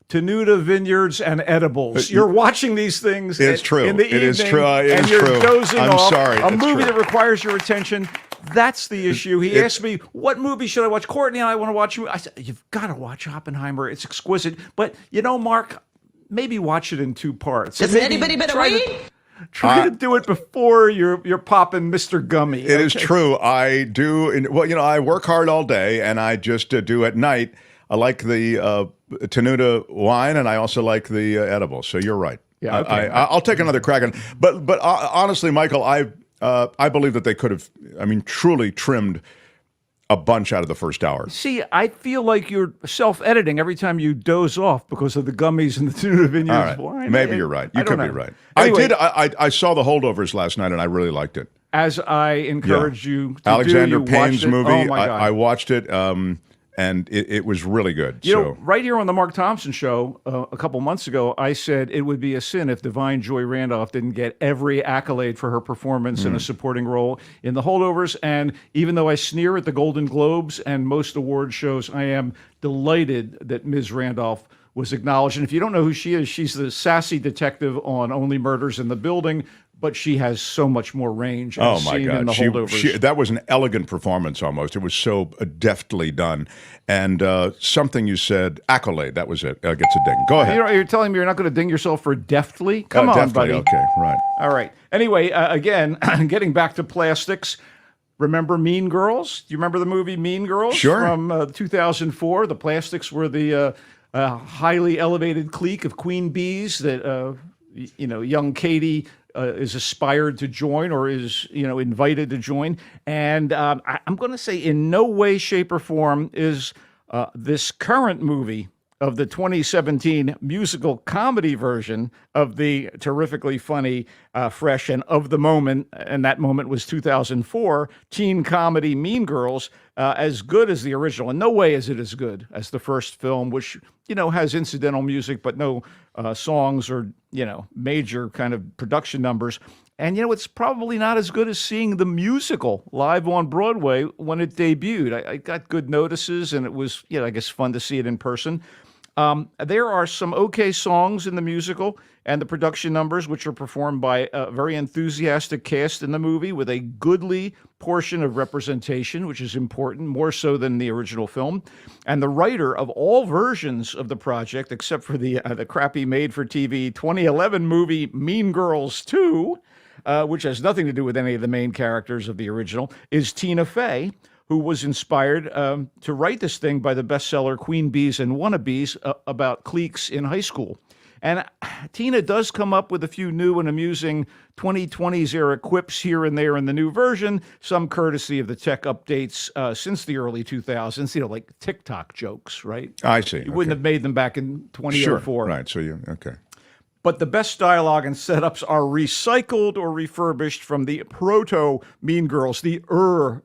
Speaker 1: Tenuta Vineyards and Edibles. You're watching these things
Speaker 2: It's true.
Speaker 1: in the evening,
Speaker 2: It is true.
Speaker 1: and you're dozing
Speaker 2: I'm
Speaker 1: off.
Speaker 2: sorry.
Speaker 1: A movie
Speaker 2: true.
Speaker 1: that requires your attention. That's the issue. He asked me, what movie should I watch? Courtney and I want to watch. I said, you've got to watch Oppenheimer. It's exquisite. But, Mark, maybe watch it in 2 parts.
Speaker 13: Does anybody but we?
Speaker 1: Try to do it before you're popping Mr. Gummy.
Speaker 2: It is true. I do. I work hard all day, and I just do at night. I like the Tenuta wine, and I also like the edibles. So you're right.
Speaker 1: Yeah, okay.
Speaker 2: I'll take another crack on it. But honestly, Michael, I believe that they could have, truly trimmed a bunch out of the first hour.
Speaker 1: See, I feel like you're self-editing every time you doze off because of the gummies and the Tenuta Vineyards wine.
Speaker 2: Maybe you're right. You could be right.
Speaker 1: Anyway,
Speaker 2: I saw the Holdovers last night, and I really liked it.
Speaker 1: As I encouraged you to
Speaker 2: Alexander
Speaker 1: do, you
Speaker 2: Payne's movie.
Speaker 1: Oh my God.
Speaker 2: I watched it. And it was really good.
Speaker 1: Right here on the Mark Thompson Show a couple months ago, I said it would be a sin if Divine Joy Randolph didn't get every accolade for her performance in a supporting role in The Holdovers. And even though I sneer at the Golden Globes and most award shows, I am delighted that Ms. Randolph was acknowledged. And if you don't know who she is, she's the sassy detective on Only Murders in the Building. But she has so much more range.
Speaker 2: Oh my God!
Speaker 1: In the Holdovers.
Speaker 2: That was an elegant performance, almost. It was so deftly done. And something you said, accolade. That was it. Gets a ding. Go ahead.
Speaker 1: You're telling me you're not going to ding yourself for deftly? Come on,
Speaker 2: deftly,
Speaker 1: buddy.
Speaker 2: Okay, right.
Speaker 1: All right. Anyway, again, getting back to plastics. Remember Mean Girls? Do you remember the movie Mean Girls?
Speaker 2: Sure.
Speaker 1: From 2004. The plastics were the highly elevated clique of queen bees that young Katie is aspired to join or is, invited to join. And I'm going to say in no way, shape, or form is this current movie of the 2017 musical comedy version of the terrifically funny, fresh, and of the moment, and that moment was 2004, teen comedy Mean Girls, as good as the original. In no way is it as good as the first film, which, has incidental music, but no songs or, major kind of production numbers. And, it's probably not as good as seeing the musical live on Broadway when it debuted. I got good notices, and it was, I guess, fun to see it in person. There are some okay songs in the musical and the production numbers, which are performed by a very enthusiastic cast in the movie with a goodly portion of representation, which is important, more so than the original film. And the writer of all versions of the project, except for the crappy made-for-TV 2011 movie Mean Girls 2, which has nothing to do with any of the main characters of the original, is Tina Fey, who was inspired to write this thing by the bestseller Queen Bees and Wannabes about cliques in high school. And Tina does come up with a few new and amusing 2020s era quips here and there in the new version, some courtesy of the tech updates since the early 2000s, like TikTok jokes, right?
Speaker 2: I see.
Speaker 1: You wouldn't have made them back in 2004.
Speaker 2: Sure. Right. So okay.
Speaker 1: But the best dialogue and setups are recycled or refurbished from the proto Mean Girls, the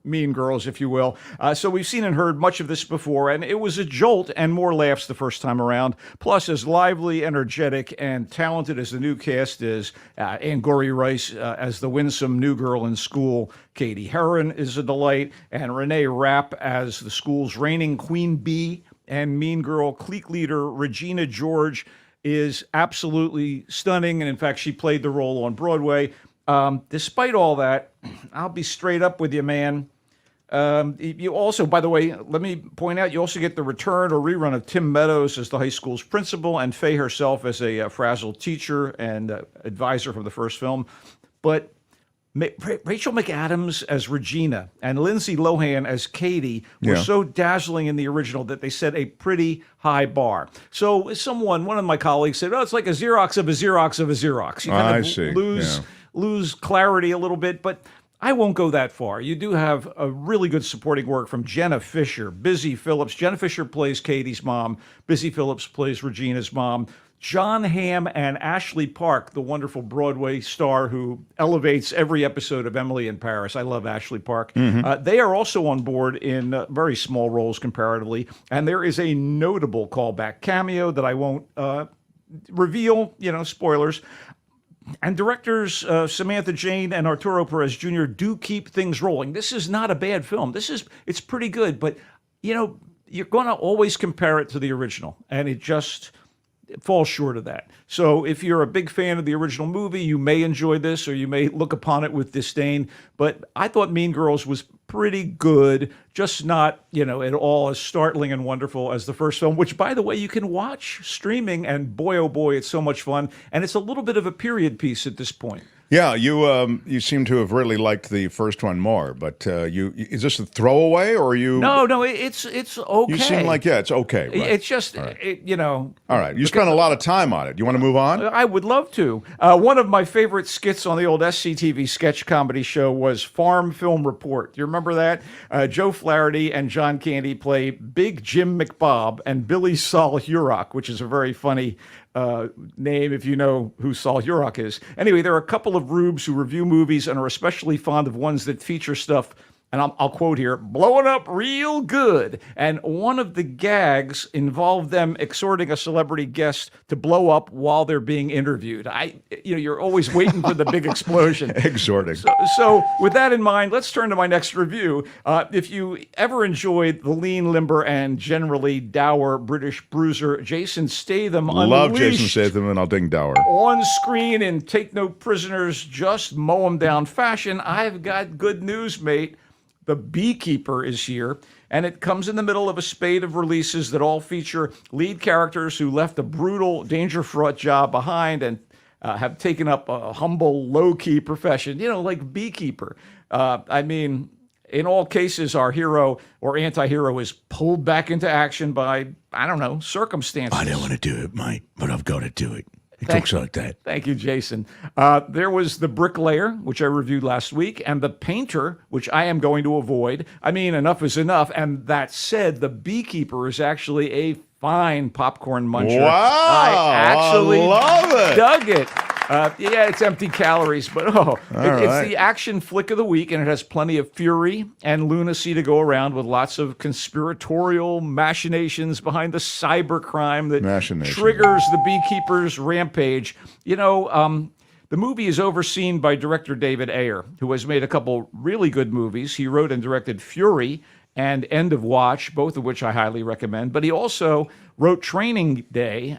Speaker 1: Mean Girls, if you will. So we've seen and heard much of this before, and it was a jolt and more laughs the first time around. Plus, as lively, energetic, and talented as the new cast is, Angourie Rice as the winsome new girl in school, Katie Heron is a delight, and Renee Rapp as the school's reigning queen bee, and Mean Girl clique leader Regina George is absolutely stunning. And in fact, she played the role on Broadway. Despite all that, I'll be straight up with you, man. You also, by the way, let me point out, you also get the return or rerun of Tim Meadows as the high school's principal and Faye herself as a frazzled teacher and advisor from the first film. But Rachel McAdams as Regina and Lindsay Lohan as Katie were so dazzling in the original that they set a pretty high bar. So one of my colleagues said, it's like a Xerox of a Xerox of a Xerox. You kind of lose clarity a little bit, but I won't go that far. You do have a really good supporting work from Jenna Fisher, Busy Phillips. Jenna Fisher plays Katie's mom. Busy Phillips plays Regina's mom. John Hamm and Ashley Park, the wonderful Broadway star who elevates every episode of Emily in Paris. I love Ashley Park. They are also on board in very small roles comparatively. And there is a notable callback cameo that I won't reveal, spoilers. And directors Samantha Jane and Arturo Perez Jr. do keep things rolling. This is not a bad film. It's pretty good, but, you're going to always compare it to the original. And it falls short of that. So if you're a big fan of the original movie, you may enjoy this or you may look upon it with disdain. But I thought Mean Girls was pretty good, just not, at all as startling and wonderful as the first film, which, by the way, you can watch streaming, and boy, oh boy, it's so much fun. And it's a little bit of a period piece at this point.
Speaker 2: Yeah, you seem to have really liked the first one more, but is this a throwaway or are you?
Speaker 1: No, it's okay.
Speaker 2: You seem like it's okay. Right.
Speaker 1: It's just
Speaker 2: all right.
Speaker 1: All
Speaker 2: right, you spent a lot of time on it. You want to move on?
Speaker 1: I would love to. One of my favorite skits on the old SCTV sketch comedy show was Farm Film Report. Do you remember that? Joe Flaherty and John Candy play Big Jim McBob and Billy Sol Hurok, which is a very funny name if you know who Sol Hurok is. Anyway, there are a couple of rubes who review movies and are especially fond of ones that feature stuff, and I'll quote here, blowing up real good. And one of the gags involved them exhorting a celebrity guest to blow up while they're being interviewed. You're always waiting for the big explosion.
Speaker 2: Exhorting.
Speaker 1: So with that in mind, let's turn to my next review. If you ever enjoyed the lean, limber, and generally dour British bruiser Jason Statham
Speaker 2: Love Jason Statham and I'll ding dour.
Speaker 1: On screen in Take No Prisoners, just mow 'em down fashion, I've got good news, mate. The Beekeeper is here, and it comes in the middle of a spate of releases that all feature lead characters who left a brutal, danger-fraught job behind and have taken up a humble, low-key profession, like beekeeper. In all cases, our hero or anti-hero is pulled back into action by, circumstances.
Speaker 17: I don't want to do it, mate, but I've got to do it.
Speaker 2: He talks like that.
Speaker 1: Thank you, Jason. There was The Bricklayer, which I reviewed last week, and The Painter, which I am going to avoid. I mean, enough is enough. And that said, The Beekeeper is actually a fine popcorn muncher.
Speaker 2: Wow.
Speaker 1: I actually
Speaker 2: love it.
Speaker 1: dug it. Yeah, it's empty calories, but it's the action flick of the week, and it has plenty of fury and lunacy to go around with lots of conspiratorial machinations behind the cybercrime that triggers the Beekeeper's rampage. You know, the movie is overseen by director David Ayer, who has made a couple really good movies. He wrote and directed Fury and End of Watch, both of which I highly recommend. But he also wrote Training Day,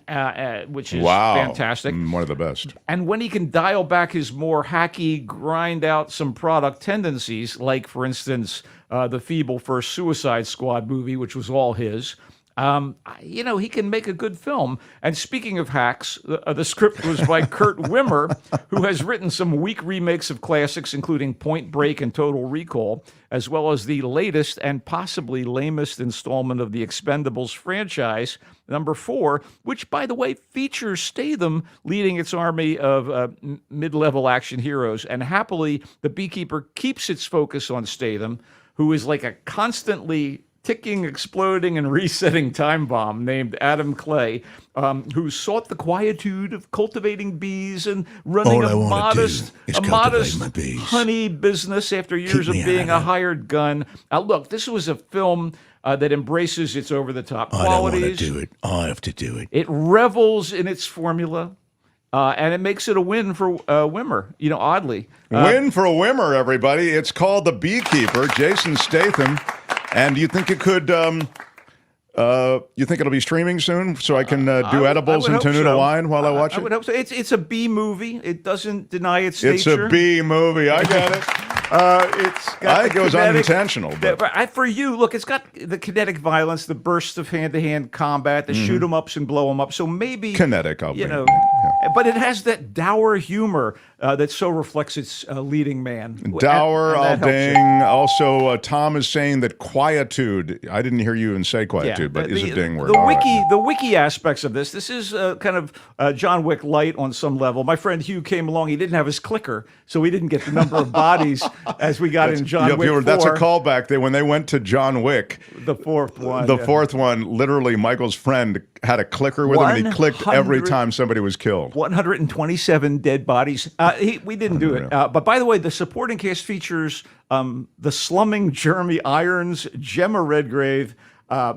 Speaker 1: which is fantastic.
Speaker 2: One of the best.
Speaker 1: And when he can dial back his more hacky, grind out some product tendencies, like, for instance, the feeble first Suicide Squad movie, which was all his, you know, he can make a good film. And speaking of hacks, the script was by Kurt Wimmer, who has written some weak remakes of classics, including Point Break and Total Recall, as well as the latest and possibly lamest installment of the Expendables franchise, number 4, which, by the way, features Statham leading its army of mid-level action heroes. And happily, The Beekeeper keeps its focus on Statham, who is like a constantly ticking, exploding, and resetting time bomb named Adam Clay, who sought the quietude of cultivating bees and running a modest honey business after years of being a hired gun. Look, this was a film that embraces its over-the-top qualities.
Speaker 2: I don't want to do it. I have to do it.
Speaker 1: It revels in its formula. And it makes it a win for Wimmer, you know, oddly.
Speaker 2: Win for Wimmer, everybody. It's called The Beekeeper, Jason Statham. And do you think it could, you think it'll be streaming soon so I can do edibles and Tenuta wine while I watch it?
Speaker 1: I would hope so. It's a B movie. It doesn't deny its nature.
Speaker 2: It's a B movie. I get it.
Speaker 1: It's got
Speaker 2: I think it was unintentional. But.
Speaker 1: For you, look, it's got the kinetic violence, the bursts of hand-to-hand combat, the shoot 'em ups and blow 'em up. So maybe
Speaker 2: kinetic,
Speaker 1: but it has that dour humor that so reflects its leading man.
Speaker 2: Dour, I'll ding. Also, Tom is saying that quietude. I didn't hear you even say quietude, but is a ding word.
Speaker 1: The wiki aspects of this. This is kind of John Wick light on some level. My friend Hugh came along. He didn't have his clicker, so he didn't get the number of bodies as we got in John Wick 4.
Speaker 2: That's a callback. When they went to John Wick,
Speaker 1: the fourth one.
Speaker 2: The fourth one, literally, Michael's friend had a clicker with him, and he clicked every time somebody was killed.
Speaker 1: 127 dead bodies. We didn't do it. But by the way, the supporting cast features the slumming Jeremy Irons, Gemma Redgrave,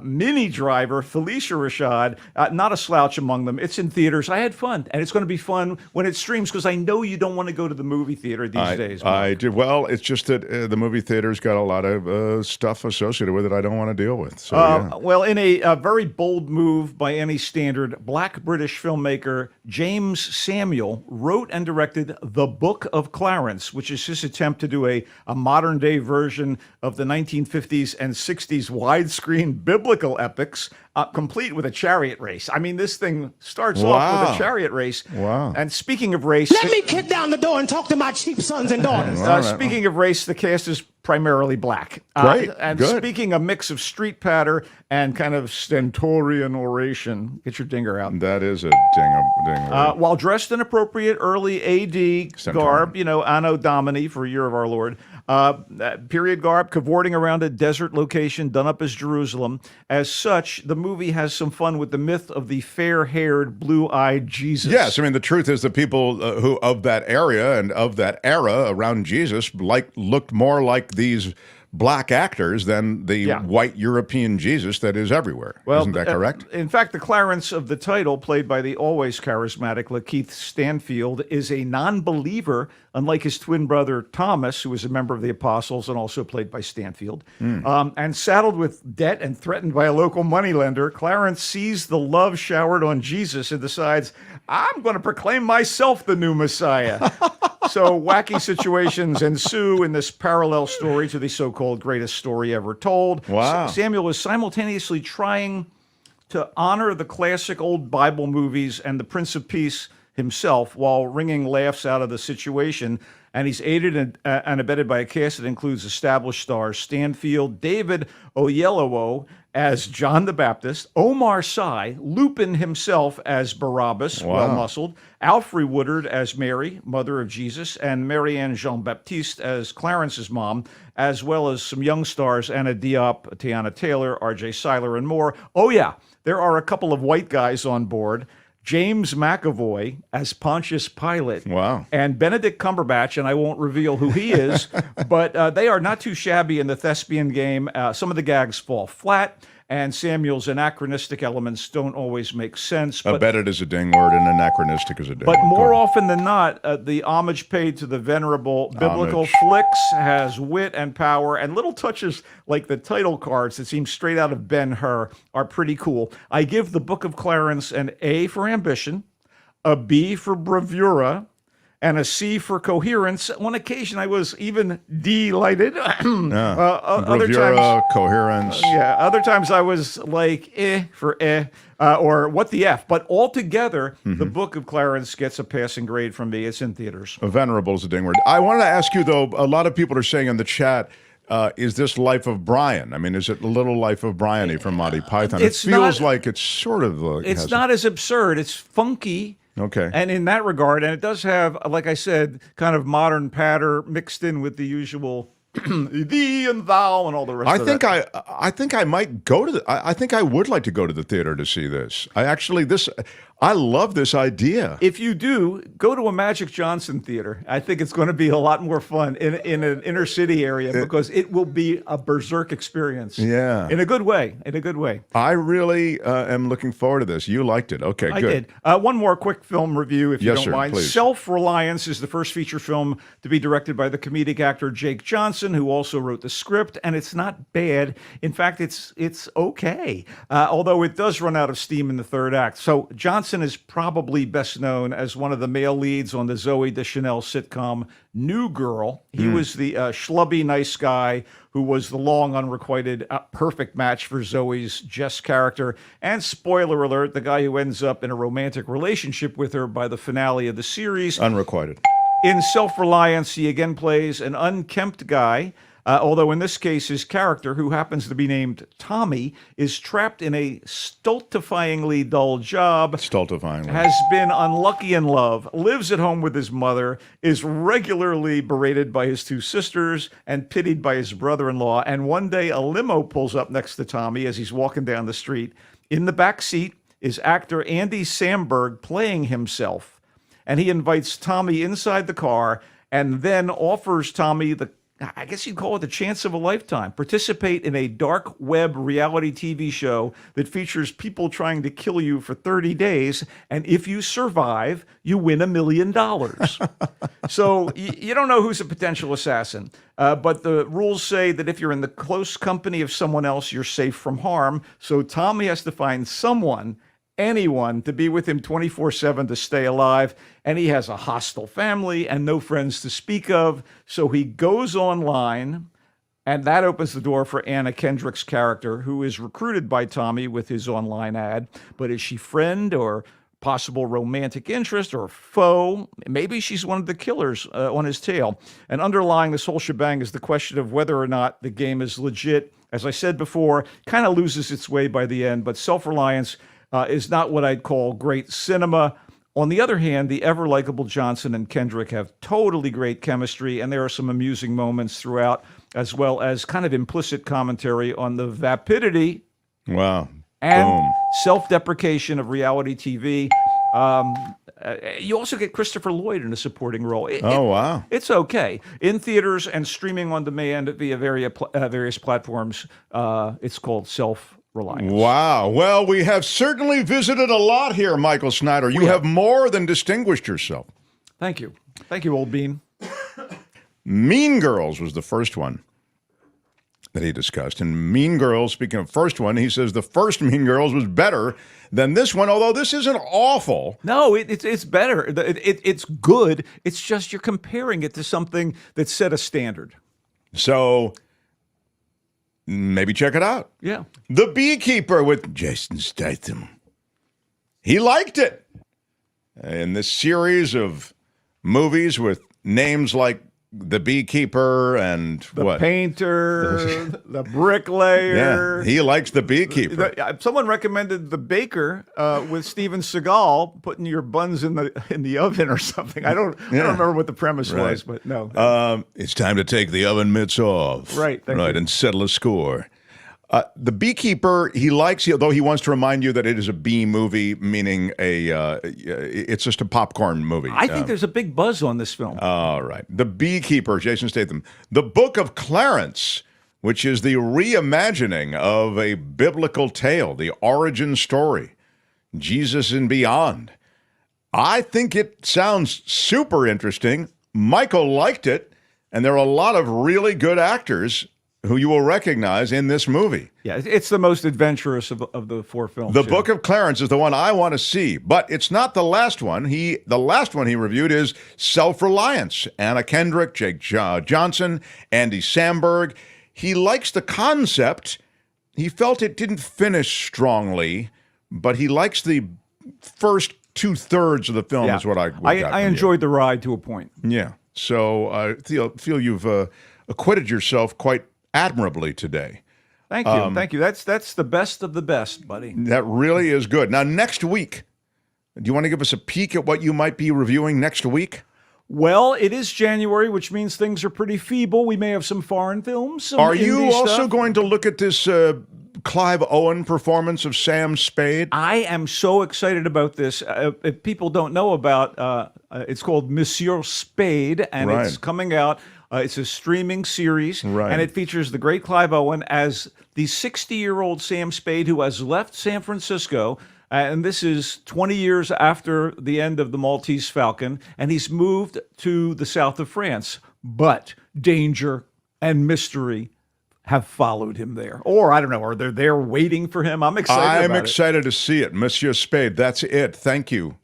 Speaker 1: Minnie Driver, Felicia Rashad, not a slouch among them. It's in theaters. I had fun, and it's going to be fun when it streams because I know you don't want to go to the movie theater these days.
Speaker 2: I do. Well, it's just that the movie theater's got a lot of stuff associated with it I don't want to deal with. So,
Speaker 1: Well, in a very bold move by any standard, Black British filmmaker James Samuel wrote and directed The Book of Clarence, which is his attempt to do a modern-day version of the 1950s and 60s widescreen biblical epics, complete with a chariot race. I mean, this thing starts off with a chariot race.
Speaker 2: Wow.
Speaker 1: And speaking of race...
Speaker 19: Let me kick down the door and talk to my cheap sons and daughters.
Speaker 1: Speaking of race, the cast is primarily black.
Speaker 2: Great.
Speaker 1: And
Speaker 2: good.
Speaker 1: Speaking a mix of street patter and kind of stentorian oration. Get your dinger out.
Speaker 2: That is a ding.
Speaker 1: While dressed in appropriate early AD garb, you know, Anno Domini for Year of Our Lord, period garb, cavorting around a desert location done up as Jerusalem. As such, the movie has some fun with the myth of the fair-haired, blue-eyed Jesus.
Speaker 2: Yes, I mean, the truth is the people who of that area and of that era around Jesus looked more like these black actors than the white European Jesus that is everywhere.
Speaker 1: Well,
Speaker 2: isn't that correct?
Speaker 1: In fact, the Clarence of the title, played by the always charismatic Lakeith Stanfield, is a non-believer, unlike his twin brother Thomas, who was a member of the Apostles and also played by Stanfield. And saddled with debt and threatened by a local moneylender, Clarence sees the love showered on Jesus and decides, I'm going to proclaim myself the new Messiah. So wacky situations ensue in this parallel story to the so-called greatest story ever told.
Speaker 2: Wow.
Speaker 1: Samuel is simultaneously trying to honor the classic old Bible movies and the Prince of Peace himself while wringing laughs out of the situation. And he's aided and abetted by a cast that includes established stars Stanfield, David Oyelowo as John the Baptist, Omar Sy, Lupin himself as Barabbas, well-muscled, Alfre Woodard as Mary, mother of Jesus, and Marianne Jean-Baptiste as Clarence's mom, as well as some young stars, Anna Diop, Tiana Taylor, R.J. Seiler, and more. Oh, yeah, there are a couple of white guys on board. James McAvoy as Pontius Pilate.
Speaker 2: Wow.
Speaker 1: And Benedict Cumberbatch, and I won't reveal who he is, but they are not too shabby in the thespian game. Some of the gags fall flat, and Samuel's anachronistic elements don't always make sense. But
Speaker 2: Abetted is a ding word, and anachronistic is a ding
Speaker 1: But
Speaker 2: word.
Speaker 1: more often than not, the homage paid to the venerable biblical flicks has wit and power, and little touches like the title cards that seem straight out of Ben-Hur are pretty cool. I give the Book of Clarence an A for ambition, a B for bravura, and a C for coherence. On occasion, I was even delighted. Other
Speaker 2: Bravura,
Speaker 1: times,
Speaker 2: coherence.
Speaker 1: other times I was like, for or what the F. But altogether, the Book of Clarence gets a passing grade from me. It's in theaters.
Speaker 2: Venerable is a ding word. I wanted to ask you, though, a lot of people are saying in the chat, is this Life of Brian? I mean, is it a little Life of Brian-y from Monty Python? It feels like it's sort of...
Speaker 1: It's not as absurd. It's funky.
Speaker 2: Okay.
Speaker 1: And in that regard, and it does have, like I said, kind of modern patter mixed in with the usual thee and thou and all the rest of that.
Speaker 2: I think I might go to I think I would like to go to the theater to see this. I love this idea.
Speaker 1: If you do, go to a Magic Johnson theater. I think it's going to be a lot more fun in an inner city area because it will be a berserk experience.
Speaker 2: Yeah.
Speaker 1: In a good way. In a good way.
Speaker 2: I really am looking forward to this. You liked it. Okay, good.
Speaker 1: I did. One more quick film review, if you don't mind.
Speaker 2: Please.
Speaker 1: Self-Reliance is the first feature film to be directed by the comedic actor Jake Johnson, who also wrote the script, and it's not bad. In fact, it's okay, although it does run out of steam in the third act. So Johnson is probably best known as one of the male leads on the Zooey Deschanel sitcom New Girl. He was the schlubby nice guy who was the long unrequited perfect match for Zoe's Jess character. And spoiler alert, the guy who ends up in a romantic relationship with her by the finale of the series.
Speaker 2: Unrequited.
Speaker 1: In Self-Reliance, he again plays an unkempt guy, although in this case, his character, who happens to be named Tommy, is trapped in a stultifyingly dull job.
Speaker 2: Stultifyingly.
Speaker 1: Has been unlucky in love, lives at home with his mother, is regularly berated by his two sisters, and pitied by his brother-in-law. And one day, a limo pulls up next to Tommy as he's walking down the street. In the back seat is actor Andy Samberg playing himself. And he invites Tommy inside the car and then offers Tommy I guess you'd call it the chance of a lifetime. Participate in a dark web reality TV show that features people trying to kill you for 30 days. And if you survive, you win $1 million. So you don't know who's a potential assassin. But the rules say that if you're in the close company of someone else, you're safe from harm. So Tommy has to find anyone to be with him 24/7 to stay alive, and he has a hostile family and no friends to speak of, so he goes online, and that opens the door for Anna Kendrick's character, who is recruited by Tommy with his online ad. But is she friend or possible romantic interest or foe? Maybe she's one of the killers on his tail. And underlying this whole shebang is the question of whether or not the game is legit. As I said before, kind of loses its way by the end, but Self-Reliance is not what I'd call great cinema. On the other hand, the ever-likable Johnson and Kendrick have totally great chemistry, and there are some amusing moments throughout, as well as kind of implicit commentary on the vapidity and self-deprecation of reality TV. You also get Christopher Lloyd in a supporting role.
Speaker 2: Wow.
Speaker 1: It's okay. In theaters and streaming on demand via various platforms, it's called Self-Reliance.
Speaker 2: Wow. Well, we have certainly visited a lot here, Michael Snyder. You have more than distinguished yourself.
Speaker 1: Thank you. Thank you, old bean.
Speaker 2: Mean Girls was the first one that he discussed. And Mean Girls, speaking of first one, he says the first Mean Girls was better than this one, although this isn't awful.
Speaker 1: No, it's better. It's good. It's just you're comparing it to something that set a standard.
Speaker 2: So maybe check it out.
Speaker 1: Yeah.
Speaker 2: The Beekeeper with Jason Statham. He liked it. in this series of movies with names like The Beekeeper and
Speaker 1: the painter, the bricklayer.
Speaker 2: Yeah, he likes The Beekeeper.
Speaker 1: Someone recommended The Baker with Steven Seagal putting your buns in the oven or something. I don't remember what the premise was, but no.
Speaker 2: It's time to take the oven mitts off.
Speaker 1: Right,
Speaker 2: and settle a score. The Beekeeper, he likes, though he wants to remind you that it is a B movie, meaning it's just a popcorn movie.
Speaker 1: I think there's a big buzz on this film.
Speaker 2: All right. The Beekeeper, Jason Statham. The Book of Clarence, which is the reimagining of a biblical tale, the origin story, Jesus and Beyond. I think it sounds super interesting. Michael liked it, and there are a lot of really good actors who you will recognize in this movie.
Speaker 1: Yeah, it's the most adventurous of the four films.
Speaker 2: The Book of Clarence is the one I want to see, but it's not the last one. The last one he reviewed is Self-Reliance. Anna Kendrick, Jake Johnson, Andy Samberg. He likes the concept. He felt it didn't finish strongly, but he likes the first 2/3 of the film is what I got
Speaker 1: I enjoyed the ride to a point.
Speaker 2: Yeah. So I feel you've acquitted yourself quite admirably today.
Speaker 1: Thank you. Thank you. That's the best of the best, buddy.
Speaker 2: That really is good. Now, next week, do you want to give us a peek at what you might be reviewing next week?
Speaker 1: Well, it is January, which means things are pretty feeble. We may have some foreign films.
Speaker 2: Are you also going to look at this Clive Owen performance of Sam Spade?
Speaker 1: I am so excited about this. If people don't know about it's called Monsieur Spade, and it's coming out. It's a streaming series, and it features the great Clive Owen as the 60-year-old Sam Spade who has left San Francisco, and this is 20 years after the end of the Maltese Falcon, and he's moved to the south of France. But danger and mystery have followed him there. Or, I don't know, are they there waiting for him? I'm excited
Speaker 2: I'm excited to see it. Monsieur Spade, that's it. Thank you.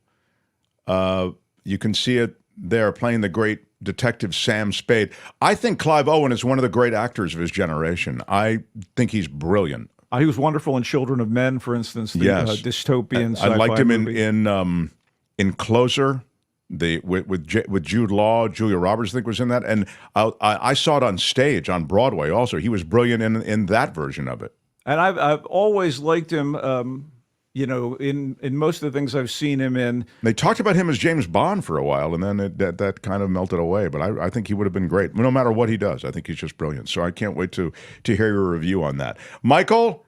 Speaker 2: You can see it there playing the great Detective Sam Spade. I think Clive Owen is one of the great actors of his generation. I think he's brilliant.
Speaker 1: He was wonderful in Children of Men, for instance, the dystopian sci-fi
Speaker 2: I liked him
Speaker 1: movie.
Speaker 2: in Closer, with Jude Law. Julia Roberts, I think, was in that. And I saw it on stage on Broadway also. He was brilliant in that version of it.
Speaker 1: And I've always liked him. In most of the things I've seen him in.
Speaker 2: They talked about him as James Bond for a while, and then that kind of melted away. But I think he would have been great. No matter what he does, I think he's just brilliant. So I can't wait to hear your review on that. Michael,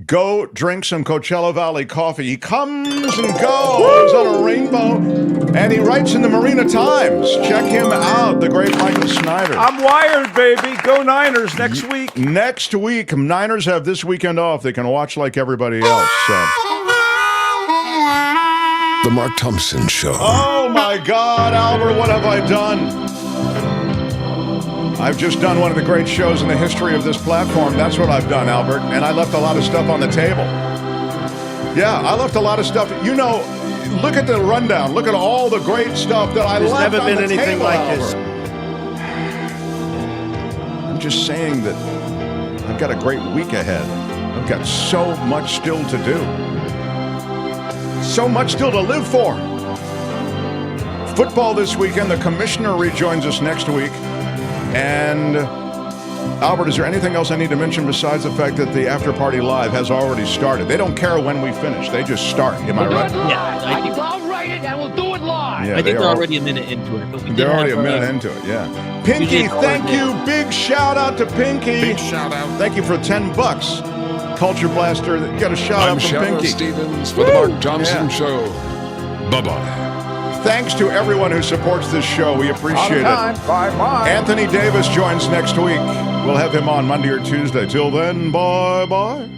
Speaker 2: go drink some Coachella Valley coffee. He comes and goes on a rainbow, and he writes in the Marina Times. Check him out, the great Michael Snyder.
Speaker 1: I'm wired, baby. Go Niners next week.
Speaker 2: Next week, Niners have this weekend off. They can watch like everybody else.
Speaker 6: The Mark Thompson Show.
Speaker 2: Oh, my God, Albert, what have I done? I've just done one of the great shows in the history of this platform. That's what I've done, Albert. And I left a lot of stuff on the table. Yeah, I left a lot of stuff. You know, look at the rundown. Look at all the great stuff that I left on the table.
Speaker 8: There's never been anything like this.
Speaker 2: I'm just saying that I've got a great week ahead. I've got so much still to do. So much still to live for. Football this weekend. The commissioner rejoins us next week. And Albert, is there anything else I need to mention besides the fact that the After Party Live has already started? They don't care when we finish. They just start. Am I right?
Speaker 4: Yeah,
Speaker 19: I'll write it and we'll do it live.
Speaker 2: Yeah,
Speaker 4: I think they're already a minute into it. But
Speaker 2: they're already a minute into it, yeah. Pinky, thank you. Big shout out to Pinky.
Speaker 6: Big shout out.
Speaker 2: Thank you for $10. Culture Blaster. Got a shout out from Pinky.
Speaker 6: Stevens for the Mark Thompson Show. Bye-bye.
Speaker 2: Thanks to everyone who supports this show. We appreciate it.
Speaker 1: Bye-bye.
Speaker 2: Anthony Davis joins next week. We'll have him on Monday or Tuesday. Till then, bye-bye.